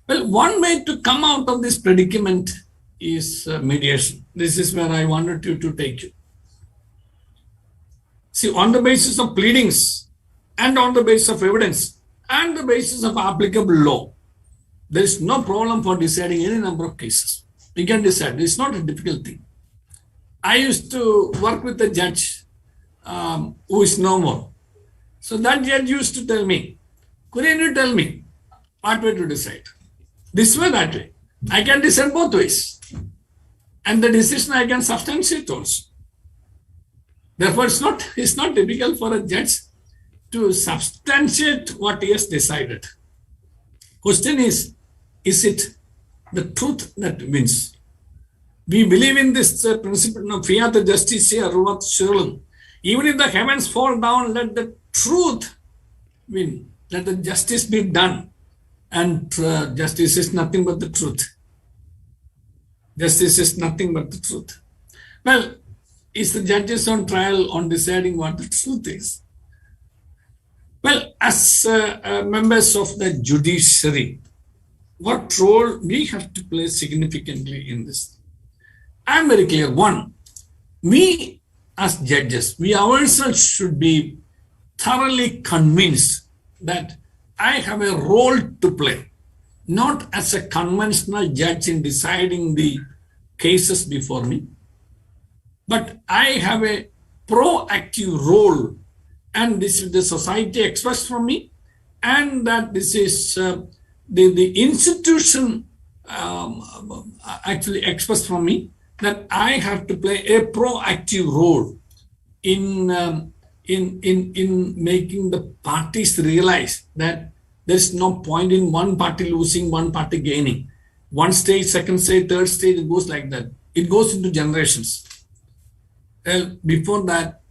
Well, one way to come out of this predicament is mediation. This is where I wanted you to take you. See, on the basis of pleadings and on the basis of evidence and the basis of applicable law, there is no problem for deciding any number of cases. We can decide. It's not a difficult thing. I used to work with a judge who is no more. So that judge used to tell me, couldn't you tell me what way to decide? This way, that way. I can decide both ways. And the decision I can substantiate also. Therefore, it's not difficult for a judge to substantiate what he has decided. Question is it the truth that wins? We believe in this principle of fiat justitia ruvat sherlum. Even if the heavens fall down, let the truth win. Let the justice be done. And justice is nothing but the truth. Justice is nothing but the truth. Well, it's the judges on trial on deciding what the truth is. Well, as members of the judiciary, what role we have to play significantly in this? I'm very clear. One, we as judges, we ourselves should be thoroughly convinced that I have a role to play, not as a conventional judge in deciding the cases before me, but I have a proactive role, and this is the society expressed from me, and that this is the institution actually expressed from me, that I have to play a proactive role in making the parties realize that there's no point in one party losing, one party gaining. One stage, second stage, third stage, it goes like that. It goes into generations. Well, before that,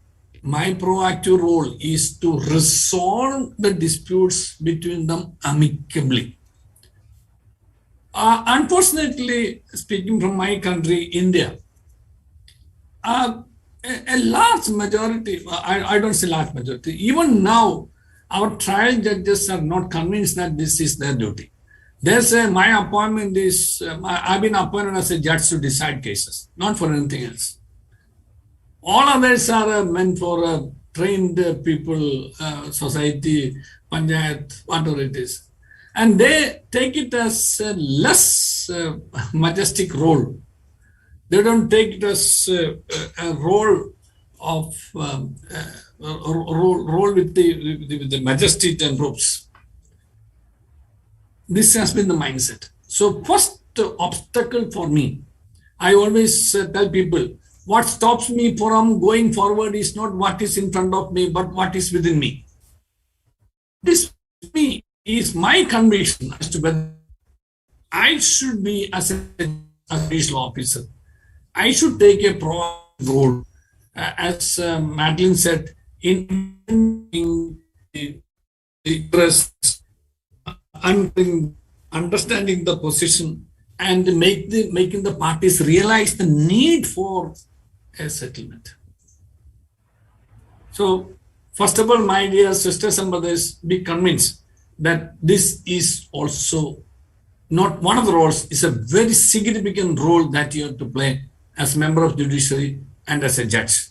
my proactive role is to resolve the disputes between them amicably. Unfortunately, speaking from my country, India, a large majority, I don't say large majority, even now, our trial judges are not convinced that this is their duty. They say my appointment is, I've been appointed as a judge to decide cases, not for anything else. All others are meant for trained people, society, panchayat, whatever it is. And they take it as a less majestic role. They don't take it as a role of role with the majesty and ropes. This has been the mindset. So first obstacle for me, I always tell people, what stops me from going forward is not what is in front of me, but what is within me. This me is my conviction as to whether I should be as a judicial officer. I should take a proactive role, as Madeline said, in the interests, understanding the position, and making the parties realize the need for a settlement. So, first of all, my dear sisters and brothers, be convinced that this is also not one of the roles, is a very significant role that you have to play as a member of judiciary and as a judge.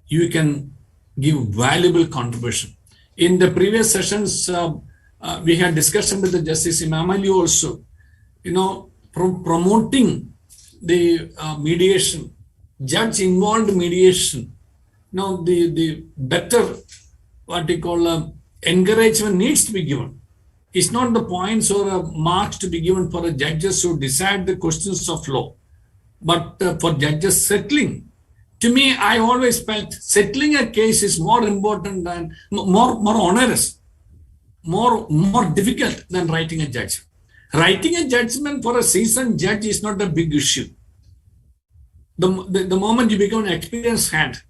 You can give valuable contribution. In the previous sessions, we had discussion with the Justice Imam Ali also, promoting the mediation, judge-involved mediation. The better, what we call encouragement needs to be given. It's not the points or marks to be given for the judges who decide the questions of law, but for judges settling. To me, I always felt settling a case is more important than, more onerous, more difficult than writing a judgment. Writing a judgment for a seasoned judge is not a big issue. The moment you become an experienced hand,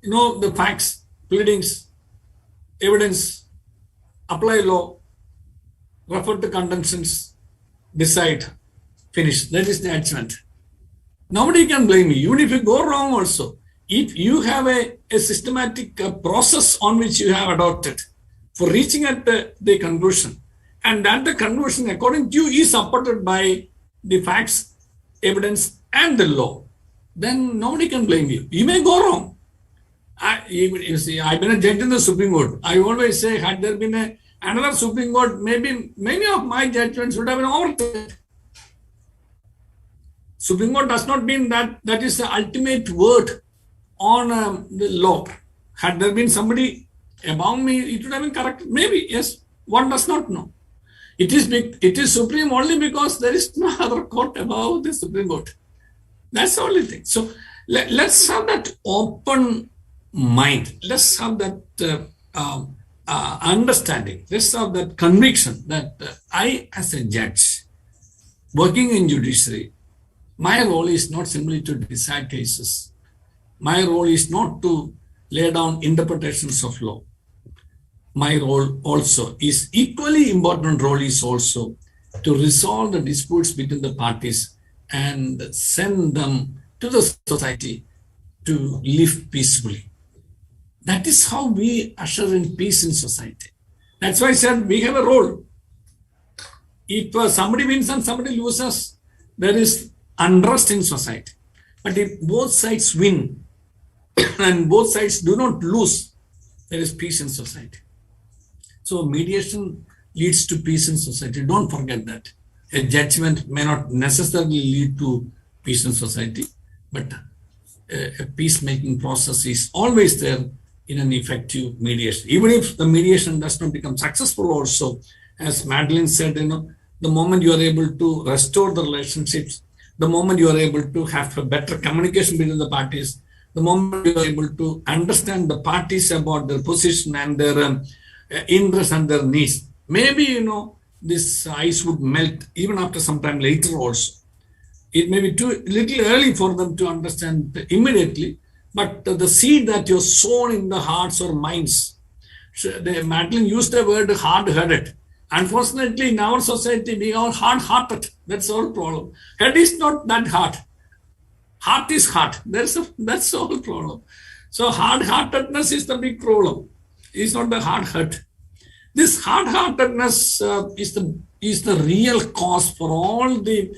the facts, pleadings, evidence, apply law, refer to contentions, decide, finish. That is the judgment. Nobody can blame you, even if you go wrong also. If you have a systematic process on which you have adopted for reaching at the conclusion, and that the conclusion according to you is supported by the facts, evidence, and the law, then nobody can blame you. You may go wrong. I've been a judge in the Supreme Court. I always say, had there been another Supreme Court, maybe many of my judgments would have been overturned. Supreme Court does not mean that is the ultimate word on the law. Had there been somebody above me, it would have been correct. Maybe, yes, one does not know. It is supreme only because there is no other court above the Supreme Court. That's the only thing. So let's have that open mind. Let's have that understanding. Let's have that conviction that I, as a judge, working in judiciary, my role is not simply to decide cases. My role is not to lay down interpretations of law. My role also is equally important role is also to resolve the disputes between the parties and send them to the society to live peacefully. That is how we usher in peace in society. That's why I said we have a role. If somebody wins and somebody loses, there is unrest in society. But if both sides win and both sides do not lose, there is peace in society. So mediation leads to peace in society. Don't forget that. A judgment may not necessarily lead to peace in society, but a peacemaking process is always there in an effective mediation. Even if the mediation does not become successful also, as Madeline said, the moment you are able to restore the relationships, the moment you are able to have a better communication between the parties, the moment you are able to understand the parties about their position and their interests and their needs, maybe, this ice would melt even after some time later also. It may be too little early for them to understand immediately, but the seed that you're sown in the hearts or minds, Madeline used the word hard-headed. Unfortunately, in our society, we are hard-hearted. That's our problem. Head is not that hard. Heart is hard. That's the whole problem. So hard-heartedness is the big problem. It's not the hard heart. This hard-heartedness is the real cause for all the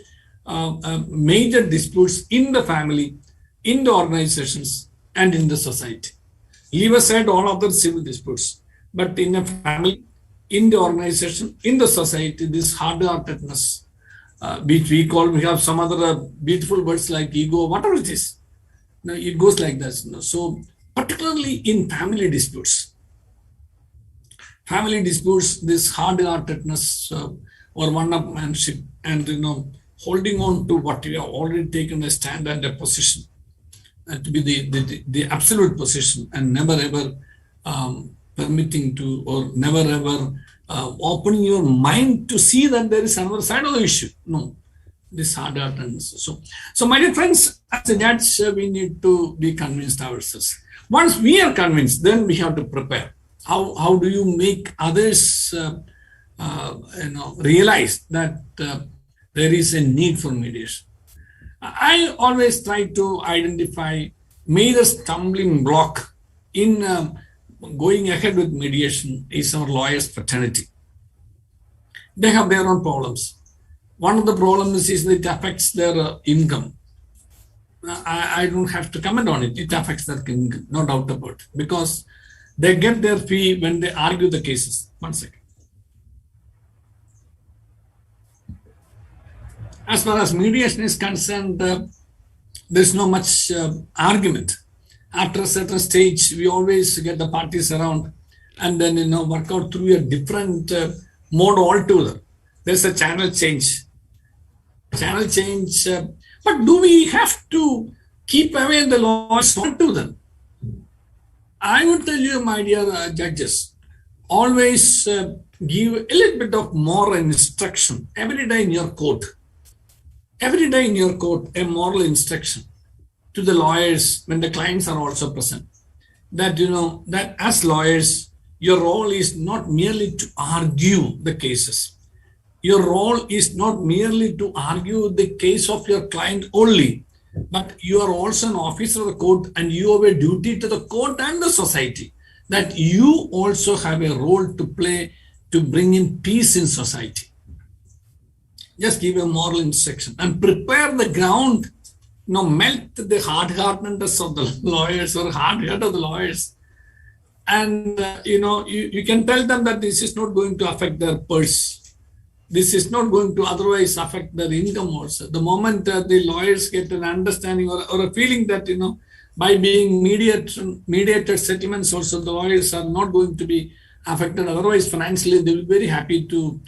major disputes in the family, in the organizations, and in the society. Leave aside all other civil disputes, but in a family, in the organization, in the society, this hard-heartedness, which we have some other beautiful words like ego, whatever it is. It goes like this. So particularly in family disputes, this hard-heartedness or one-upmanship and holding on to what you have already taken a stand and a position to be the absolute position and never ever permitting to or never ever opening your mind to see that there is another side of the issue. No, this hard-heartedness. So my dear friends, as a judge, we need to be convinced ourselves. Once we are convinced, then we have to prepare. How do you make others realize that there is a need for mediation? I always try to identify major stumbling block in going ahead with mediation is our lawyers' fraternity. They have their own problems. One of the problems is that it affects their income. I don't have to comment on it. It affects their income, no doubt about it, because they get their fee when they argue the cases. 1 second. As far as mediation is concerned, there's no much argument. After a certain stage, we always get the parties around and then work out through a different mode altogether. There's a channel change. But do we have to keep away the laws to them? I would tell you, my dear judges, always give a little bit of moral instruction every day in your court. Every day in your court, a moral instruction to the lawyers when the clients are also present. That, that as lawyers, your role is not merely to argue the cases. Your role is not merely to argue the case of your client only, but you are also an officer of the court and you have a duty to the court and the society that you also have a role to play to bring in peace in society. Just give a moral instruction and prepare the ground, melt the hard-heartedness of the lawyers or hard-heart of the lawyers. And, you can tell them that this is not going to affect their purse. This is not going to otherwise affect their income also. The moment the lawyers get an understanding or a feeling that, by being mediated settlements also, the lawyers are not going to be affected. Otherwise, financially, they will be very happy to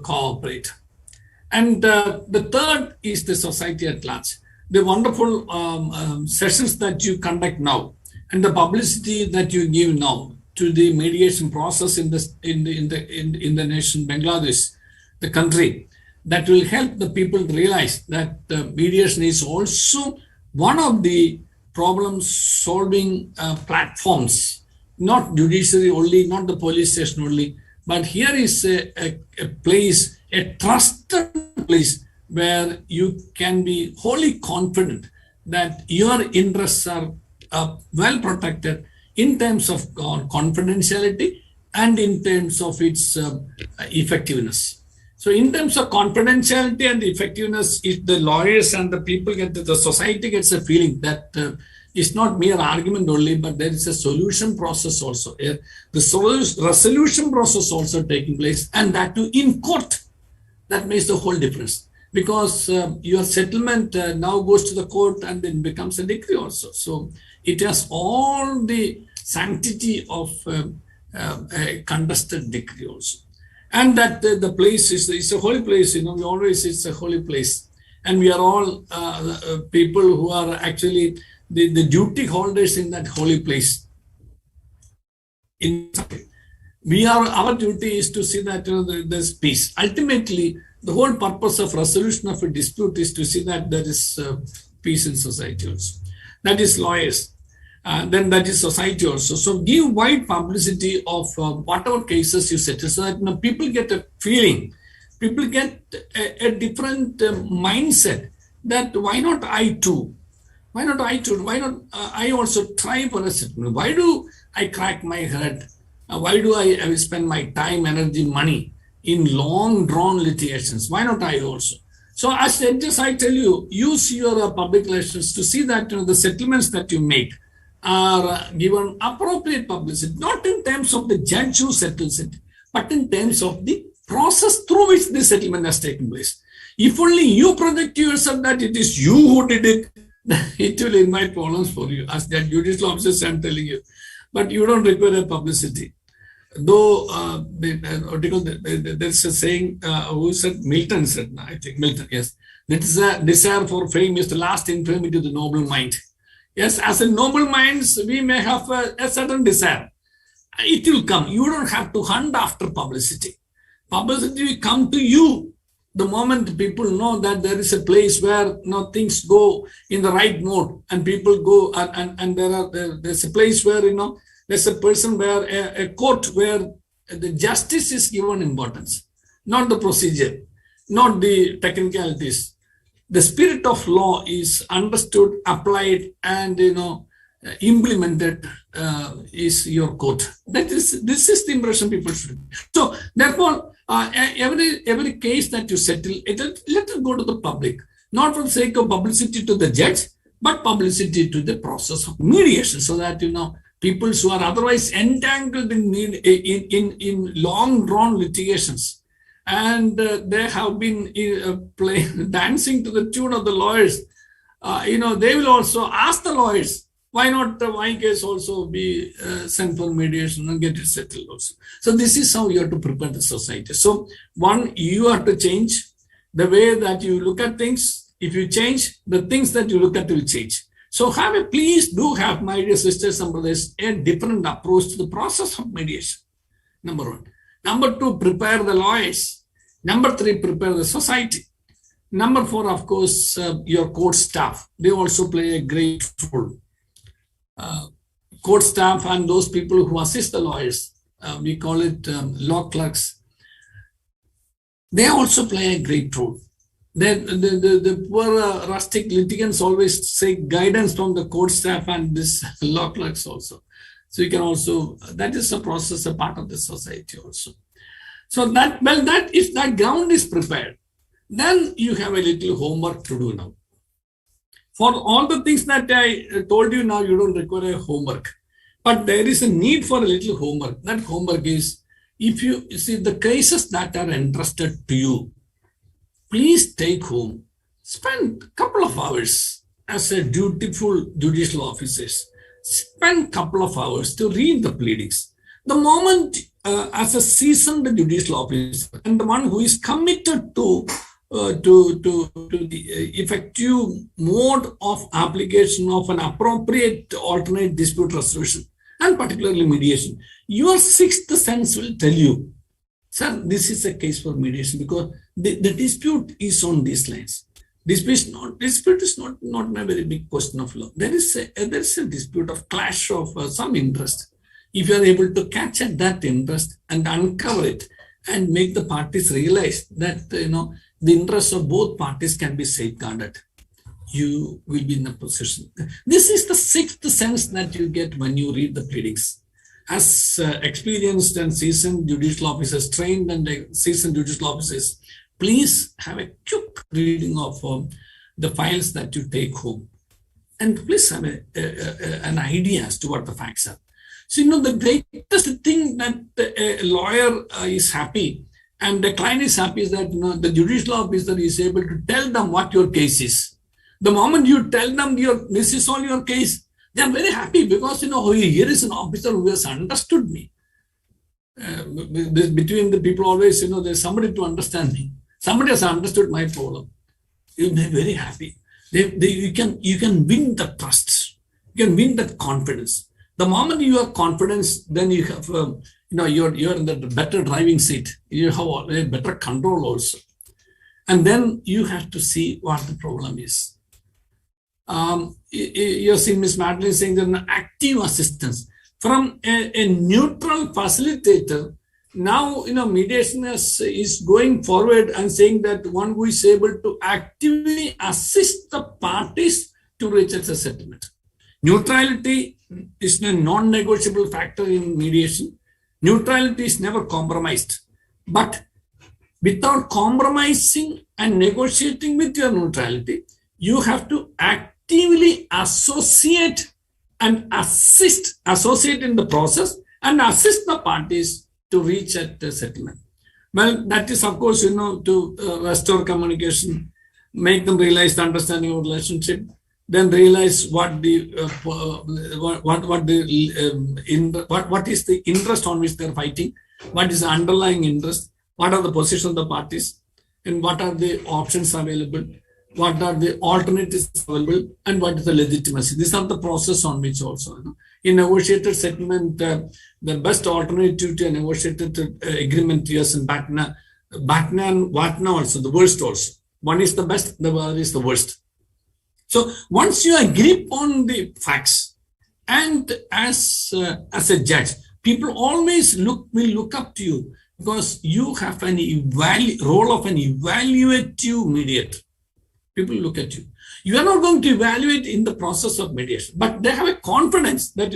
cooperate. And the third is the society at large. The wonderful sessions that you conduct now and the publicity that you give now to the mediation process in the nation Bangladesh, the country, that will help the people realize that mediation is also one of the problem-solving platforms, not judiciary only, not the police station only, but here is a place, a trusted place where you can be wholly confident that your interests are well protected in terms of confidentiality and in terms of its effectiveness. So in terms of confidentiality and effectiveness, if the lawyers and the people the society gets a feeling that it's not mere argument only, but there is a solution process also. The resolution process also taking place, and that too in court. That makes the whole difference, because your settlement now goes to the court and then becomes a decree also. So it has all the sanctity of a contested decree also. And that the place is a holy place, we always, it's a holy place. And we are all people who are actually the duty holders in that holy place. Our duty is to see that there's peace. Ultimately, the whole purpose of resolution of a dispute is to see that there is peace in society also. That is lawyers. Then that is society also. So give wide publicity of whatever cases you settle, so that people get a feeling, people get a different mindset that why not I too? Why not I too? Why not I also try for a settlement? Why do I crack my head? Why do I spend my time, energy, money in long drawn litigations? Why not I also? So as judges, I tell you, use your public relations to see that the settlements that you make are given appropriate publicity, not in terms of the judge who settles it, but in terms of the process through which the settlement has taken place. If only you project yourself that it is you who did it, it will invite problems for you. As that judicial officers, I'm telling you. But you don't require a publicity. Though there's a saying, who said, Milton said, I think Milton, yes, desire for fame is the last infamy to the noble mind. Yes, as a noble minds, we may have a certain desire. It will come. You don't have to hunt after publicity. Publicity will come to you the moment people know that there is a place where things go in the right mode, and people go and there's a place where there's a person where a court where the justice is given importance, not the procedure, not the technicalities. The spirit of law is understood, applied, and implemented is your court. This is the impression people should. So therefore, every case that you settle, let it go to the public, not for the sake of publicity to the judge, but publicity to the process of mediation, so that people who are otherwise entangled in long drawn litigations, and they have been dancing to the tune of the lawyers, they will also ask the lawyers, why not my case also be sent for mediation and get it settled also. So this is how you have to prepare the society. So one, you have to change the way that you look at things. If you change, the things that you look at will change. So please do have, my dear sisters and brothers, a different approach to the process of mediation. Number one. Number two, prepare the lawyers. Number three, prepare the society. Number four, of course, your court staff. They also play a great role. Court staff and those people who assist the lawyers, we call it law clerks. They also play a great role. The poor rustic litigants always seek guidance from the court staff and this law clerks also. So you can also, that is a process, a part of the society also. So if that ground is prepared, then you have a little homework to do now. For all the things that I told you now, you don't require a homework. But there is a need for a little homework. That homework is, if you see the cases that are entrusted to you, please take home, spend a couple of hours as a dutiful judicial officers. Spend a couple of hours to read the pleadings. The moment as a seasoned judicial officer and the one who is committed to the effective mode of application of an appropriate alternate dispute resolution, and particularly mediation, your sixth sense will tell you, sir, this is a case for mediation because the dispute is on these lines. Dispute is not a very big question of law. There is a dispute of clash of some interest. If you are able to catch at that interest and uncover it and make the parties realize that the interests of both parties can be safeguarded, you will be in a position. This is the sixth sense that you get when you read the pleadings. As experienced and seasoned judicial officers, trained and seasoned judicial officers, please have a quick reading of the files that you take home. And please have an idea as to what the facts are. So, the greatest thing that a lawyer is happy and the client is happy is that the judicial officer is able to tell them what your case is. The moment you tell them this is all your case, they are very happy because here is an officer who has understood me. Between the people always, there's somebody to understand me. Somebody has understood my problem. They're very happy. You can win the trust. You can win that confidence. The moment you have confidence, then you have, you're in the better driving seat. You have a better control also. And then you have to see what the problem is. You're seeing Ms. Madeline saying that an active assistance from a neutral facilitator. Now, mediation is going forward and saying that one who is able to actively assist the parties to reach a settlement. Neutrality is a non-negotiable factor in mediation. Neutrality is never compromised. But without compromising and negotiating with your neutrality, you have to actively associate in the process and assist the parties to reach at the settlement. Well, that is, of course, to restore communication, make them realize the understanding of relationship, then realize what is the interest on which they're fighting, what is the underlying interest, what are the positions of the parties, and what are the options available, what are the alternatives available, and what is the legitimacy. These are the process on which also, in negotiated settlement, the best alternative to a negotiated agreement, yes, in Batna and Vatna also, the worst also. One is the best, the other is the worst. So once you agree on the facts, and as a judge, people always will look up to you because you have an role of an evaluative mediator. People look at you. You are not going to evaluate in the process of mediation, but they have a confidence that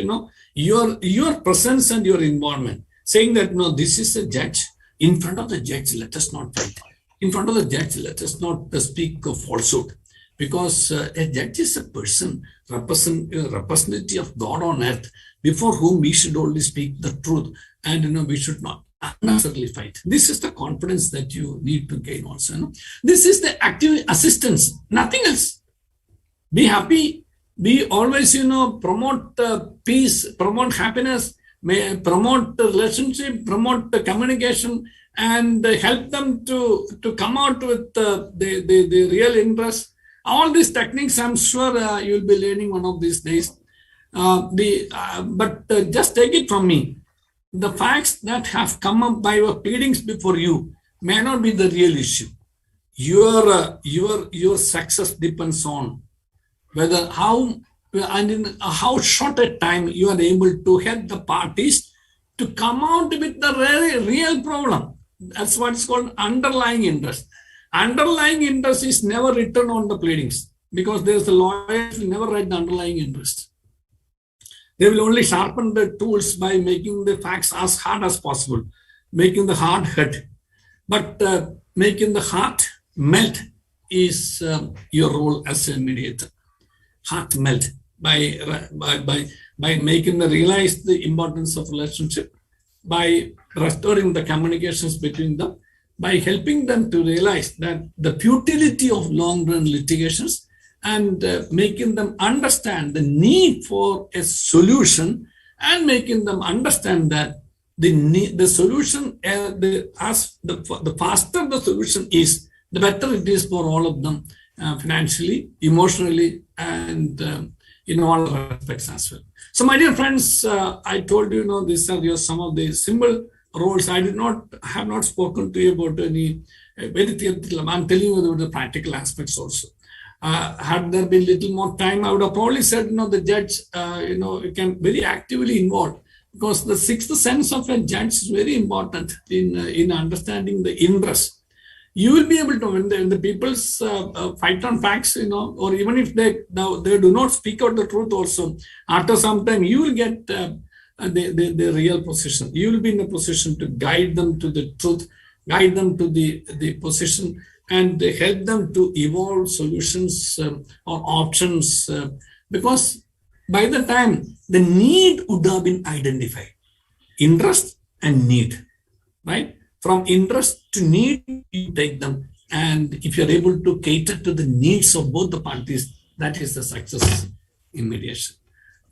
your presence and your involvement, saying that this is a judge. In front of the judge, let us not fight. In front of the judge, let us not speak of falsehood. Because a judge is a person, representative of God on earth, before whom we should only speak the truth, and we should not unnecessarily fight. This is the confidence that you need to gain also. This is the active assistance, nothing else. Be happy. Be always, promote peace, promote happiness, promote relationship, promote communication, and help them to come out with the real interest. All these techniques, I'm sure you'll be learning one of these days. But just take it from me. The facts that have come up by your pleadings before you may not be the real issue. Your success depends on whether in how short a time you are able to help the parties to come out with the real problem. That's what's called underlying interest. Underlying interest is never written on the pleadings because there's a lawyer who never write the underlying interest. They will only sharpen the tools by making the facts as hard as possible, making the heart hurt. But making the heart melt is your role as a mediator. Heart melt by making them realize the importance of relationship, by restoring the communications between them, by helping them to realize that the futility of long-run litigations and making them understand the need for a solution and making them understand that the solution, the faster the solution is, the better it is for all of them financially, emotionally, and in all respects as well. So my dear friends, I told you, these are some of the symbol roles. I have not spoken to you about any very theoretical. I'm telling you about the practical aspects also. Had there been little more time, I would have probably said, the judge, can very actively involve, because the sixth sense of a judge is very important in understanding the interest. You will be able to, when the people's fight on facts, or even if they do not speak out the truth also, after some time, you will get the real position. You will be in a position to guide them to the truth, guide them to the position, and help them to evolve solutions or options, because by the time the need would have been identified, interest and need, right? From interest to need, you take them. And if you're able to cater to the needs of both the parties, that is the success in mediation.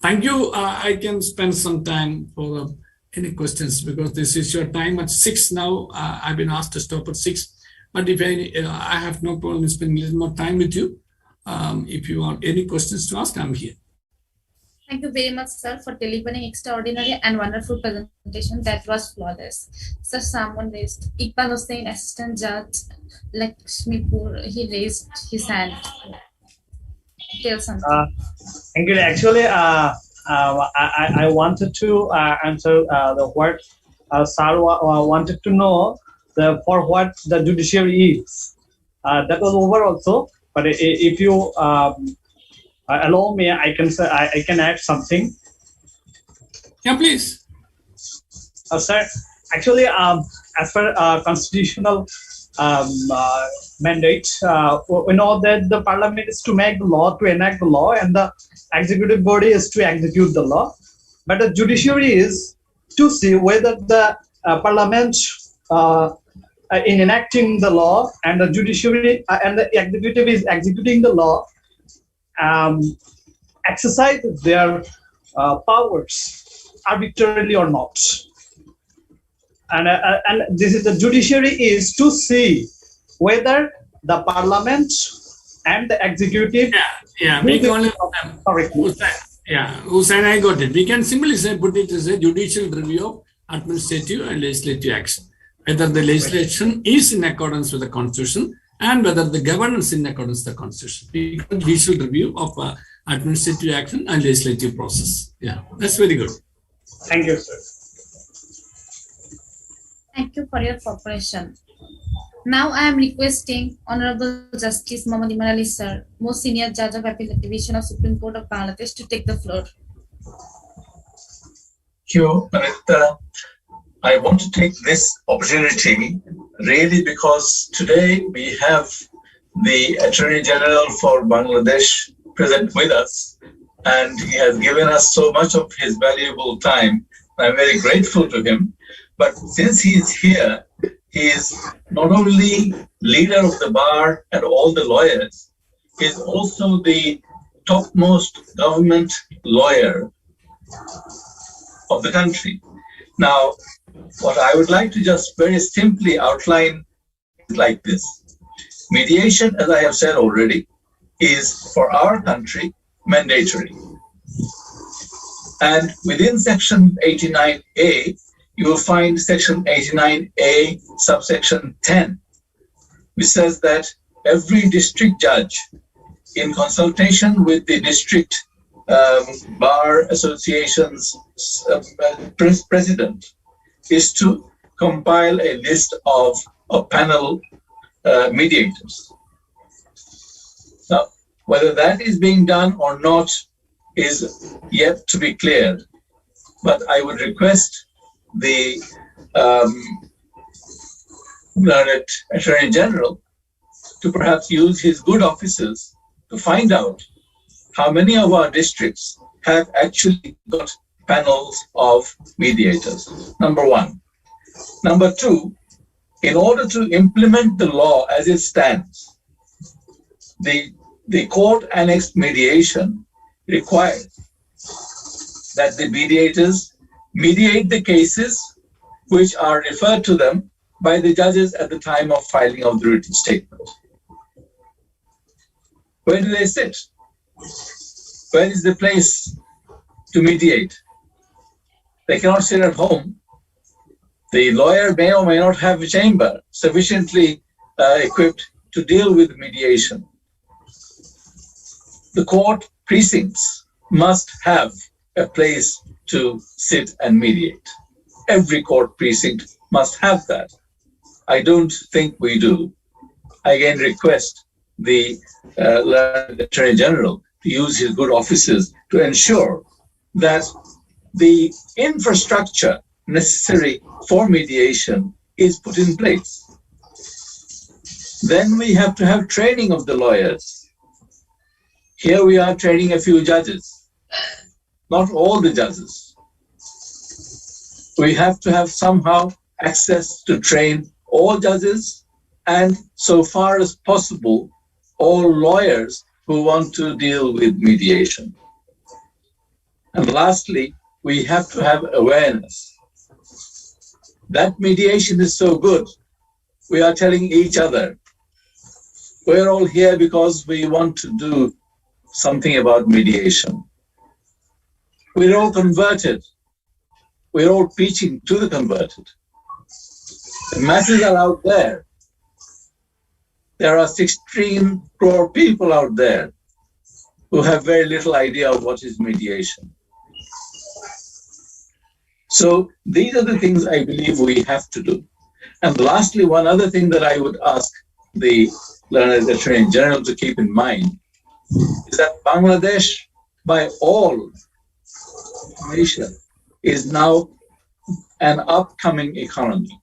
Thank you. I can spend some time for any questions, because this is your time at 6 now. I've been asked to stop at 6. But if I have no problem in spending a little more time with you. If you want any questions to ask, I'm here. Thank you very much, sir, for delivering extraordinary and wonderful presentation. That was flawless. Sir, someone raised. Iqbal Hussain, Assistant Judge, Lakshmipur, he raised his hand. Tell something. Thank you. Actually, I wanted to answer what Sir wanted to know for what the judiciary is. That was over also. But if you allow me, I can say I can add something. Yeah, please. Sir, actually, as per constitutional mandate, we know that the parliament is to make the law, to enact the law, and the executive body is to execute the law. But the judiciary is to see whether the parliament in enacting the law, and the judiciary and the executive is executing the law, exercise their powers arbitrarily or not. And this is the judiciary is to see whether the parliament and the executive. Hussain, I got it. We can simply say, put it as a judicial review of administrative and legislative action. Whether the legislation is in accordance with the Constitution and whether the governance is in accordance with the Constitution. We call judicial review of administrative action and legislative process. Yeah, that's very good. Thank you, sir. Thank you for your cooperation. Now I am requesting Honorable Justice Muhammad Iman Ali sir, most senior judge of Appellate Division of Supreme Court of Bangladesh, to take the floor. Thank you, Anita. I want to take this opportunity really because today we have the Attorney General for Bangladesh present with us, and he has given us so much of his valuable time. I'm very grateful to him. But since he is here, he is not only leader of the bar and all the lawyers, he is also the topmost government lawyer of the country. Now, what I would like to just very simply outline is like this. Mediation, as I have said already, is for our country mandatory. And within section 89A, you will find section 89A subsection 10, which says that every district judge, in consultation with the district bar association's president, is to compile a list of panel mediators. Now, whether that is being done or not is yet to be cleared, but I would request the Attorney General to perhaps use his good offices to find out how many of our districts have actually got panels of mediators, number one. Number two, in order to implement the law as it stands, the court annexed mediation requires that the mediators mediate the cases which are referred to them by the judges at the time of filing of the written statement. Where do they sit? Where is the place to mediate? They cannot sit at home. The lawyer may or may not have a chamber sufficiently equipped to deal with mediation. the court precincts must have a place to sit and mediate. Every court precinct must have that. I don't think we do. I again request the Attorney General to use his good offices to ensure that the infrastructure necessary for mediation is put in place. Then we have to have training of the lawyers. Here we are training a few judges, not all the judges. We have to have somehow access to train all judges and, so far as possible, all lawyers who want to deal with mediation. And lastly, we have to have awareness. That mediation is so good. We are telling each other, we're all here because we want to do something about mediation. We're all converted. We're all preaching to the converted. The masses are out there. There are 16 crore people out there who have very little idea of what is mediation. So these are the things I believe we have to do. And lastly, one other thing that I would ask the learned Attorney General to keep in mind is that Bangladesh, by all information, is now an upcoming economy.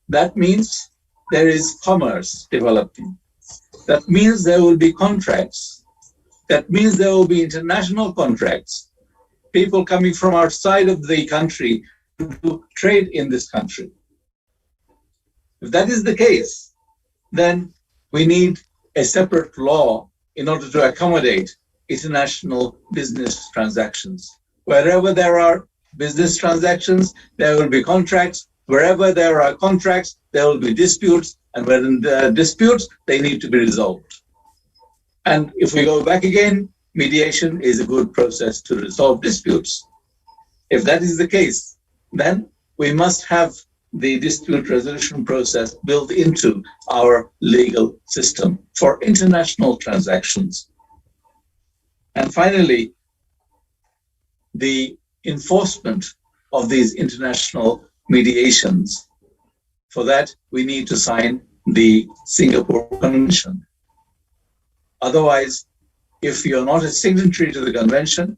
That means there is commerce developing. That means there will be contracts. That means there will be international contracts. People coming from outside of the country to trade in this country. If that is the case, then we need a separate law in order to accommodate international business transactions. Wherever there are business transactions, there will be contracts. Wherever there are contracts, there will be disputes. And when there are disputes, they need to be resolved. And if we go back again, mediation is a good process to resolve disputes. If that is the case, then we must have the dispute resolution process built into our legal system for international transactions. And finally, the enforcement of these international mediations. For that, we need to sign the Singapore Convention. Otherwise, if you're not a signatory to the convention,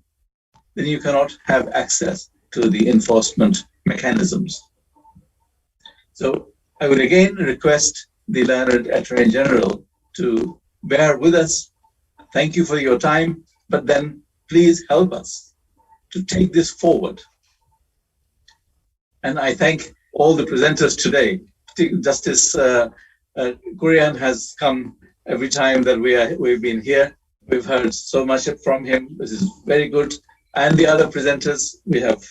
then you cannot have access to the enforcement mechanisms. So I would again request the learned Attorney General to bear with us. Thank you for your time, but then please help us to take this forward. And I thank all the presenters today. Justice Kurian has come every time that we've been here. We've heard so much from him. This is very good. And the other presenters, they have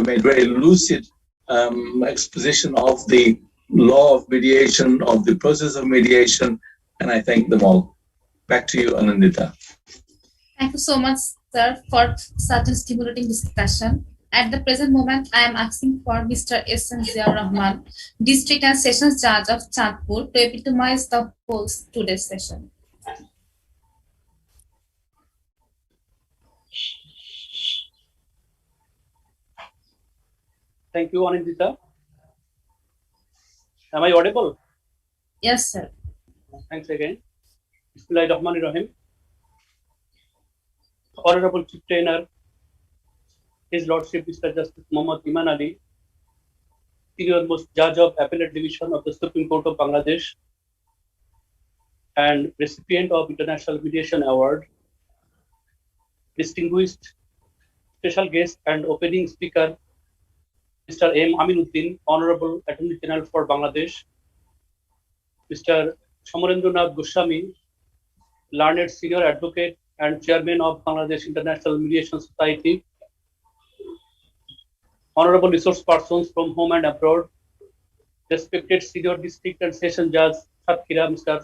made very lucid exposition of the law of mediation, of the process of mediation, and I thank them all. Back to you, Anandita. Thank you so much, sir, for such a stimulating discussion. At the present moment, I am asking for Mr. S.N. Ziaur Rahman, District and Sessions Judge of Chandpur, to epitomize the whole today's session. Thank you, Anindita. Am I audible? Yes, sir. Thanks again. Bismillahirrahmanirrahim. Honorable Chief Trainer, His Lordship Mr. Justice Muhammad Iman Ali, Senior Most Judge of Appellate Division of the Supreme Court of Bangladesh, and recipient of International Mediation Award, distinguished special guest and opening speaker, Mr. M. Aminuddin, Honorable Attorney General for Bangladesh, Mr. Somarendranath Goswami, Learned Senior Advocate and Chairman of Bangladesh International Mediation Society, Honorable Resource Persons from home and abroad, respected Senior District and Session Judge Satkhira, Mr.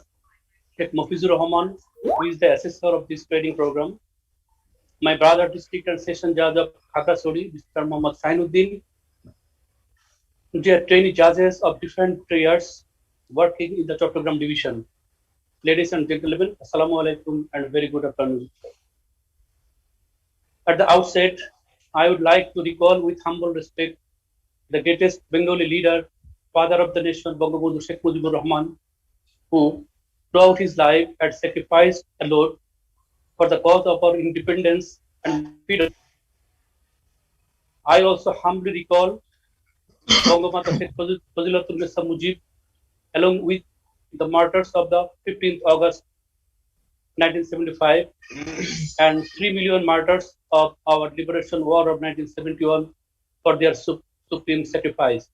Sheikh Mofizur Rahman, who is the assessor of this training program, my brother District and Session Judge of Khatasori, Mr. Muhammad Sainuddin, dear trainee judges of different years working in the Chittagong Division, Ladies and gentlemen, Assalamu alaikum and very good afternoon. At the outset, I would like to recall with humble respect the greatest Bengali leader, father of the nation, Bangabandhu Sheikh Mujibur Rahman, who throughout his life had sacrificed a lot for the cause of our independence and freedom. I also humbly recall Bangamata Sheikh Fazilatul Nisa Mujib, along with the martyrs of the 15th August 1975 and 3 million martyrs of our liberation war of 1971 for their supreme sacrifice.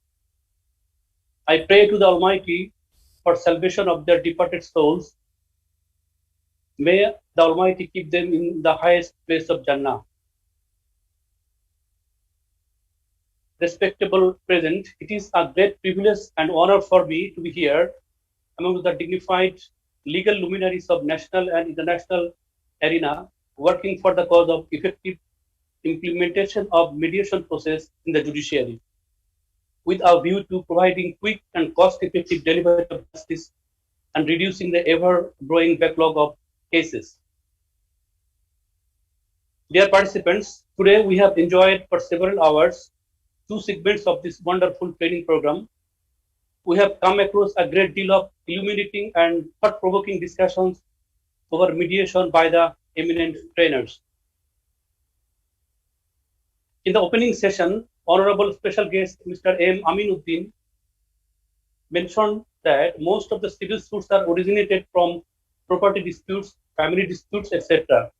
I pray to the Almighty for salvation of their departed souls. May the Almighty keep them in the highest place of Jannah. Respectable present, it is a great privilege and honor for me to be here among the dignified legal luminaries of national and international arena, working for the cause of effective implementation of mediation process in the judiciary, with a view to providing quick and cost-effective delivery of justice and reducing the ever-growing backlog of cases. Dear participants, today we have enjoyed for several hours 2 segments of this wonderful training program. We have come across a great deal of illuminating and thought-provoking discussions over mediation by the eminent trainers. In the opening session, Honorable Special Guest Mr. M. Aminuddin mentioned that most of the civil suits are originated from property disputes, family disputes, etc.,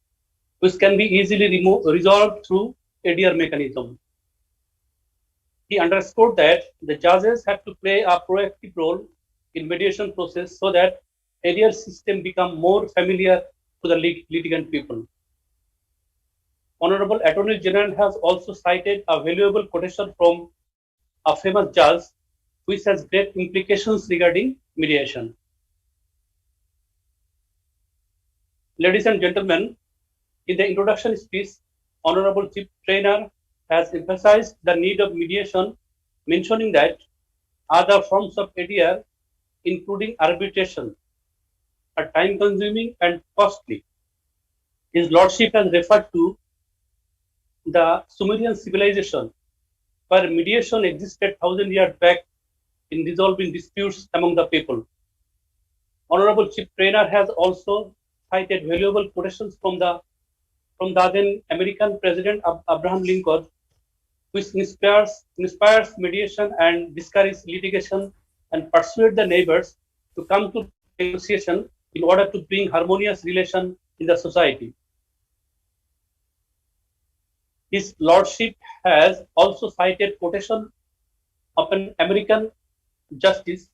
which can be easily resolved through ADR mechanism. He underscored that the judges have to play a proactive role in mediation process so that ADR system become more familiar to the litigant people. Honorable Attorney General has also cited a valuable quotation from a famous judge which has great implications regarding mediation. Ladies and gentlemen, in the introduction speech, Honorable Chief Trainer has emphasized the need of mediation, mentioning that other forms of ADR, including arbitration, are time-consuming and costly. His Lordship has referred to the Sumerian civilization, where mediation existed 1,000 years back in resolving disputes among the people. Honorable Chief Trainer has also cited valuable quotations from the then American President Abraham Lincoln, which inspires mediation and discourages litigation and persuade the neighbors to come to negotiation in order to bring harmonious relation in the society. His Lordship has also cited quotation of an American justice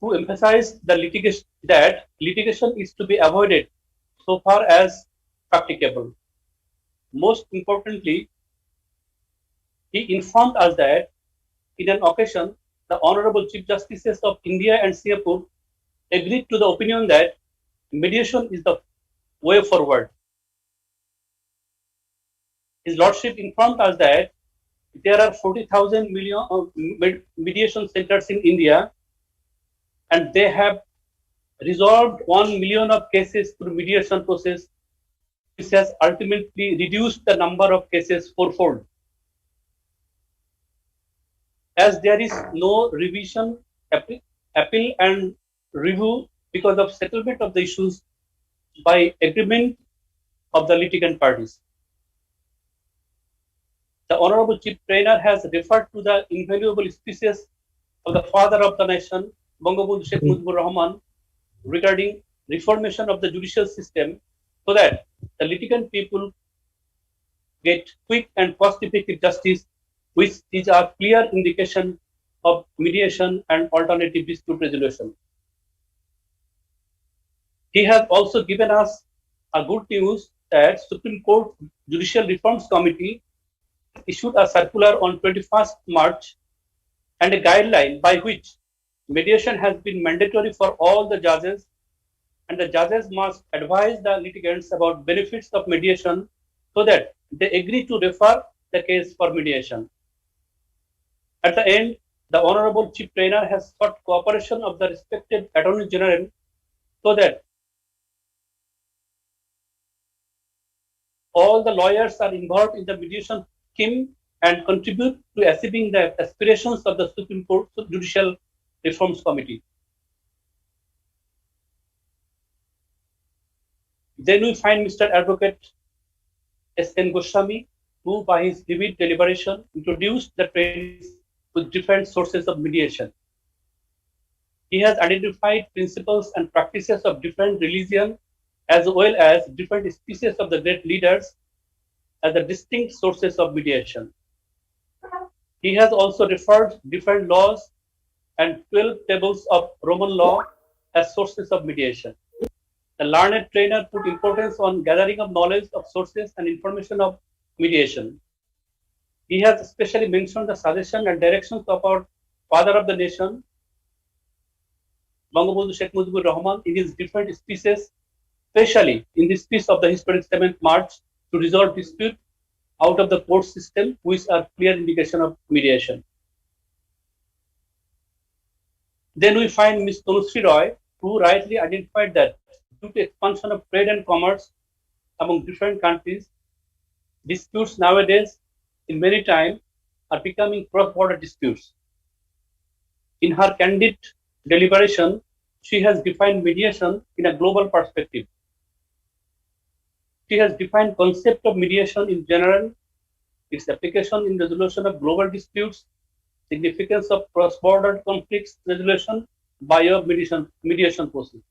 who emphasized that litigation is to be avoided so far as practicable. Most importantly, he informed us that in an occasion, the Honorable Chief Justices of India and Singapore agreed to the opinion that mediation is the way forward. His Lordship informed us that there are 40,000 mediation centers in India, and they have resolved 1 million of cases through mediation process, which has ultimately reduced the number of cases fourfold. As there is no revision, appeal and review because of settlement of the issues by agreement of the litigant parties. The Honorable Chief Trainer has referred to the invaluable speeches of the father of the nation, Bangabandhu Sheikh Mujibur Rahman, regarding reformation of the judicial system so that the litigant people get quick and cost-effective justice, which is a clear indication of mediation and alternative dispute resolution. He has also given us a good news that Supreme Court Judicial Reforms Committee issued a circular on 21st March and a guideline by which mediation has been mandatory for all the judges, and the judges must advise the litigants about benefits of mediation so that they agree to refer the case for mediation. At the end, the Honorable Chief Trainer has sought cooperation of the respected Attorney General so that all the lawyers are involved in the mediation scheme and contribute to achieving the aspirations of the Supreme Court Judicial Reforms Committee. Then we find Mr. Advocate S.N. Goswami, who by his vivid deliberation introduced the trainees with different sources of mediation. He has identified principles and practices of different religions as well as different species of the great leaders as the distinct sources of mediation. He has also referred different laws and 12 tables of Roman law as sources of mediation. The learned trainer put importance on gathering of knowledge of sources and information of mediation. He has especially mentioned the suggestion and directions of our father of the nation, Bangabandhu Sheikh Mujibur Rahman, in his different speeches, especially in the speech of the historic 7th March, to resolve dispute out of the court system, which are clear indication of mediation. Then we find Ms. Tanushri Roy, who rightly identified that due to expansion of trade and commerce among different countries, disputes nowadays in many times are becoming cross-border disputes. In her candid deliberation, she has defined mediation in a global perspective. She has defined concept of mediation in general, its application in resolution of global disputes, significance of cross-border conflicts resolution by a mediation process.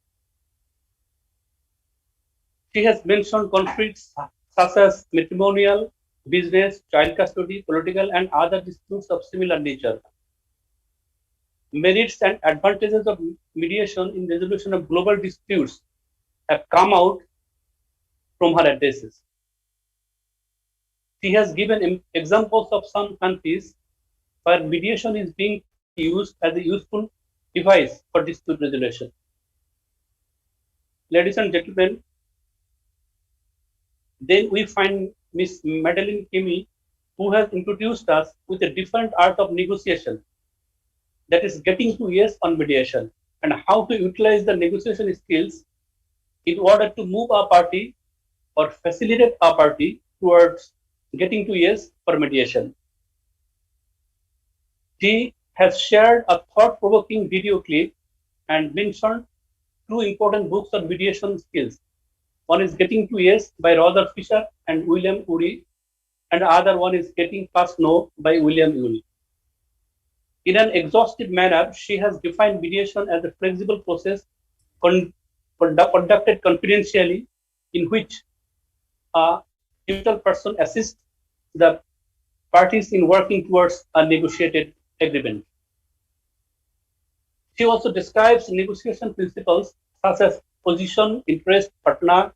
She has mentioned conflicts such as matrimonial, business, child custody, political, and other disputes of similar nature. Merits and advantages of mediation in resolution of global disputes have come out from her addresses. She has given examples of some countries where mediation is being used as a useful device for dispute resolution. Ladies and gentlemen, then we find Ms. Madeline Kimi, who has introduced us with a different art of negotiation, that is getting to yes on mediation, and how to utilize the negotiation skills in order to move our party or facilitate our party towards getting to yes for mediation. She has shared a thought-provoking video clip and mentioned two important books on mediation skills. One is Getting to Yes by Roger Fisher and William Ury, and the other one is Getting Past No by William Ury. In an exhaustive manner, she has defined mediation as a flexible process conducted confidentially, in which a neutral person assists the parties in working towards a negotiated agreement. She also describes negotiation principles such as position, interest, partner,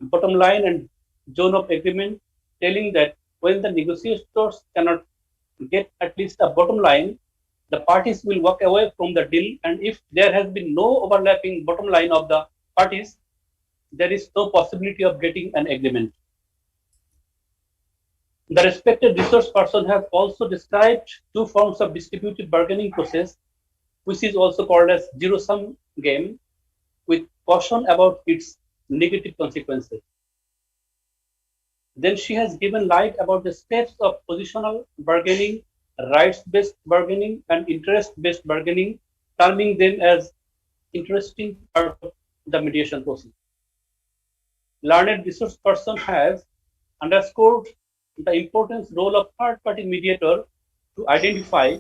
bottom line, and zone of agreement, telling that when the negotiators cannot get at least a bottom line, the parties will walk away from the deal, and if there has been no overlapping bottom line of the parties, there is no possibility of getting an agreement. The respected resource person has also described two forms of distributed bargaining process, which is also called as zero-sum game, with caution about its negative consequences. Then she has given light about the steps of positional bargaining, rights-based bargaining, and interest-based bargaining, terming them as interesting part of the mediation process. Learned resource person has underscored the important role of third-party mediator to identify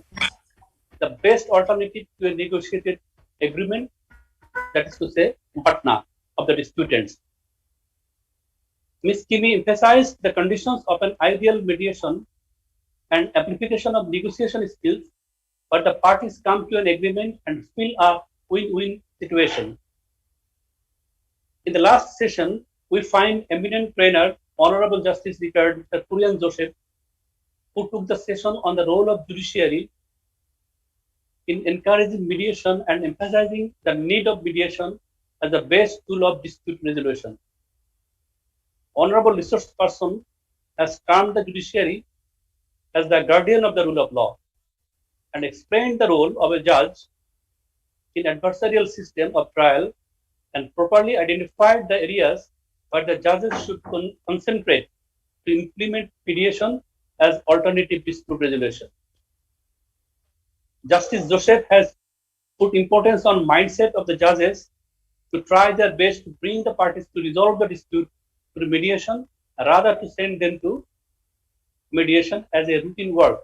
the best alternative to a negotiated agreement, that is to say, partner of the disputants. Ms. Kimi emphasized the conditions of an ideal mediation and amplification of negotiation skills, but the parties come to an agreement and feel a win-win situation. In the last session, we find eminent trainer, Honorable Justice Retired Mr. Kurian Joseph, who took the session on the role of judiciary in encouraging mediation and emphasizing the need of mediation as the best tool of dispute resolution. Honorable resource person has termed the judiciary as the guardian of the rule of law and explained the role of a judge in adversarial system of trial and properly identified the areas but the judges should concentrate to implement mediation as alternative dispute resolution. Justice Joseph has put importance on mindset of the judges to try their best to bring the parties to resolve the dispute through mediation rather to send them to mediation as a routine work.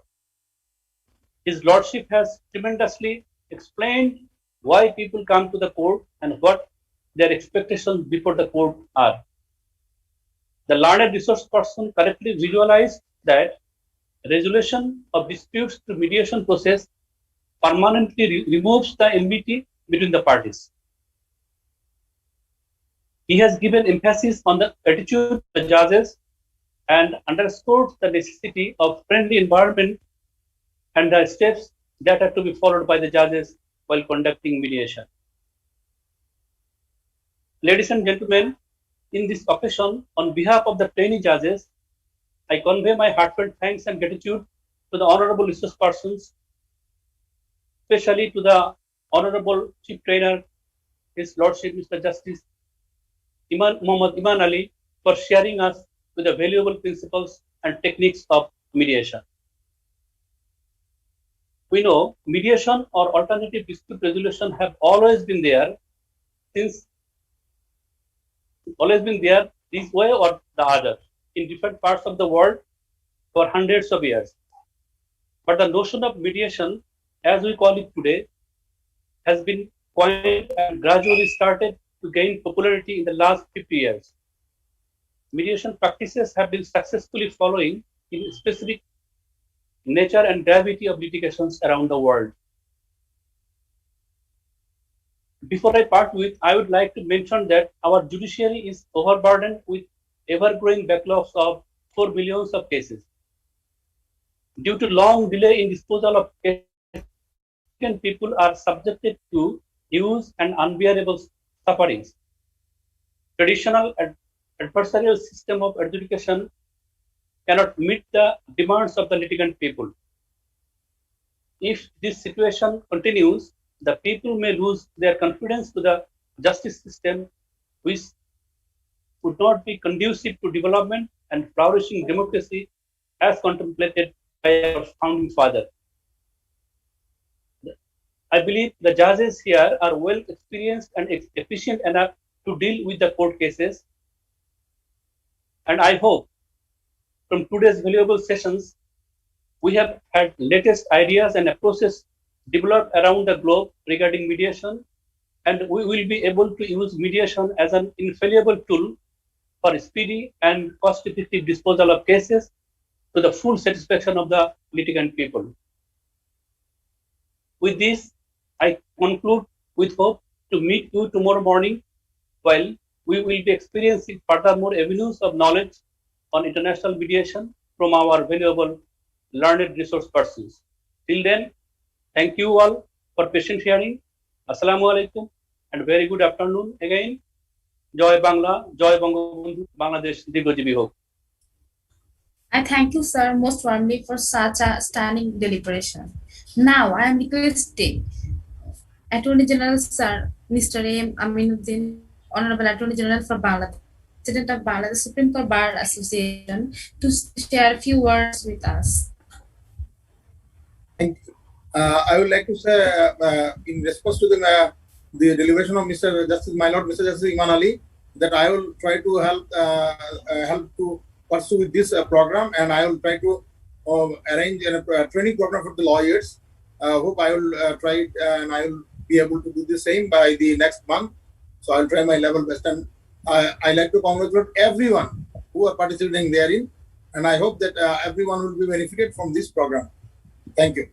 His Lordship has tremendously explained why people come to the court and what their expectations before the court are. The learned resource person correctly visualized that resolution of disputes through mediation process permanently removes the enmity between the parties. He has given emphasis on the attitude of the judges and underscored the necessity of friendly environment and the steps that are to be followed by the judges while conducting mediation. Ladies and gentlemen, in this occasion, on behalf of the trainee judges, I convey my heartfelt thanks and gratitude to the honorable resource persons, especially to the honorable chief trainer, His Lordship Mr. Justice Muhammad Iman Ali, for sharing us with the valuable principles and techniques of mediation. We know mediation or alternative dispute resolution have always been there this way or the other in different parts of the world for hundreds of years. But the notion of mediation, as we call it today, has been coined and gradually started to gain popularity in the last 50 years. Mediation practices have been successfully following in specific nature and gravity of litigations around the world. Before I part with, I would like to mention that our judiciary is overburdened with ever-growing backlogs of 4 millions of cases. Due to long delay in disposal of cases, people are subjected to huge and unbearable sufferings. Traditional adversarial system of adjudication cannot meet the demands of the litigant people. If this situation continues, the people may lose their confidence to the justice system, which would not be conducive to development and flourishing democracy as contemplated by our founding father. I believe the judges here are well experienced and efficient enough to deal with the court cases. And I hope from today's valuable sessions, we have had latest ideas and approaches developed around the globe regarding mediation, and we will be able to use mediation as an infallible tool for speedy and cost-effective disposal of cases to the full satisfaction of the litigant people. With this, I conclude with hope to meet you tomorrow morning while we will be experiencing furthermore avenues of knowledge on international mediation from our valuable learned resource persons. Till then, thank you all for patient hearing. Assalamu alaikum and very good afternoon again. Joy Bangla, Joy Bangabandhu, Bangladesh, Digojibi Ho. I thank you, sir, most warmly for such a stunning deliberation. Now, I am requesting Attorney General, Sir, Mr. M. Aminuddin, Honorable Attorney General for Bangladesh, President of Bangladesh Supreme Court Bar Association, to share a few words with us. Thank you. I would like to say, in response to the deliberation of Mr. Justice, my Lord, Mr. Justice Iman Ali, that I will try to help to pursue with this program, and I will try to arrange a training program for the lawyers. Hope I will try it, and I will be able to do the same by the next month. So I'll try my level best, and I like to congratulate everyone who are participating therein, and I hope that everyone will be benefited from this program. Thank you.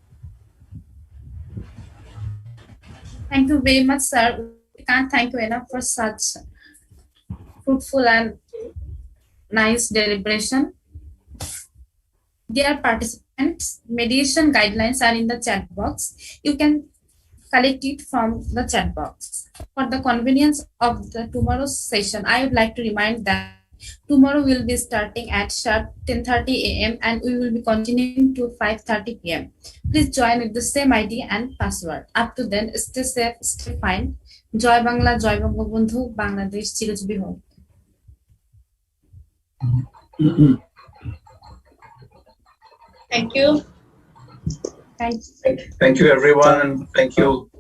Thank you very much, sir. We can't thank you enough for such fruitful and nice deliberation. Dear participants, mediation guidelines are in the chat box. You can collect it from the chat box. For the convenience of the tomorrow's session, I would like to remind that tomorrow we'll be starting at sharp 10:30 a.m. and we will be continuing to 5:30 p.m. Please join with the same ID and password. Up to then, stay safe, stay fine. Joy Bangla, Joy Bangabandhu, Bangladesh, Chirojibi Ho. Thank you. Thank you, everyone, and thank you,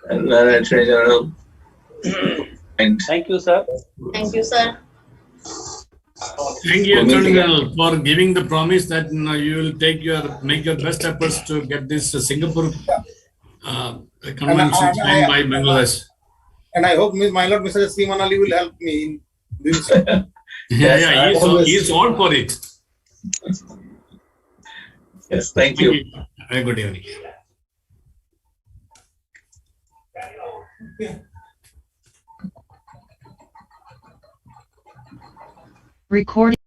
Attorney General. Thank you, sir. Thank you, sir. Thank you, Attorney General, for giving the promise that you will make your best efforts to get this Singapore convention signed by Bangladesh. And I hope my Lord Mr. Seeman Ali will help me in doing so. He's all for it. Yes, thank you. Very good evening. Recording.